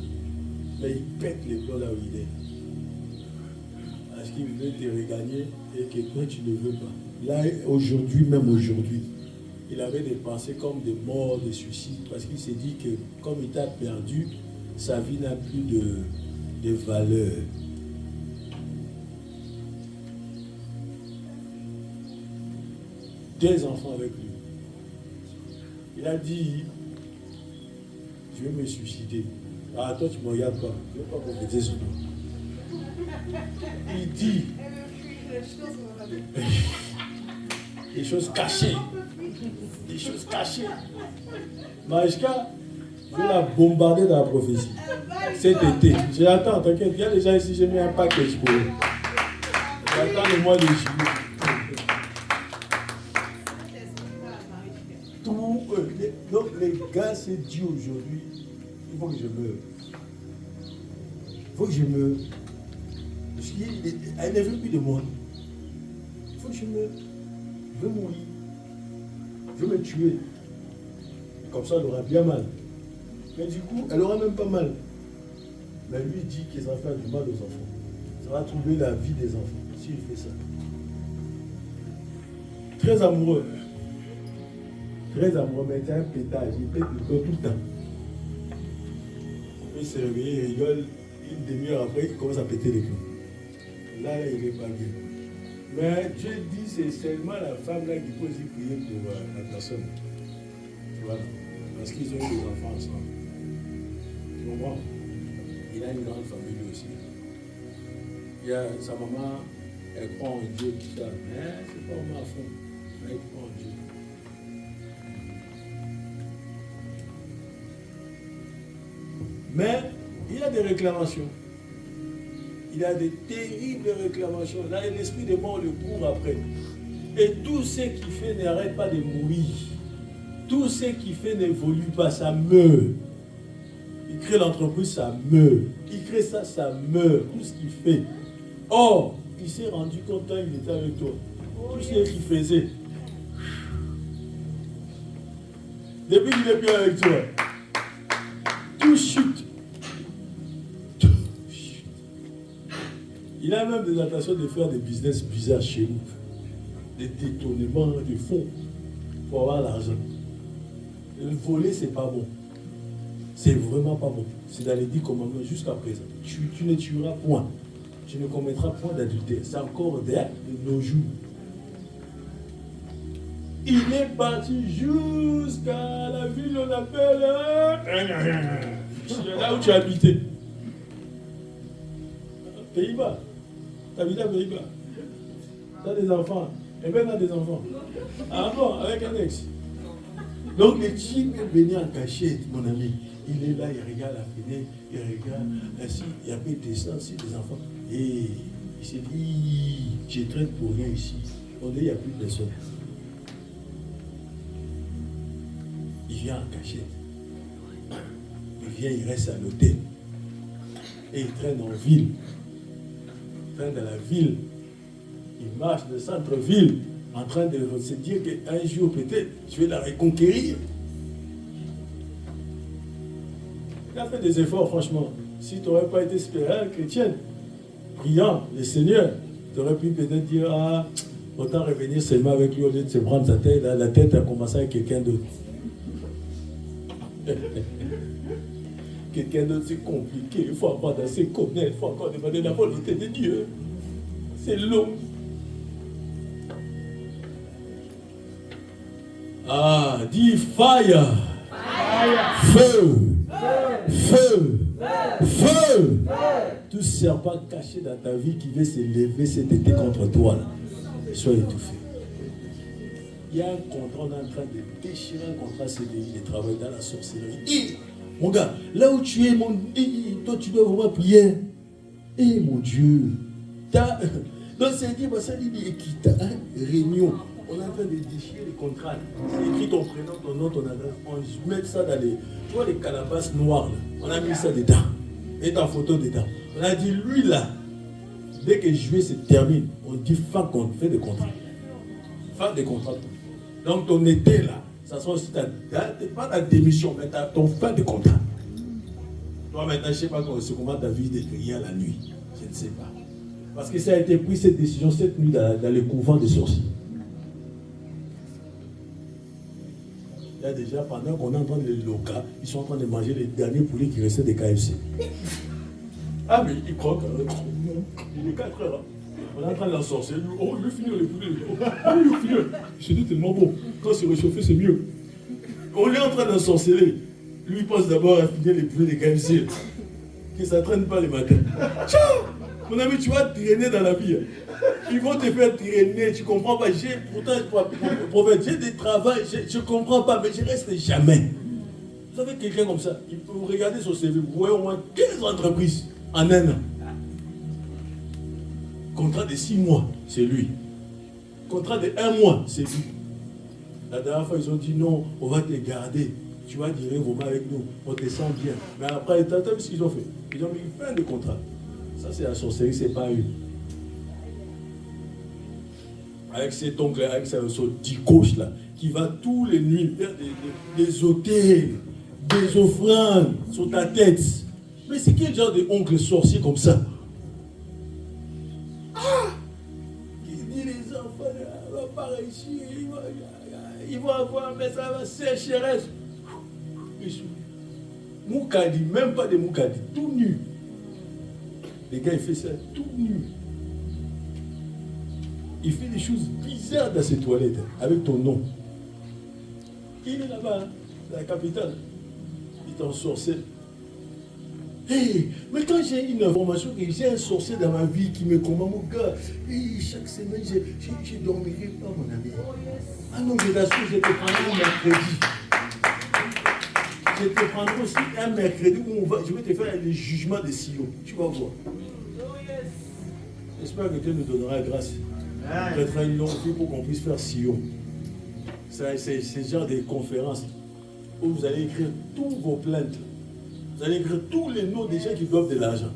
Mais il pète les plombs là où il est. Parce qu'il veut te regagner et que toi tu ne veux pas. Là, aujourd'hui, même aujourd'hui, il avait des pensées comme des morts, des suicides, parce qu'il s'est dit que comme il t'a perdu, sa vie n'a plus de valeur. Deux enfants avec lui. Il a dit, je vais me suicider. Ah, toi tu ne me regardes pas. Je ne veux pas compléter ce nom. Il dit des choses cachées. Des choses cachées. Maïska, je vais la bombarder dans la prophétie. Cet été. J'attends, t'inquiète. Il y a déjà ici, j'ai mis un package pour eux. J'attends le mois de juillet. Donc les gars, c'est Dieu aujourd'hui. Il faut que je meure. Il faut que je meure. Parce qu'elle ne veut plus de moi. Il faut que je meure. Je veux mourir. Je veux me tuer. Comme ça, elle aura bien mal. Mais du coup, elle aura même pas mal. Mais lui dit qu'il va faire du mal aux enfants. Ça va troubler la vie des enfants s'il fait ça. Très amoureux. Très amoureux, mais c'est un pétage. Il pète le corps tout le temps. Il s'est réveillé, il rigole. Une demi-heure après, il commence à péter les plombs. Là, il n'est pas bien. Mais Dieu dit c'est seulement la femme là qui peut aussi prier pour la personne. Voilà. Parce qu'ils ont eu des enfants ensemble. Tu comprends? Il a une grande famille aussi. Il y a sa maman, elle croit en Dieu, tout ça. Mais c'est pas ma femme. Mais elle croit en Dieu. Mais il y a des réclamations. Il y a des terribles réclamations. Là, l'esprit de mort le court après. Et tout ce qu'il fait n'arrête pas de mourir. Tout ce qu'il fait n'évolue pas, ça meurt. Il crée l'entreprise, ça meurt. Il crée ça, ça meurt. Tout ce qu'il fait. Or, il s'est rendu compte quand il était avec toi. Tout ce qu'il faisait. Depuis qu'il n'est plus avec toi, tout chute. Il a même des intentions de faire des business bizarres chez nous. Des détournements de fonds pour avoir l'argent. Le voler, c'est pas bon. C'est vraiment pas bon. C'est dans les 10 commandements jusqu'à présent. Tu ne tueras point. Tu ne commettras point d'adultère. C'est encore de nos jours. Il est parti jusqu'à la ville qu'on appelle là où tu habitais. Pays-Bas. Tu habites à Pays-Bas. Tu as des enfants. Et bien, tu as des enfants. Ah bon, avec un ex. Donc, le type est venu en cachette, mon ami. Il est là, il regarde la fenêtre, il regarde. Ainsi, il y a peu de distance, des enfants. Et il s'est dit, je traite pour rien ici. On dit, il n'y a plus de personne. vient en cachette. Il vient, il reste à l'hôtel. Et il traîne en ville. Il traîne dans la ville. Il marche dans le centre-ville en train de se dire qu'un jour peut-être je vais la reconquérir. Il a fait des efforts franchement. Si tu n'aurais pas été spirituel, chrétienne, priant le Seigneur, tu aurais pu peut-être dire autant revenir seulement avec lui au lieu de se prendre sa tête. La tête a commencé avec quelqu'un d'autre. Quelqu'un d'autre, c'est compliqué. Il faut apprendre à se connaître. Il faut encore demander la volonté de Dieu. C'est long. Dis fire. Feu. Feu. Feu. Tout serpent caché dans ta vie qui veut se lever cet été contre toi, là, sois étouffé. Il y a un contrat, on est en train de déchirer un contrat CDI de travail dans la sorcellerie. Mon gars, là où tu es, toi tu dois vraiment prier. Mon Dieu. Donc c'est dit, ça dit, réunion. On est en train de déchirer les contrats. C'est écrit ton prénom, ton nom, ton adresse. On met ça dans les, tu vois, les calabasses noires. Là. On a mis ça dedans. Et ta photo dedans. On a dit, lui là, dès que juillet se termine, on dit fin qu'on fait des contrats. Fin des contrats. Donc ton été là, ça sera aussi pas ta démission, mais ton fin de contrat. Toi maintenant, je ne sais pas comment ta vie de prier à la nuit. Je ne sais pas. Parce que ça a été pris cette décision cette nuit dans le couvent des sorciers. Il y a déjà, pendant qu'on est en train de les loca, ils sont en train de manger les derniers poulets qui restaient des KFC. Ah, mais ils croquent. Il est 4 heures. On est en train de l'ensorcer. Oh, il veut finir les poulets. Oh, il veut finir. C'est tellement bon. Quand c'est réchauffé, c'est mieux. On est en train d'ensorceler. Lui, il pense d'abord à finir les poulets des KFC. Que ça ne traîne pas les matins. Ciao! Mon ami, tu vas traîner dans la vie. Ils vont te faire traîner, tu comprends pas. Pourtant, prophète, j'ai des travaux, je comprends pas, mais je reste jamais. Vous savez, quelqu'un comme ça, vous regardez son CV, vous voyez au moins 15 entreprises en un an. Contrat de 6 mois, c'est lui. Contrat de 1 mois, c'est lui. La dernière fois, ils ont dit non, on va te garder. Tu vas dire vos mains avec nous, on te sent bien. Mais après, tu as vu ce qu'ils ont fait? Ils ont mis plein de contrats. Ça, c'est la sorcellerie, c'est pas eux. Avec cet oncle, avec son petit coach là, qui va tous les nuits faire des hôtels, des offrandes sur ta tête. Mais c'est quel genre d'oncle sorcier comme ça? Qui dit les enfants, ne vont pas réussir, ils vont avoir, mais ça va sécheresse. Moukadi, même pas de Moukadi, tout nu. Les gars, il fait ça tout nu. Il fait des choses bizarres dans ses toilettes, avec ton nom. Il est là-bas, dans la capitale. Il est en sorcier. Hey, mais quand j'ai une information que j'ai un sorcier dans ma vie qui me combat, mon gars, hey, chaque semaine, je ne dormirai pas, mon ami. Ah non, je t'assure, je te prendrai un mercredi. Je te prendrai aussi un mercredi où je vais te faire le jugement de Sion. Tu vas voir. J'espère que Dieu nous donnera grâce. Peut-être une longue vie pour qu'on puisse faire Sion. C'est ce genre de conférence où vous allez écrire tous vos plaintes. Vous allez écrire tous les noms des gens qui doivent de l'argent.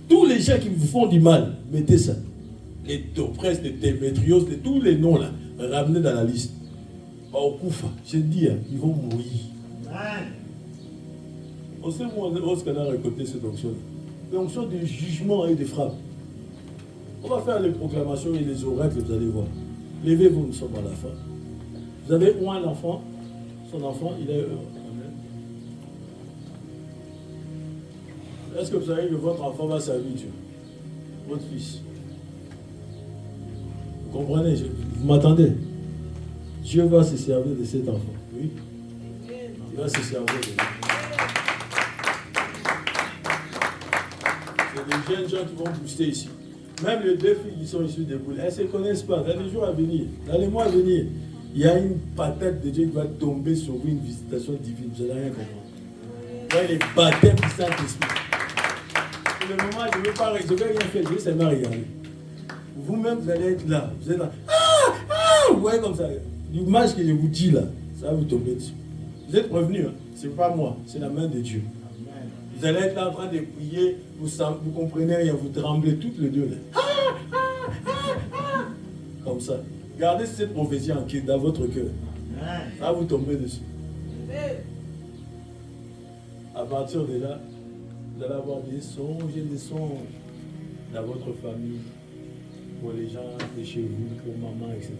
Tous les gens qui vous font du mal, mettez ça. Les Topresse, les Démétrios, tous les noms là, ramenez dans la liste. Au Koufa, je dis, ils vont mourir. On sait où est-ce qu'on a récolté cette onction. L'onction de jugement et de frappe. On va faire les proclamations et les oracles, vous allez voir. Levez-vous, nous sommes à la fin. Vous avez un enfant, son enfant, il est heureux. Est-ce que vous savez que votre enfant va servir Dieu? Votre fils. Vous comprenez? Vous m'attendez? Dieu va se servir de cet enfant. Oui? Il va se servir de lui. C'est des jeunes gens qui vont booster ici. Même les 2 filles qui sont issues des boules, elles ne se connaissent pas. Dans les jours à venir, dans les mois à venir, il y a une patate de Dieu qui va tomber sur vous, une visitation divine. Vous n'allez rien comprendre. Vous voyez les baptêmes du Saint-Esprit. Pour le moment, je ne vais rien faire, je vais seulement regarder. Vous-même, vous allez être là. Vous êtes là. Vous voyez comme ça. L'image que je vous dis là, Ça va vous tomber dessus. Vous êtes prévenus, hein? Ce n'est pas moi, c'est la main de Dieu. Vous allez être là en train de prier, vous comprenez rien, vous tremblez toutes les deux. Là. Comme ça. Gardez cette prophétie dans votre cœur. Ça va vous tomber dessus. À partir de là, vous allez avoir des songes dans votre famille, pour les gens de chez vous, pour maman, etc.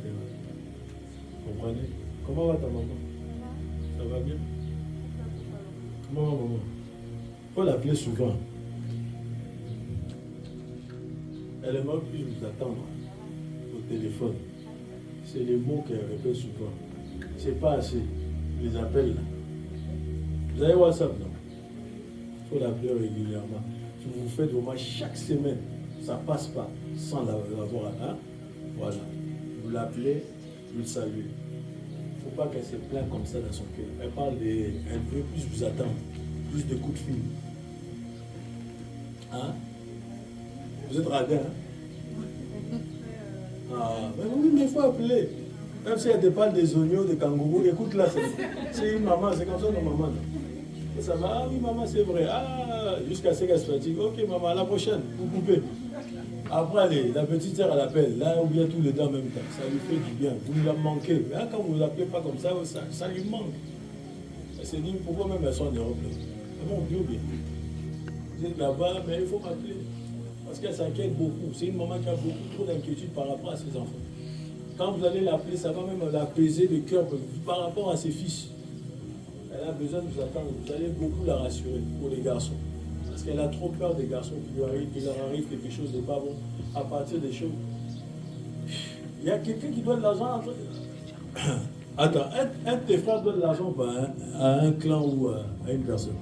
Vous comprenez? Comment va ta maman? Ça va bien? Comment va maman? Il faut l'appeler souvent. Elle aimerait plus vous attendre au téléphone. C'est les mots qu'elle répète souvent. C'est pas assez. Les appels là. Vous avez WhatsApp, non? Il faut l'appeler régulièrement. Si vous faites vraiment chaque semaine, ça ne passe pas sans l'avoir. Hein? Voilà. Vous l'appelez, vous le saluez. Il ne faut pas qu'elle se plaigne comme ça dans son cœur. Elle veut plus vous attendre, plus de coups de fil. Hein? Vous êtes radin, hein? Ah, mais il faut appeler. Même si elle te parle des oignons, des kangourous, écoute là, c'est une maman, c'est comme ça nos mamans. Et ça va, ah oui maman, c'est vrai. Ah, jusqu'à ce qu'elle se fatigue. Ok maman, à la prochaine, vous coupez. Après, allez, la petite sœur, elle appelle. Là, on vient tous les deux en même temps. Ça lui fait du bien. Vous la manquez. Mais quand vous ne l'appelez pas comme ça, ça lui manque. Elle s'est dit, pourquoi même elles sont en Europe là? Ah mon Dieu, bien. Vous êtes là-bas, mais il faut m'appeler. Parce qu'elle s'inquiète beaucoup. C'est une maman qui a beaucoup trop d'inquiétude par rapport à ses enfants. Quand vous allez l'appeler, ça va même l'apaiser le cœur par rapport à ses fils. Elle a besoin de vous attendre. Vous allez beaucoup la rassurer pour les garçons. Parce qu'elle a trop peur des garçons qu'il leur arrive quelque chose de pas bon à partir des choses. Il y a quelqu'un qui doit de l'argent. Attends, un de tes frères doit de l'argent à un clan ou à une personne.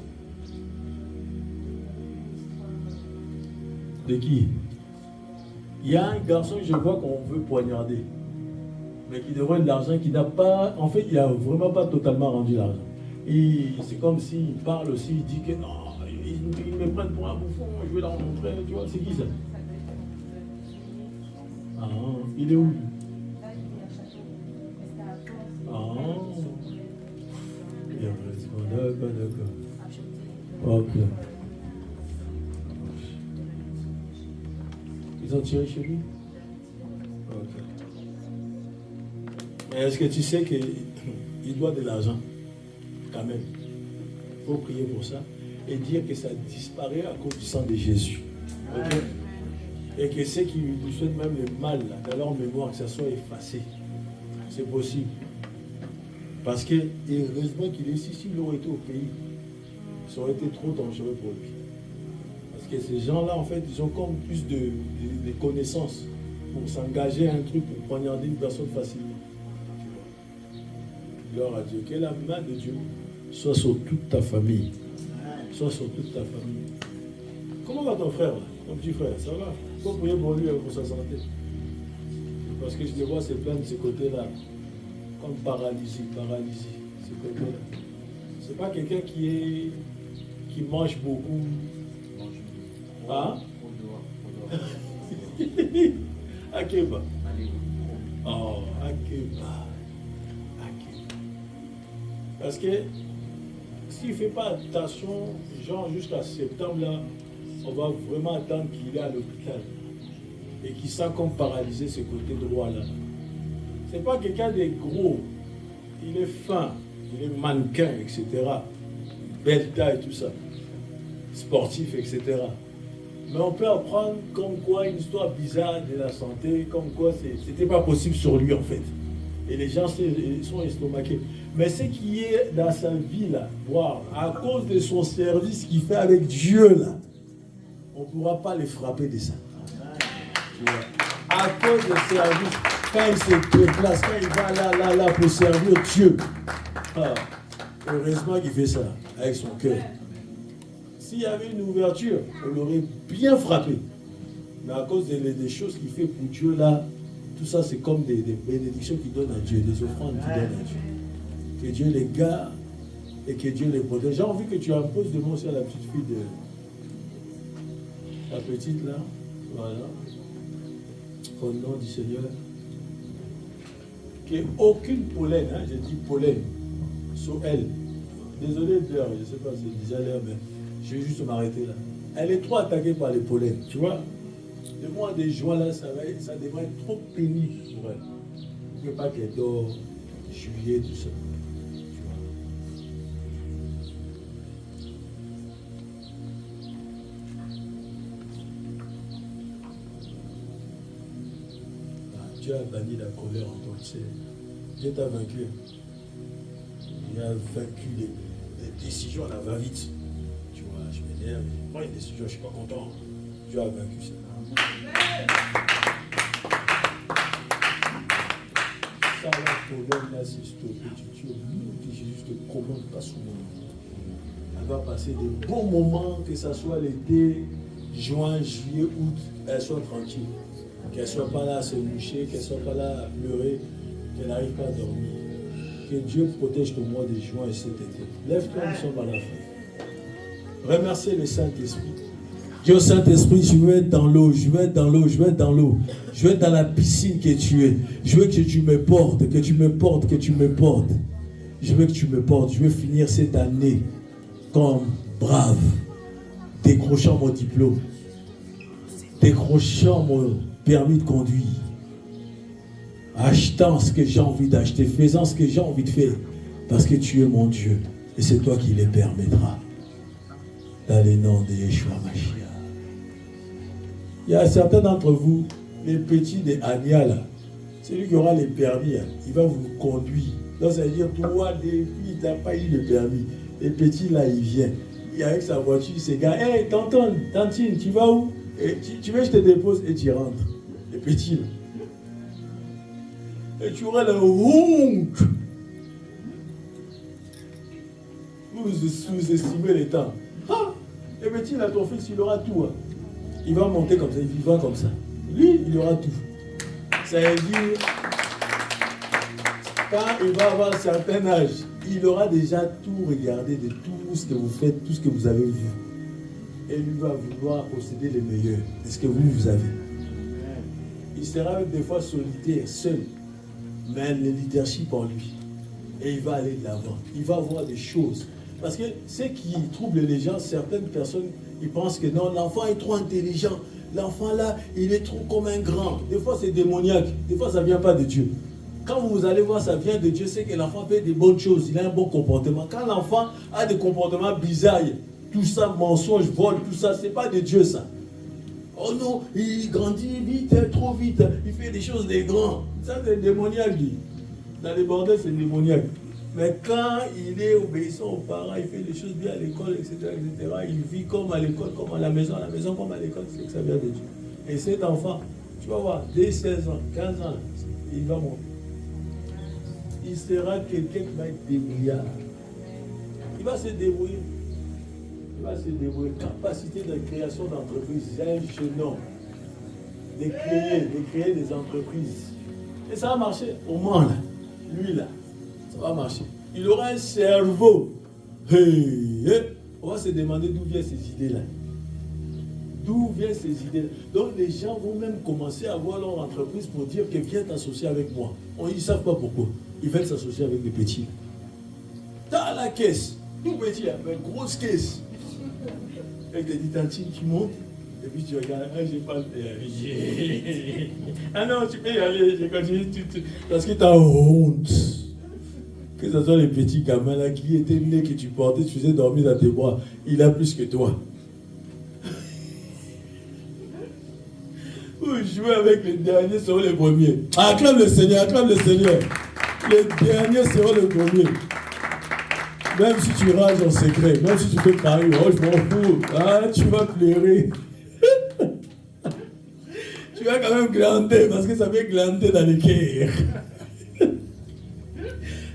De qui? Il y a un garçon que je vois qu'on veut poignarder, mais qui devrait de l'argent, qui n'a pas. En fait, il n'a vraiment pas totalement rendu l'argent. Et c'est comme s'il parle aussi, il dit que non, ils me prennent pour un bouffon, je vais leur montrer, tu vois, c'est qui ça? Ah, il est où? Ah, d'accord. Ok. Ils ont tiré chez lui? Ok. Mais est-ce que tu sais qu'il doit de l'argent? Quand même. Il faut prier pour ça et dire que ça disparaît à cause du sang de Jésus. Okay? Et que ceux qui lui souhaitent même le mal là, dans leur mémoire, que ça soit effacé. C'est possible. Parce que, heureusement qu'il est ici, s'il aurait été au pays, ça aurait été trop dangereux pour lui. Parce que ces gens-là, en fait, ils ont comme plus de connaissances pour s'engager à un truc, pour poignarder une personne facilement. Gloire à Dieu. Que la main de Dieu soit sur toute ta famille. Soit sur toute ta famille. Comment va ton frère, là? Ton petit frère, ça va? Il faut prier pour lui, pour sa santé. Parce que je le vois se plaindre de ce côté-là. Comme paralysie. Ce côté-là. C'est pas quelqu'un qui mange beaucoup. Hein? Akeba. Oh, Akeba. Parce que s'il ne fait pas attention, genre jusqu'à septembre, là, on va vraiment attendre qu'il est à l'hôpital et qu'il sent comme paralysé ce côté droit là. C'est pas quelqu'un de gros, il est fin, il est mannequin, etc. Belle taille, tout ça. Sportif, etc. Mais on peut apprendre comme quoi une histoire bizarre de la santé, comme quoi c'était pas possible sur lui en fait. Et les gens sont estomaqués. Mais ce qui est dans sa vie là, wow, à cause de son service qu'il fait avec Dieu là, on ne pourra pas les frapper de ça. À cause du service, quand il se déplace, quand il va là pour servir Dieu, heureusement qu'il fait ça avec son cœur. S'il y avait une ouverture, on l'aurait bien frappé. Mais à cause des choses qu'il fait pour Dieu là, tout ça c'est comme des bénédictions qu'il donne à Dieu, des offrandes qu'il donne à Dieu. Que Dieu les garde et que Dieu les protège. J'ai envie que tu imposes de moi aussi à la petite fille de la petite là. Voilà. Au nom du Seigneur. Qu'aucune pollen, hein, je dis pollen, sur elle. Désolé de l'heure, je ne sais pas si c'est déjà l'heure, mais je vais juste m'arrêter là. Elle est trop attaquée par les pollens, tu vois. Le mois de juin, là, ça devrait être trop pénible pour elle. Il ne faut pas qu'elle dort, juillet, tout ça. Tu vois. Ah, Dieu a banni la colère en toi, tu sais. Dieu t'a vaincu. Il a vaincu les décisions à la va-vite. Tu vois, je m'énerve. Moi, une décision, je ne suis pas content. Dieu a vaincu ça. Ça, la colère, là, c'est stoppé. Tu es au Jésus te commande pas souvent. Elle va passer de bons moments, que ce soit l'été, juin, juillet, août, elle soit tranquille. Qu'elle ne soit pas là à se moucher, qu'elle ne soit pas là à pleurer, qu'elle n'arrive pas à dormir. Que Dieu protège ton mois de juin et cet été. Lève-toi, nous sommes à la fin. Remerciez le Saint-Esprit. Dieu Saint-Esprit, je veux être dans l'eau, je veux être dans l'eau, je veux être dans l'eau. Je veux être dans la piscine que tu es. Je veux que tu me portes, que tu me portes, que tu me portes. Je veux que tu me portes. Je veux finir cette année comme brave, décrochant mon diplôme, décrochant mon permis de conduire, achetant ce que j'ai envie d'acheter, faisant ce que j'ai envie de faire, parce que tu es mon Dieu, et c'est toi qui les permettras. Dans le nom de Yeshua Mashiach. Il y a certains d'entre vous, les petits de Ania, là, celui qui aura les permis, il va vous conduire. Donc ça veut dire, toi, depuis, tu n'as pas eu le permis. Les petits, là, il vient. Il est avec sa voiture, ces gars, hey, tonton, tantine, tu vas où? Et tu veux que je te dépose et tu rentres. Les petits, là. Et tu auras la honte. Vous sous-estimez les temps. Ah, le petit, là, ton fils, il aura tout. Hein. Il va monter comme ça, il vivra comme ça. Lui, il aura tout. Ça veut dire, quand il va avoir un certain âge, il aura déjà tout regardé de tout ce que vous faites, tout ce que vous avez vu. Et lui va vouloir posséder le meilleur de ce que vous avez. Il sera des fois solitaire, seul. Mais le leadership en lui. Et il va aller de l'avant. Il va voir des choses. Parce que ce qui trouble les gens, certaines personnes, ils pensent que non, l'enfant est trop intelligent. L'enfant là, il est trop comme un grand. Des fois, c'est démoniaque. Des fois, ça ne vient pas de Dieu. Quand vous allez voir, ça vient de Dieu, c'est que l'enfant fait des bonnes choses. Il a un bon comportement. Quand l'enfant a des comportements bizarres, tout ça, mensonge, vol, tout ça, ce n'est pas de Dieu, ça. Oh non, il grandit vite, trop vite. Il fait des choses des grands. Ça, c'est démoniaque, lui. Dans les bordels, c'est démoniaque. Mais quand il est obéissant aux parents, il fait des choses bien à l'école, etc., il vit comme à l'école, comme à la maison comme à l'école, c'est que ça vient de Dieu. Et cet enfant, tu vas voir, dès 16 ans, 15 ans, il va monter. Il sera quelqu'un qui va être débrouillard. Il va se débrouiller. Il va se débrouiller. Capacité de création d'entreprise, j'ai un jeune homme. De créer des entreprises. Et ça va marcher au moins là. Lui là. Ça va marcher. Il aura un cerveau. On va se demander d'où viennent ces idées-là. D'où viennent ces idées-là. Donc les gens vont même commencer à avoir leur entreprise pour dire que viens t'associer avec moi. Ils ne savent pas pourquoi. Ils veulent s'associer avec des petits. T'as la caisse. Tout petit, une grosse caisse. Et te dit, tantine, tu montes. Et puis tu regardes, j'ai pas le permis. Ah non, tu peux y aller. Je continue, parce que tu as honte. Que ce soit les petits gamins là qui étaient nés, que tu portais, tu faisais dormir dans tes bras. Il a plus que toi. Vous jouez avec les derniers seront les premiers. Acclame le Seigneur, acclame le Seigneur. Les derniers seront les premiers. Même si tu rages en secret, même si tu fais pareil, oh je m'en fous, ah, tu vas pleurer. Tu vas quand même glander, parce que ça fait glander dans les cœurs.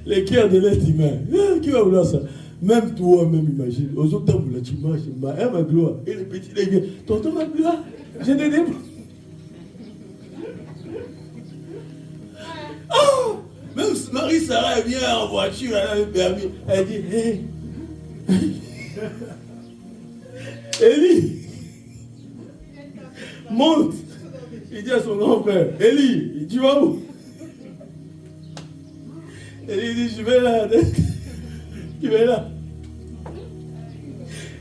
Les cœurs de l'être humain. Qui va vouloir ça? Même toi, même imagine. Aux autres temps, tu marches, ma gloire. Et les petits, les vieux, tonton ma gloire, j'ai des démons. Oh! Même Marie-Sarah, elle vient en voiture, elle a le permis. Elle dit, hé. Élie, monte. Il dit à son grand frère, Élie, tu vas où? Élie dit, je vais là. qui est là.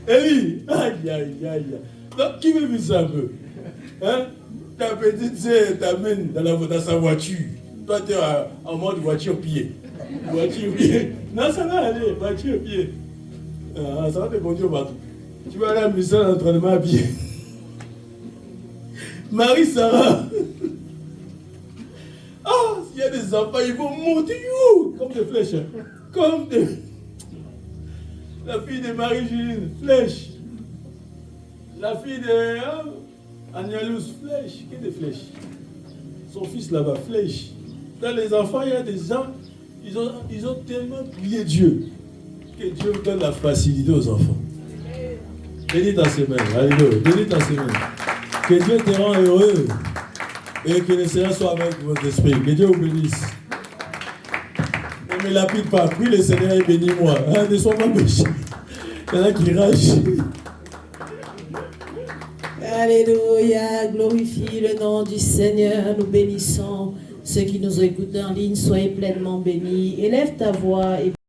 Eli, aïe, aïe, aïe. Donc, qui veut vivre ça un peu? Hein? Ta petite sœur t'amène dans sa voiture. Toi, tu es en mode voiture-pied. Voiture-pied. Non, ça va aller, voiture-pied. Ah, ça va te conduire partout. Tu vas aller à la mission d'entraînement à pied. Marie-Sarah. Ah, s'il y a des enfants, ils vont monter comme des flèches. Comme des... La fille de Marie-Juline, flèche. La fille de Agnalous, flèche. Qu'est-ce des flèches? Son fils là-bas, flèche. Dans les enfants, il y a des gens, ils ont tellement prié Dieu que Dieu donne la facilité aux enfants. Bénis ta semaine, alléluia. Bénis ta semaine. Que Dieu te rend heureux et que le Seigneur soit avec votre esprit. Que Dieu vous bénisse. Ne me lapide pas. Prie le Seigneur et bénis-moi. Hein, ne sois pas méchant. Il y en a qui ragent. Alléluia, glorifie le nom du Seigneur. Nous bénissons ceux qui nous ont écoutés en ligne. Soyez pleinement bénis. Élève ta voix et